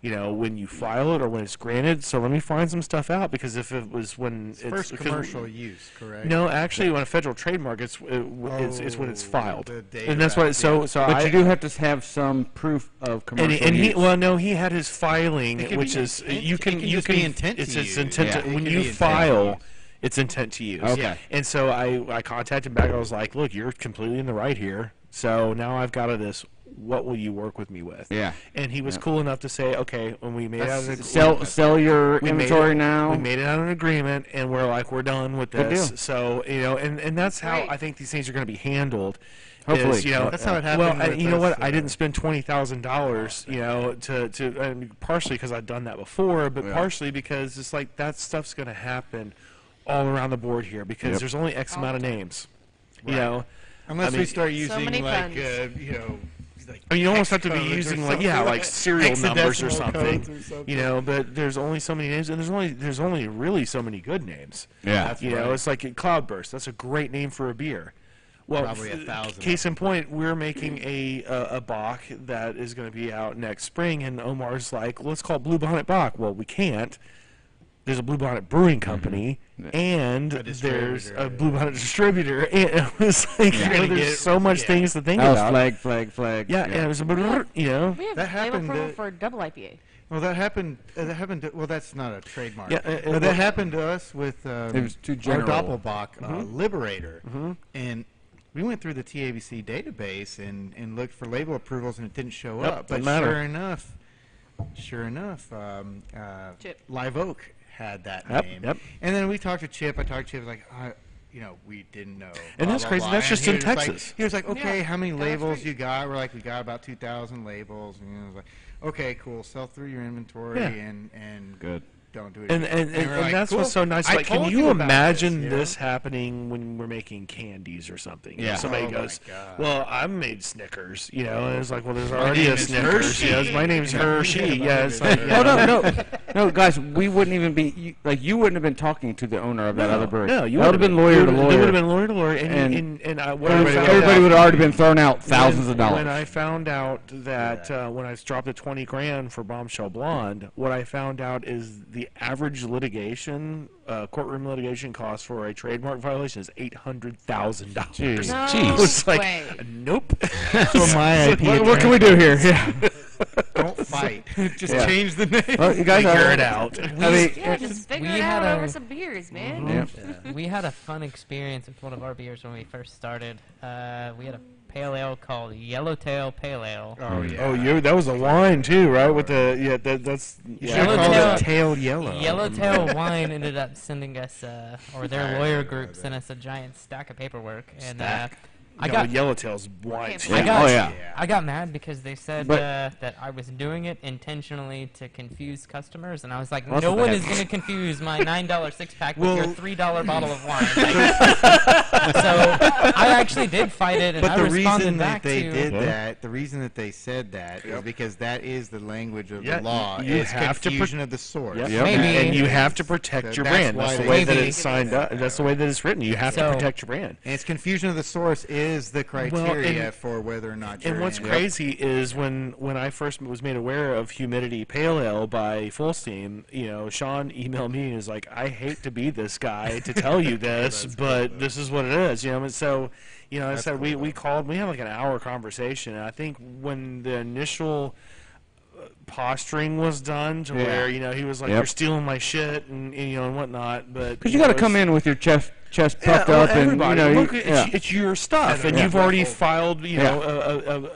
you file it or when it's granted. So let me find some stuff out, because if it was when it's First because- commercial use, correct? No, actually, when a federal trademark, it's when it's filed, the date and that's of what. that, So But I you do have to have some proof of commercial and he use. he had his filing, It could which be is intent- you it can can you just can be intent to it's its use. intent Yeah. to, It when could you be intent to file. use. It's intent to use. Okay. Yeah. And so I contacted him back. I was like, look, you're completely in the right here. So now I've got this. What will you work with me with? Yeah. And he was cool enough to say, okay, when we made out an Sell your we made inventory it- now. We made it out an agreement, and we're done with Good this. deal. So and that's how Right. I think these things are going to be handled. Hopefully. is, That's how it Well, happened and with you know us, what? I didn't spend $20,000, to I mean, partially because I'd done that before, but Yeah. partially because it's like that stuff's going to happen all around the board here, because Yep. there's only X amount of names. You Right. know, Unless I mean- we start using many like puns. like I mean, you almost have hex to be codes or using something, like serial numbers or hexadecimal something. codes or something. But there's only so many names, and there's only really so many good names. Yeah. That's You know, right. it's like Cloudburst. That's a great name for a beer. Well, Probably 1,000 case in point, we're making a Bach that is going to be out next spring, and Omar's like, let's call it Blue Bonnet Bach. Well, we can't. There's a Blue Bonnet Brewing Company, and A there's distributor. a Blue Bonnet distributor. And it was like, You're gonna there's get- so much yeah. things to think That was about. flag. Yeah, and it was a We We have We have That label happened, approval for double IPA. Well, that happened. Well, that's not a trademark. Yeah, but well- that happened to us with It was too our general. Doppelbock Liberator, and we went through the TABC database and looked for label approvals, and it didn't show Yep, up. But didn't matter. sure enough, Chip. Live Oak had that Yep, name. yep. And then we talked to Chip. I talked to Chip. Like, we didn't know. And blah, that's blah, crazy. blah. That's And just he in was like- Texas. he was like, okay, Yeah. how many Yeah, that's labels great. you got? We're like, we got about 2,000 labels. And I was like, okay, cool. Sell through your inventory Yeah. and Good. don't do it. And again. and we're like, that's cool. what's so nice. I Like, can told you about imagine this, you know? this happening when we're making candies or something? You know, Yeah. somebody Oh my goes, God. "Well, I made Snickers," and it's like, "Well, there's My already name a is Snickers." Hershey. My name's Hershey. My Yeah, name it's is like, Hershey. Oh no, guys, we wouldn't even be you wouldn't have been talking to the owner of that other brewery. No, you that would have been lawyer to They would lawyer. have been lawyer to lawyer, and what I found Everybody out- would have already been thrown out thousands of dollars. When I found out that when I dropped the $20,000 for Bombshell Blonde, what I found out is the average litigation, courtroom litigation cost for a trademark violation is $800,000. Jeez. No It was like, way. nope. So my IP What can we do here? Yeah. don't fight. Just Yeah. change the name. Well, you guys Figure are it out. I mean, Yeah, just figure we it had out a- over some beers, man. yeah. We had a fun experience with one of our beers when we first started. We had a pale ale called Yellowtail Pale Ale. Oh yeah. Oh, that was a wine too, right? With the that's You should have called Yellowtail- it tail yellow. Yellowtail Wine ended up sending us, or their lawyer group sent us a giant stack of paperwork, and I you know, got- Yellowtail's wines. Yeah. I got, Oh, yeah. I got mad because they said But- that I was doing it intentionally to confuse customers, and I was like, Well, that's no what one they is have. going to confuse my $9 six-pack with your Well- $3 bottle of wine. So I actually did fight it, and But I the responded reason back that they to. did Yeah. that, the reason that they said that is because that is the language of Yeah, the law. you It's have to confusion of the source. Yep. Yep. Maybe. And you have to protect your That's brand. why That's the they way that Maybe. it's signed up. That's the way that it's written. You have So- to protect your brand. And it's confusion of the source is the criteria for whether or not you're And what's in. crazy is when I first was made aware of Humidity Pale Ale by Full Steam, you know, Sean emailed me and was like, "I hate to be this guy to tell you this, but this is what it is." You know, and so, you know, I That's said cool, we called, we had like an hour conversation, and I think when the initial posturing was done to Yeah. where, you know, he was like, Yep. "You're stealing my shit," and you know, and whatnot, but Because you got to come in with your chest puffed up, and you everybody. know, Look, yeah. it's your stuff, and Yeah. you've already filed, you Yeah. know,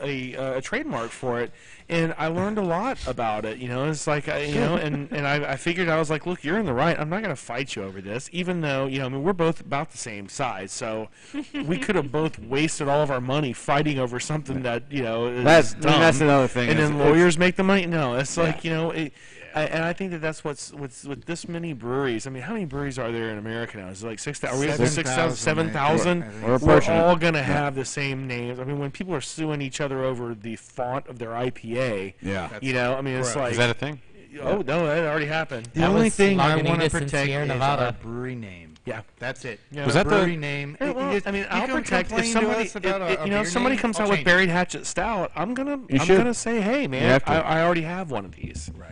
a trademark for it. And I learned a lot about it. You know, it's like, you know, and I figured, I was like, look, you're in the right. I'm not going to fight you over this, even though, you know, I mean, we're both about the same size, so we could have both wasted all of our money fighting over something that, you know, is That's dumb. that's another thing. And is then it's- lawyers make the money. No, it's Yeah. like, you know, and I think that's what's with this many breweries. I mean, how many breweries are there in America now? Is it like 6,000? Are we at 6,000, 7,000? We're We're approaching it. all going to have the same names. I mean, when people are suing each other over the font of their IPA, Yeah. you know, I mean, it's Correct. like, Is that a thing? oh no, that already happened. The That only was thing I want to Lagunitas in protect Sierra is Nevada. our brewery name. Yeah. That's it. Yeah. Was that the- brewery name? Yeah, well, I mean, you I'll can protect if complain to somebody, us about if, a you know, beer if somebody name, comes I'll out with change Buried Hatchet Stout, I'm should. gonna say, hey You man, have to. I already have one of these. it. Right.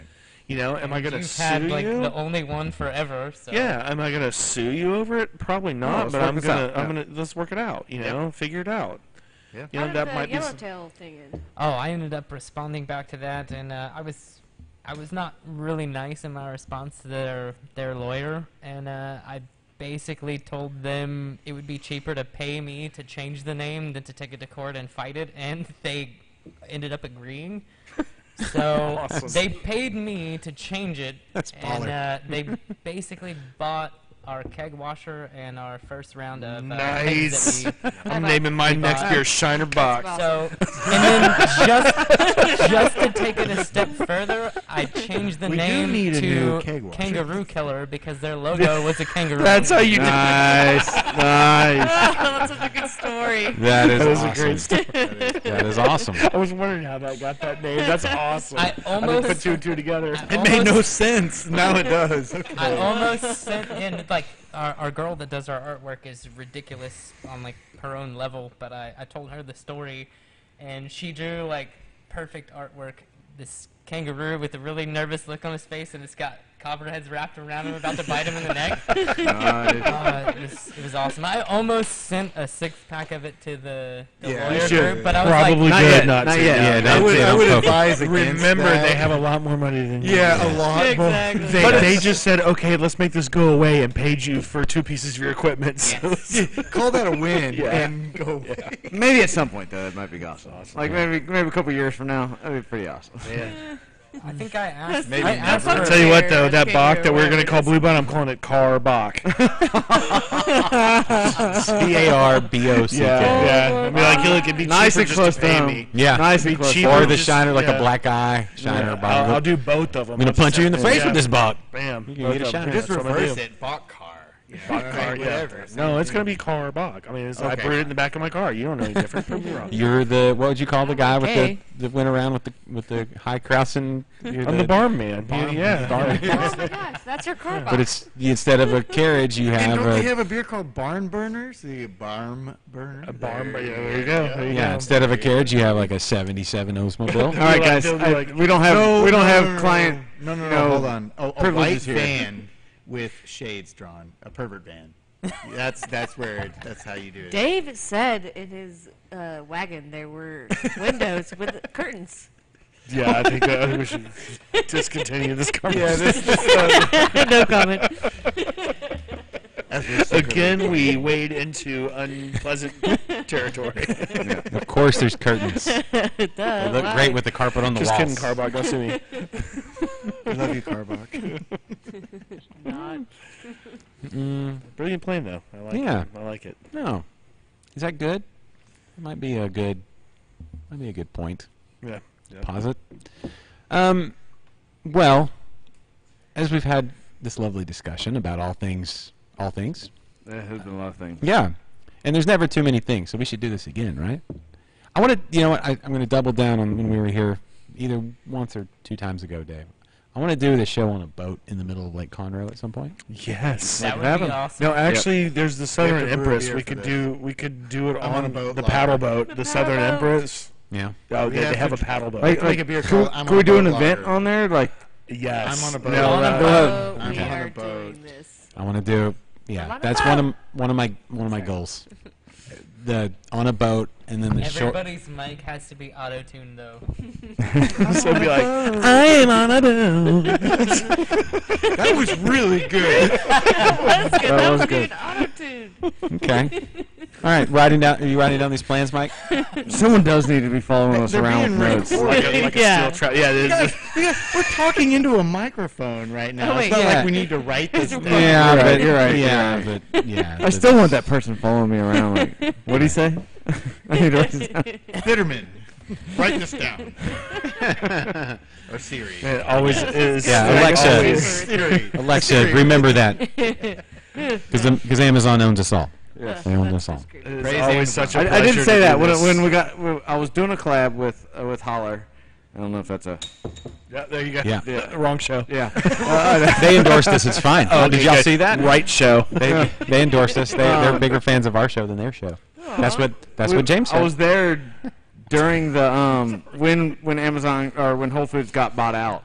You know, am I gonna You've sue had like you? the only one forever. So. Yeah, am I gonna sue you over it? Probably not, let's but work I'm this gonna, out, I'm yeah. gonna let's work it out. You know, figure it out. Yeah. You How know, did that the might be. Yellowtail thing end? Oh, I ended up responding back to that, and I was not really nice in my response to their lawyer, and I basically told them it would be cheaper to pay me to change the name than to take it to court and fight it, and they ended up agreeing. So Awesome. they paid me to change it, That's and baller. they basically bought our keg washer and our first round of Nice. kegs that we I'm naming my next beer Shiner Box. Wow. so, and then just to take it a step further, I changed the We do name need a new to keg washer. Kangaroo Killer because their logo was a kangaroo. That's how you do it. Nice, nice. That's such a good story. That is That was awesome. a great story. That is awesome. I was wondering how that got that name. That's awesome. I didn't almost put two and two together. I It made no almost- sense. Now it does. Okay. I almost sent in like our girl that does our artwork is ridiculous on like her own level, but I told her the story, and she drew like perfect artwork. This kangaroo with a really nervous look on his face, and it's got copperheads wrapped around him, about to bite him in the neck. Nice. It was awesome. I almost sent a 6-pack of it to the Yeah, lawyer you should. group, but I was Probably like, Not good yet, not not to. yet. Yeah, I don't- would, yeah, I don't would poke 'em. advise against Remember, that. they have a lot more money than you. Yeah, a lot. Exactly. They just said, okay, let's make this go away and paid you for 2 pieces of your equipment. So Call that a win Yeah. and go away. Maybe at some point though, it might be awesome. Like maybe a couple years from now, that'd be pretty awesome. I think I asked. Maybe I asked never. I'll for tell you what, though, That's that Bach kangaroo, that we're whatever going it to call is. Blue Bond, I'm calling it Car Bach. CARBOCK. Yeah. I mean, like, look, it'd be Nice cheaper and just close to to pay home. me. Yeah. Nice Be and close. cheaper. Or the Just- shiner, like yeah. a black eye shiner. Yeah, bottom. I'll do both of them. I'm gonna punch you in the face with this buck. Bam. You can Both get a of shot them. at Just That's what I'm gonna reverse do. it. Bach car. You know, Bach car, yeah. whatever. No, it's going to be Car Bach. I mean, I Okay, brewed it in fine. the back of my car. You don't know any different. Prove me wrong. You're the what would you call the guy with Okay. the that went around with the high crossing? I'm the barn man. Yeah. Oh my gosh, that's your car box. But it's instead of a carriage, you And have don't they a have a beer called Barn Burners? The Barn Burner? A barn, yeah, there you go. There you yeah. go. Instead of a carriage, you have like a '77 Oldsmobile. All right, guys. They'll be like, We don't have client. No, you know, hold on. A white privileges here. van with shades drawn. A pervert van. That's how you do it. Dave said in his wagon there were windows with curtains. Yeah, I think we should discontinue this conversation. No comment. As we're secretly- Again, we wade into unpleasant territory. Of course, there's curtains. They Duh, look why? great with the carpet on the Just walls. kidding, Car Bach. Don't sue me. I love you, Carbach. Not. Mm, Brilliant plane, though. I like Yeah. it. I like it. no, is that good? Might be a good point. Yeah. Pause it. Well, as we've had this lovely discussion about all things. There has been a lot of things. Yeah, and there's never too many things, so we should do this again, right? I want to, you know what? I'm going to double down on when we were here, either once or 2 times ago, Dave. I want to do the show on a boat in the middle of Lake Conroe at some point. Yes. That would be awesome. No, actually, there's the Southern to brew a Empress. beer We for could this. do it I'm on a on boat the live. paddle boat, the Southern paddle boat. Empress. Yeah. Oh, We they have have a to- paddle boat. Like, Make a beer can, called I'm can on we a do an boat event lager. on there? Like, Yes. I'm on a boat. No, On a that- boat. I'm we on a are boat. doing this. I want to do. I'm Yeah, on a that's boat. one of my goals. The on a boat and then the short. Everybody's mic has to be auto-tuned though. So it'd be like, I am on a boat. That was really good. That was good. That That was was good. good. Auto-tune. Okay. All right, are you writing down these plans, Mike? someone does need to be following us They're around being with notes. recorded. Yeah. Steel trap. Yeah, it is. We're talking into a microphone right now. Oh, wait, it's not yeah. like we need to write this down. Yeah, You're right, but you're right, Yeah, you're but yeah. I still want that person following me around. Like, what do you say? I need to write this down. Bitterman, write this down. Or Siri. It always is. Yeah, like, Alexa. always- Siri. Alexa, Siri. remember that, because Amazon owns us all. Yes. They own us all. It is Praise always Amazon. such a I pleasure didn't say to that do when this. I was doing a collab with Holler. I don't know if that's a Yeah, there you go. Yeah. Wrong show. yeah. They endorsed us. It's fine. Oh, did okay, y'all good. see that? Right show. They endorsed us. They're bigger fans of our show than their show. That's what James said. I was there during the when Amazon or when Whole Foods got bought out,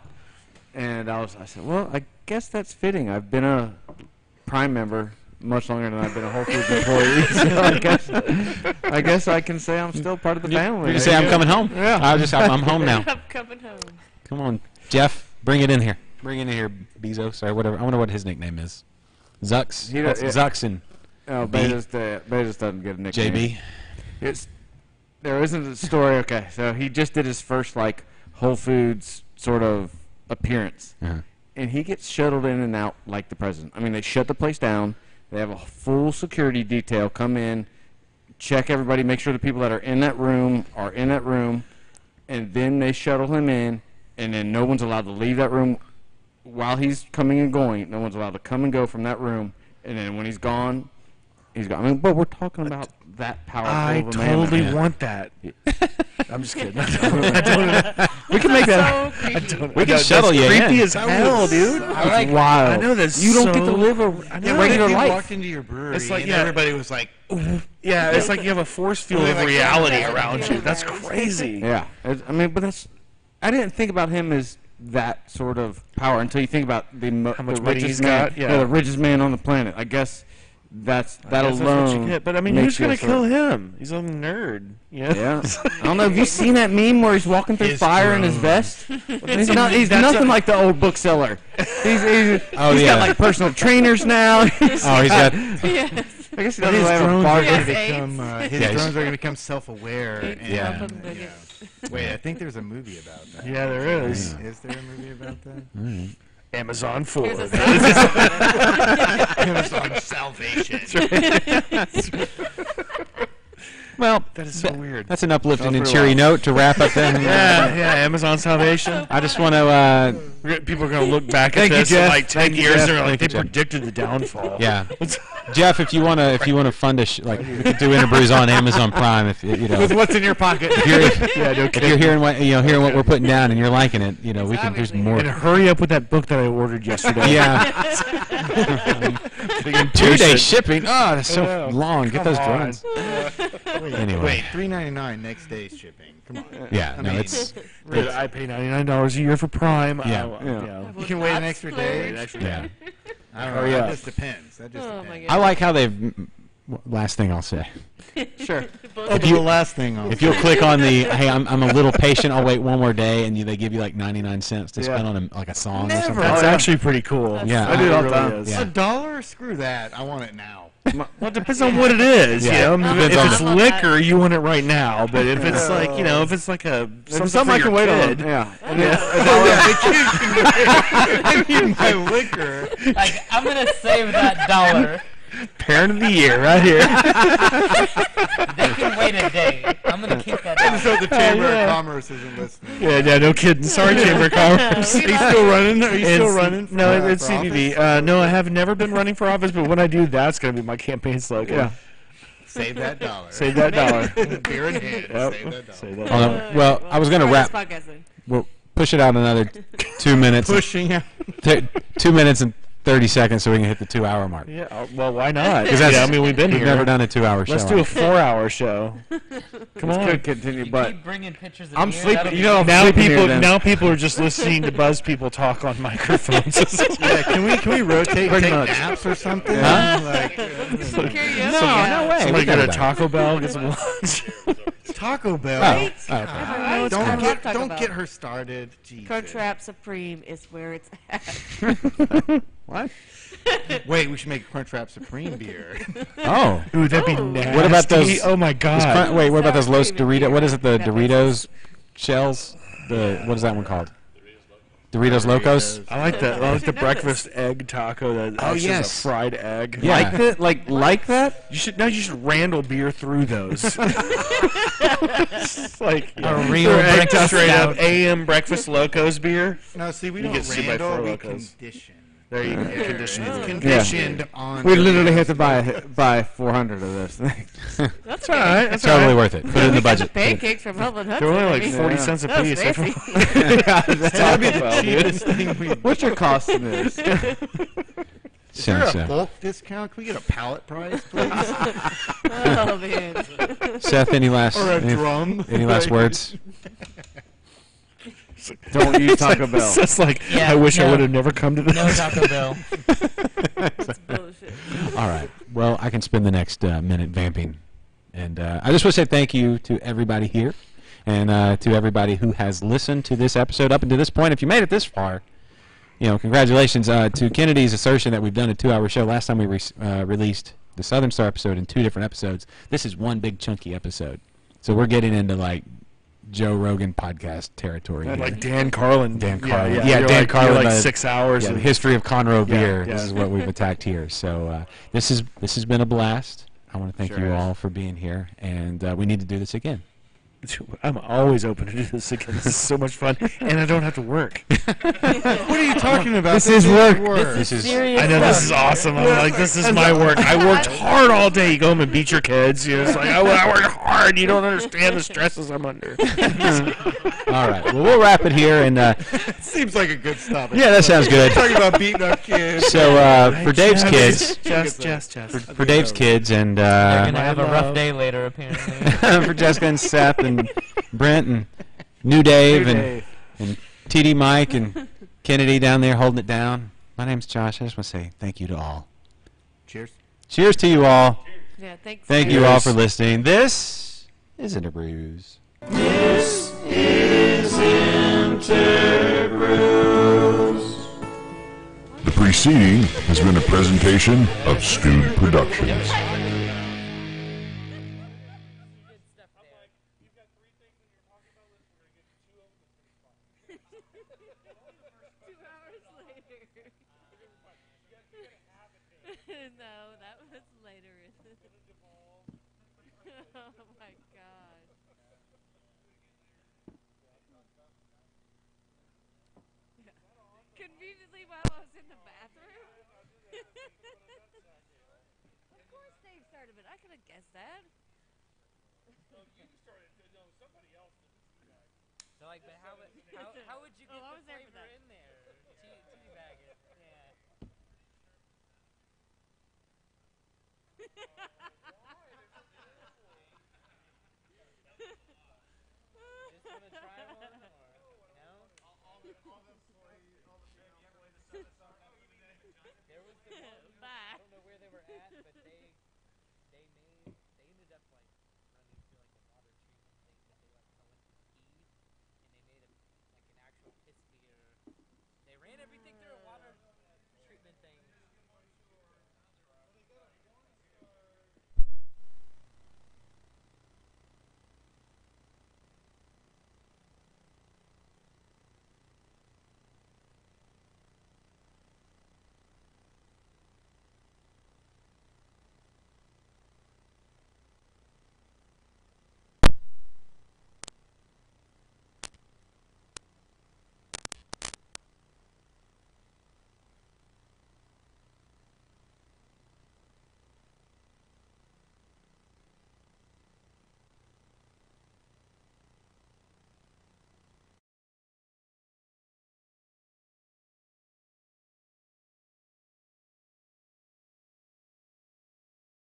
and I said, well, I guess that's fitting. I've been a Prime member much longer than I've been a Whole Foods employee, so I guess I can say I'm still part of the family. You can say I'm coming home. Yeah. I'm home now. I'm coming home. Come on, Jeff, bring it in here. Bring it in here, Bezos or whatever. I wonder what his nickname is. Zucks. He What's don't- Zucks and No, B. Bezos doesn't get a nickname. JB. There isn't a story. Okay, so he just did his first like Whole Foods sort of appearance, Uh-huh. and he gets shuttled in and out like the president. I mean, they shut the place down. They have a full security detail come in, check everybody, make sure the people that are in that room are in that room, and then they shuttle him in, and then no one's allowed to leave that room while he's coming and going. No one's allowed to come and go from that room, and then when he's gone, he's gone. I mean, but we're talking about that powerful I of a man. totally Yeah. want that. I'm just kidding. We can make that. So creepy. We can shuttle you creepy in. as hell, dude. I like wild. I know that's You don't get to so- live a I Yeah, know. what regular if you life. walked into your brewery It's like, and yeah. everybody was like, Yeah, it's like you have a force field Really of like reality that. around you. That's crazy. Yeah, I mean, but that's. I didn't think about him as that sort of power until you think about How much the money richest he's man, got, yeah. the richest man on the planet. I guess that I guess alone. that's what you get. But I mean, makes who's you a gonna sort kill of- him? He's a nerd. Yeah. Yeah, I don't know. Have you seen that meme where he's walking through His fire in his drone. vest? He's not. He's nothing like the old bookseller. He's Oh, he's yeah. got like personal trainers now. Oh, he's got. Yes. I guess he his doesn't have a drones bar. are going to Yes, become his Yeah, he's- drones are going to become self-aware. It's And, Yeah. up in the- yeah. Wait, I think there's a movie about that. Yeah, there is. Is there a movie about that? Amazon Ford. Here's a Amazon Salvation. Well, That is so weird. that's an uplifting and pretty cheery wild. note to wrap up. Then. Yeah, Amazon Salvation. I just want to. People are gonna look back at Thank you, this in Jeff. like 10 Thank you, years. Jeff. They're like, Thank they you, Jeff. predicted the downfall. Yeah, Jeff, if you wanna fund us, like we could do Interbrews on Amazon Prime. If you know, With what's in your pocket? if you're hearing what hearing what we're putting down and you're liking it, we can. There's obviously more. And hurry up with that book that I ordered yesterday. Yeah, Big 2 day impatient. shipping. Oh, that's so Yeah. long. Get Come those on. drones. Anyway. Wait, $3.99 next day shipping. Come on. Yeah, I no, mean, it's Dude, I pay $99 a year for Prime. Yeah. You can wait an extra day. yeah. I don't Hurry know. up. That just depends. That just Oh depends. my I god. like how they've. Last thing I'll say. Sure. Both Oh, of but the last thing If you'll click on the hey, I'm a little patient. I'll wait one more day, and they give you like 99 cents to spend on a song or something. That's Oh, yeah. actually pretty cool. Yeah. I do it all the really time. is. Yeah. $1? Screw that. I want it now. Well, it depends on what it is. Yeah. You know? I mean, Depends if on it's the- liquor, you want it right now. But if it's like, if it's like a Some I can wait on. Yeah. And then, I need my liquor. Like, I'm gonna save that dollar Parent of the year, right here. They can wait a day. I'm gonna keep that out. So the Chamber of Commerce isn't listening. Yeah, no kidding. Sorry, Chamber of Commerce. Are you still running? Are you still running? No, for- it's for CBV. office? No, I have never been running for office, but when I do, that's going to be my campaign slogan. Yeah. Save that dollar. Save that dollar. Beer in hand. Yep. Save that dollar. Save that Hold dollar. on. Well, I was gonna start wrap. this podcast then. We'll push it out another 2 minutes. Pushing out. 2 minutes and 30 seconds so we can hit the 2-hour mark. Yeah, well, why not? 'Cause that's- Yeah, I mean, we've been We've here. never done a 2-hour show. Let's do a 4-hour show. Come This on. could continue, You but keep bringing pictures of I'm beer, sleeping. that'll You be know, I'm Now sleeping here people, then. now people are just listening to buzz people talk on microphones. Yeah, can we rotate, Pretty take much. naps or something? Huh? Like, Some karaoke. No way. Somebody we go never to done it. Taco Bell, get some lunch. Taco Bell. Oh, Right? oh, okay. I Don't love get Taco don't Bell. get her started. Jesus. Crunchwrap Supreme is where it's at. what? Wait, we should make Crunchwrap Supreme beer. Oh. Ooh, that'd be Oh. nasty. What about those- Oh my god. Wait, what about those Sour Los cream and Doritos? What is it? The beer. Doritos shells? What is that one called? Doritos Locos? I like the breakfast egg taco that actually yes. is a fried egg. Yeah. Like that? Like that? You should Randall beer through those. It's like A real they're egged breakfast straight up stout. AM breakfast locos beer. No, see, we You don't get sued by Randall, Four we Locos. condition. There you go. Beer. Conditioned. It's conditioned on. We literally Doritos have to buy 400 of this thing. That's All right, that's Totally all right. worth it. Put it in the budget. Pancakes from Helvin Hudson. They're only like maybe. 40 Yeah. cents a That was piece. fancy. That'd be the cheapest thing we. What's your cost in this? Is there a So, bulk discount? Can we get a pallet price, please? Oh, man. Seth, any last Or a drum? any last words? Don't use Taco Bell. It's just like, Yeah, I wish I no. would have never come to this. No Taco Bell. That's bullshit. All right. Well, I can spend the next minute vamping. And I just want to say thank you to everybody here and to everybody who has listened to this episode up until this point. If you made it this far, congratulations to Kennedy's assertion that we've done a 2-hour show. Last time we released the Southern Star episode in 2 different episodes. This is one big chunky episode. So we're getting into like Joe Rogan podcast territory. here. Like Dan Carlin. Dan Carlin. Yeah, Yeah, you're Dan like, Carlin, You're like the- 6 hours. Yeah, the of- history of Conroe beer. yeah. This is what we've attacked here. So this has been a blast. I want to thank Sure you has. all for being here, and we need to do this again. I'm always open to do this again. This is so much fun, and I don't have to work. What are you talking about? This is work. This is Serious I know this is stuff. awesome. I'm like, this is my work. I worked hard all day. You go home and beat your kids. It's like, I worked hard. You don't understand the stresses I'm under. all right. Well, we'll wrap it here, and Seems like a good stop. yeah, that sounds good. Talking about beating up kids. So for Dave's kids, Just. for Dave's kids, and They're gonna have a love. rough day later, apparently. for Jessica and Seth and Brent and New Dave and TD Mike and Kennedy down there holding it down. My name's Josh. I just want to say thank you to all. Cheers. Cheers to you all. Yeah, thanks. Thank you all for listening. This is Interbrews. The preceding has been a presentation of Stewed Productions. No, that was later. Oh my god. Conveniently while I was in the bathroom? Of course Dave started it. I could have guessed that. So like, but how would you get Oh, I the was there for flavor that. in there? Teabag it. Yeah. Just wanna try one, or no? There was the one. Bye. I don't know where they were at, but they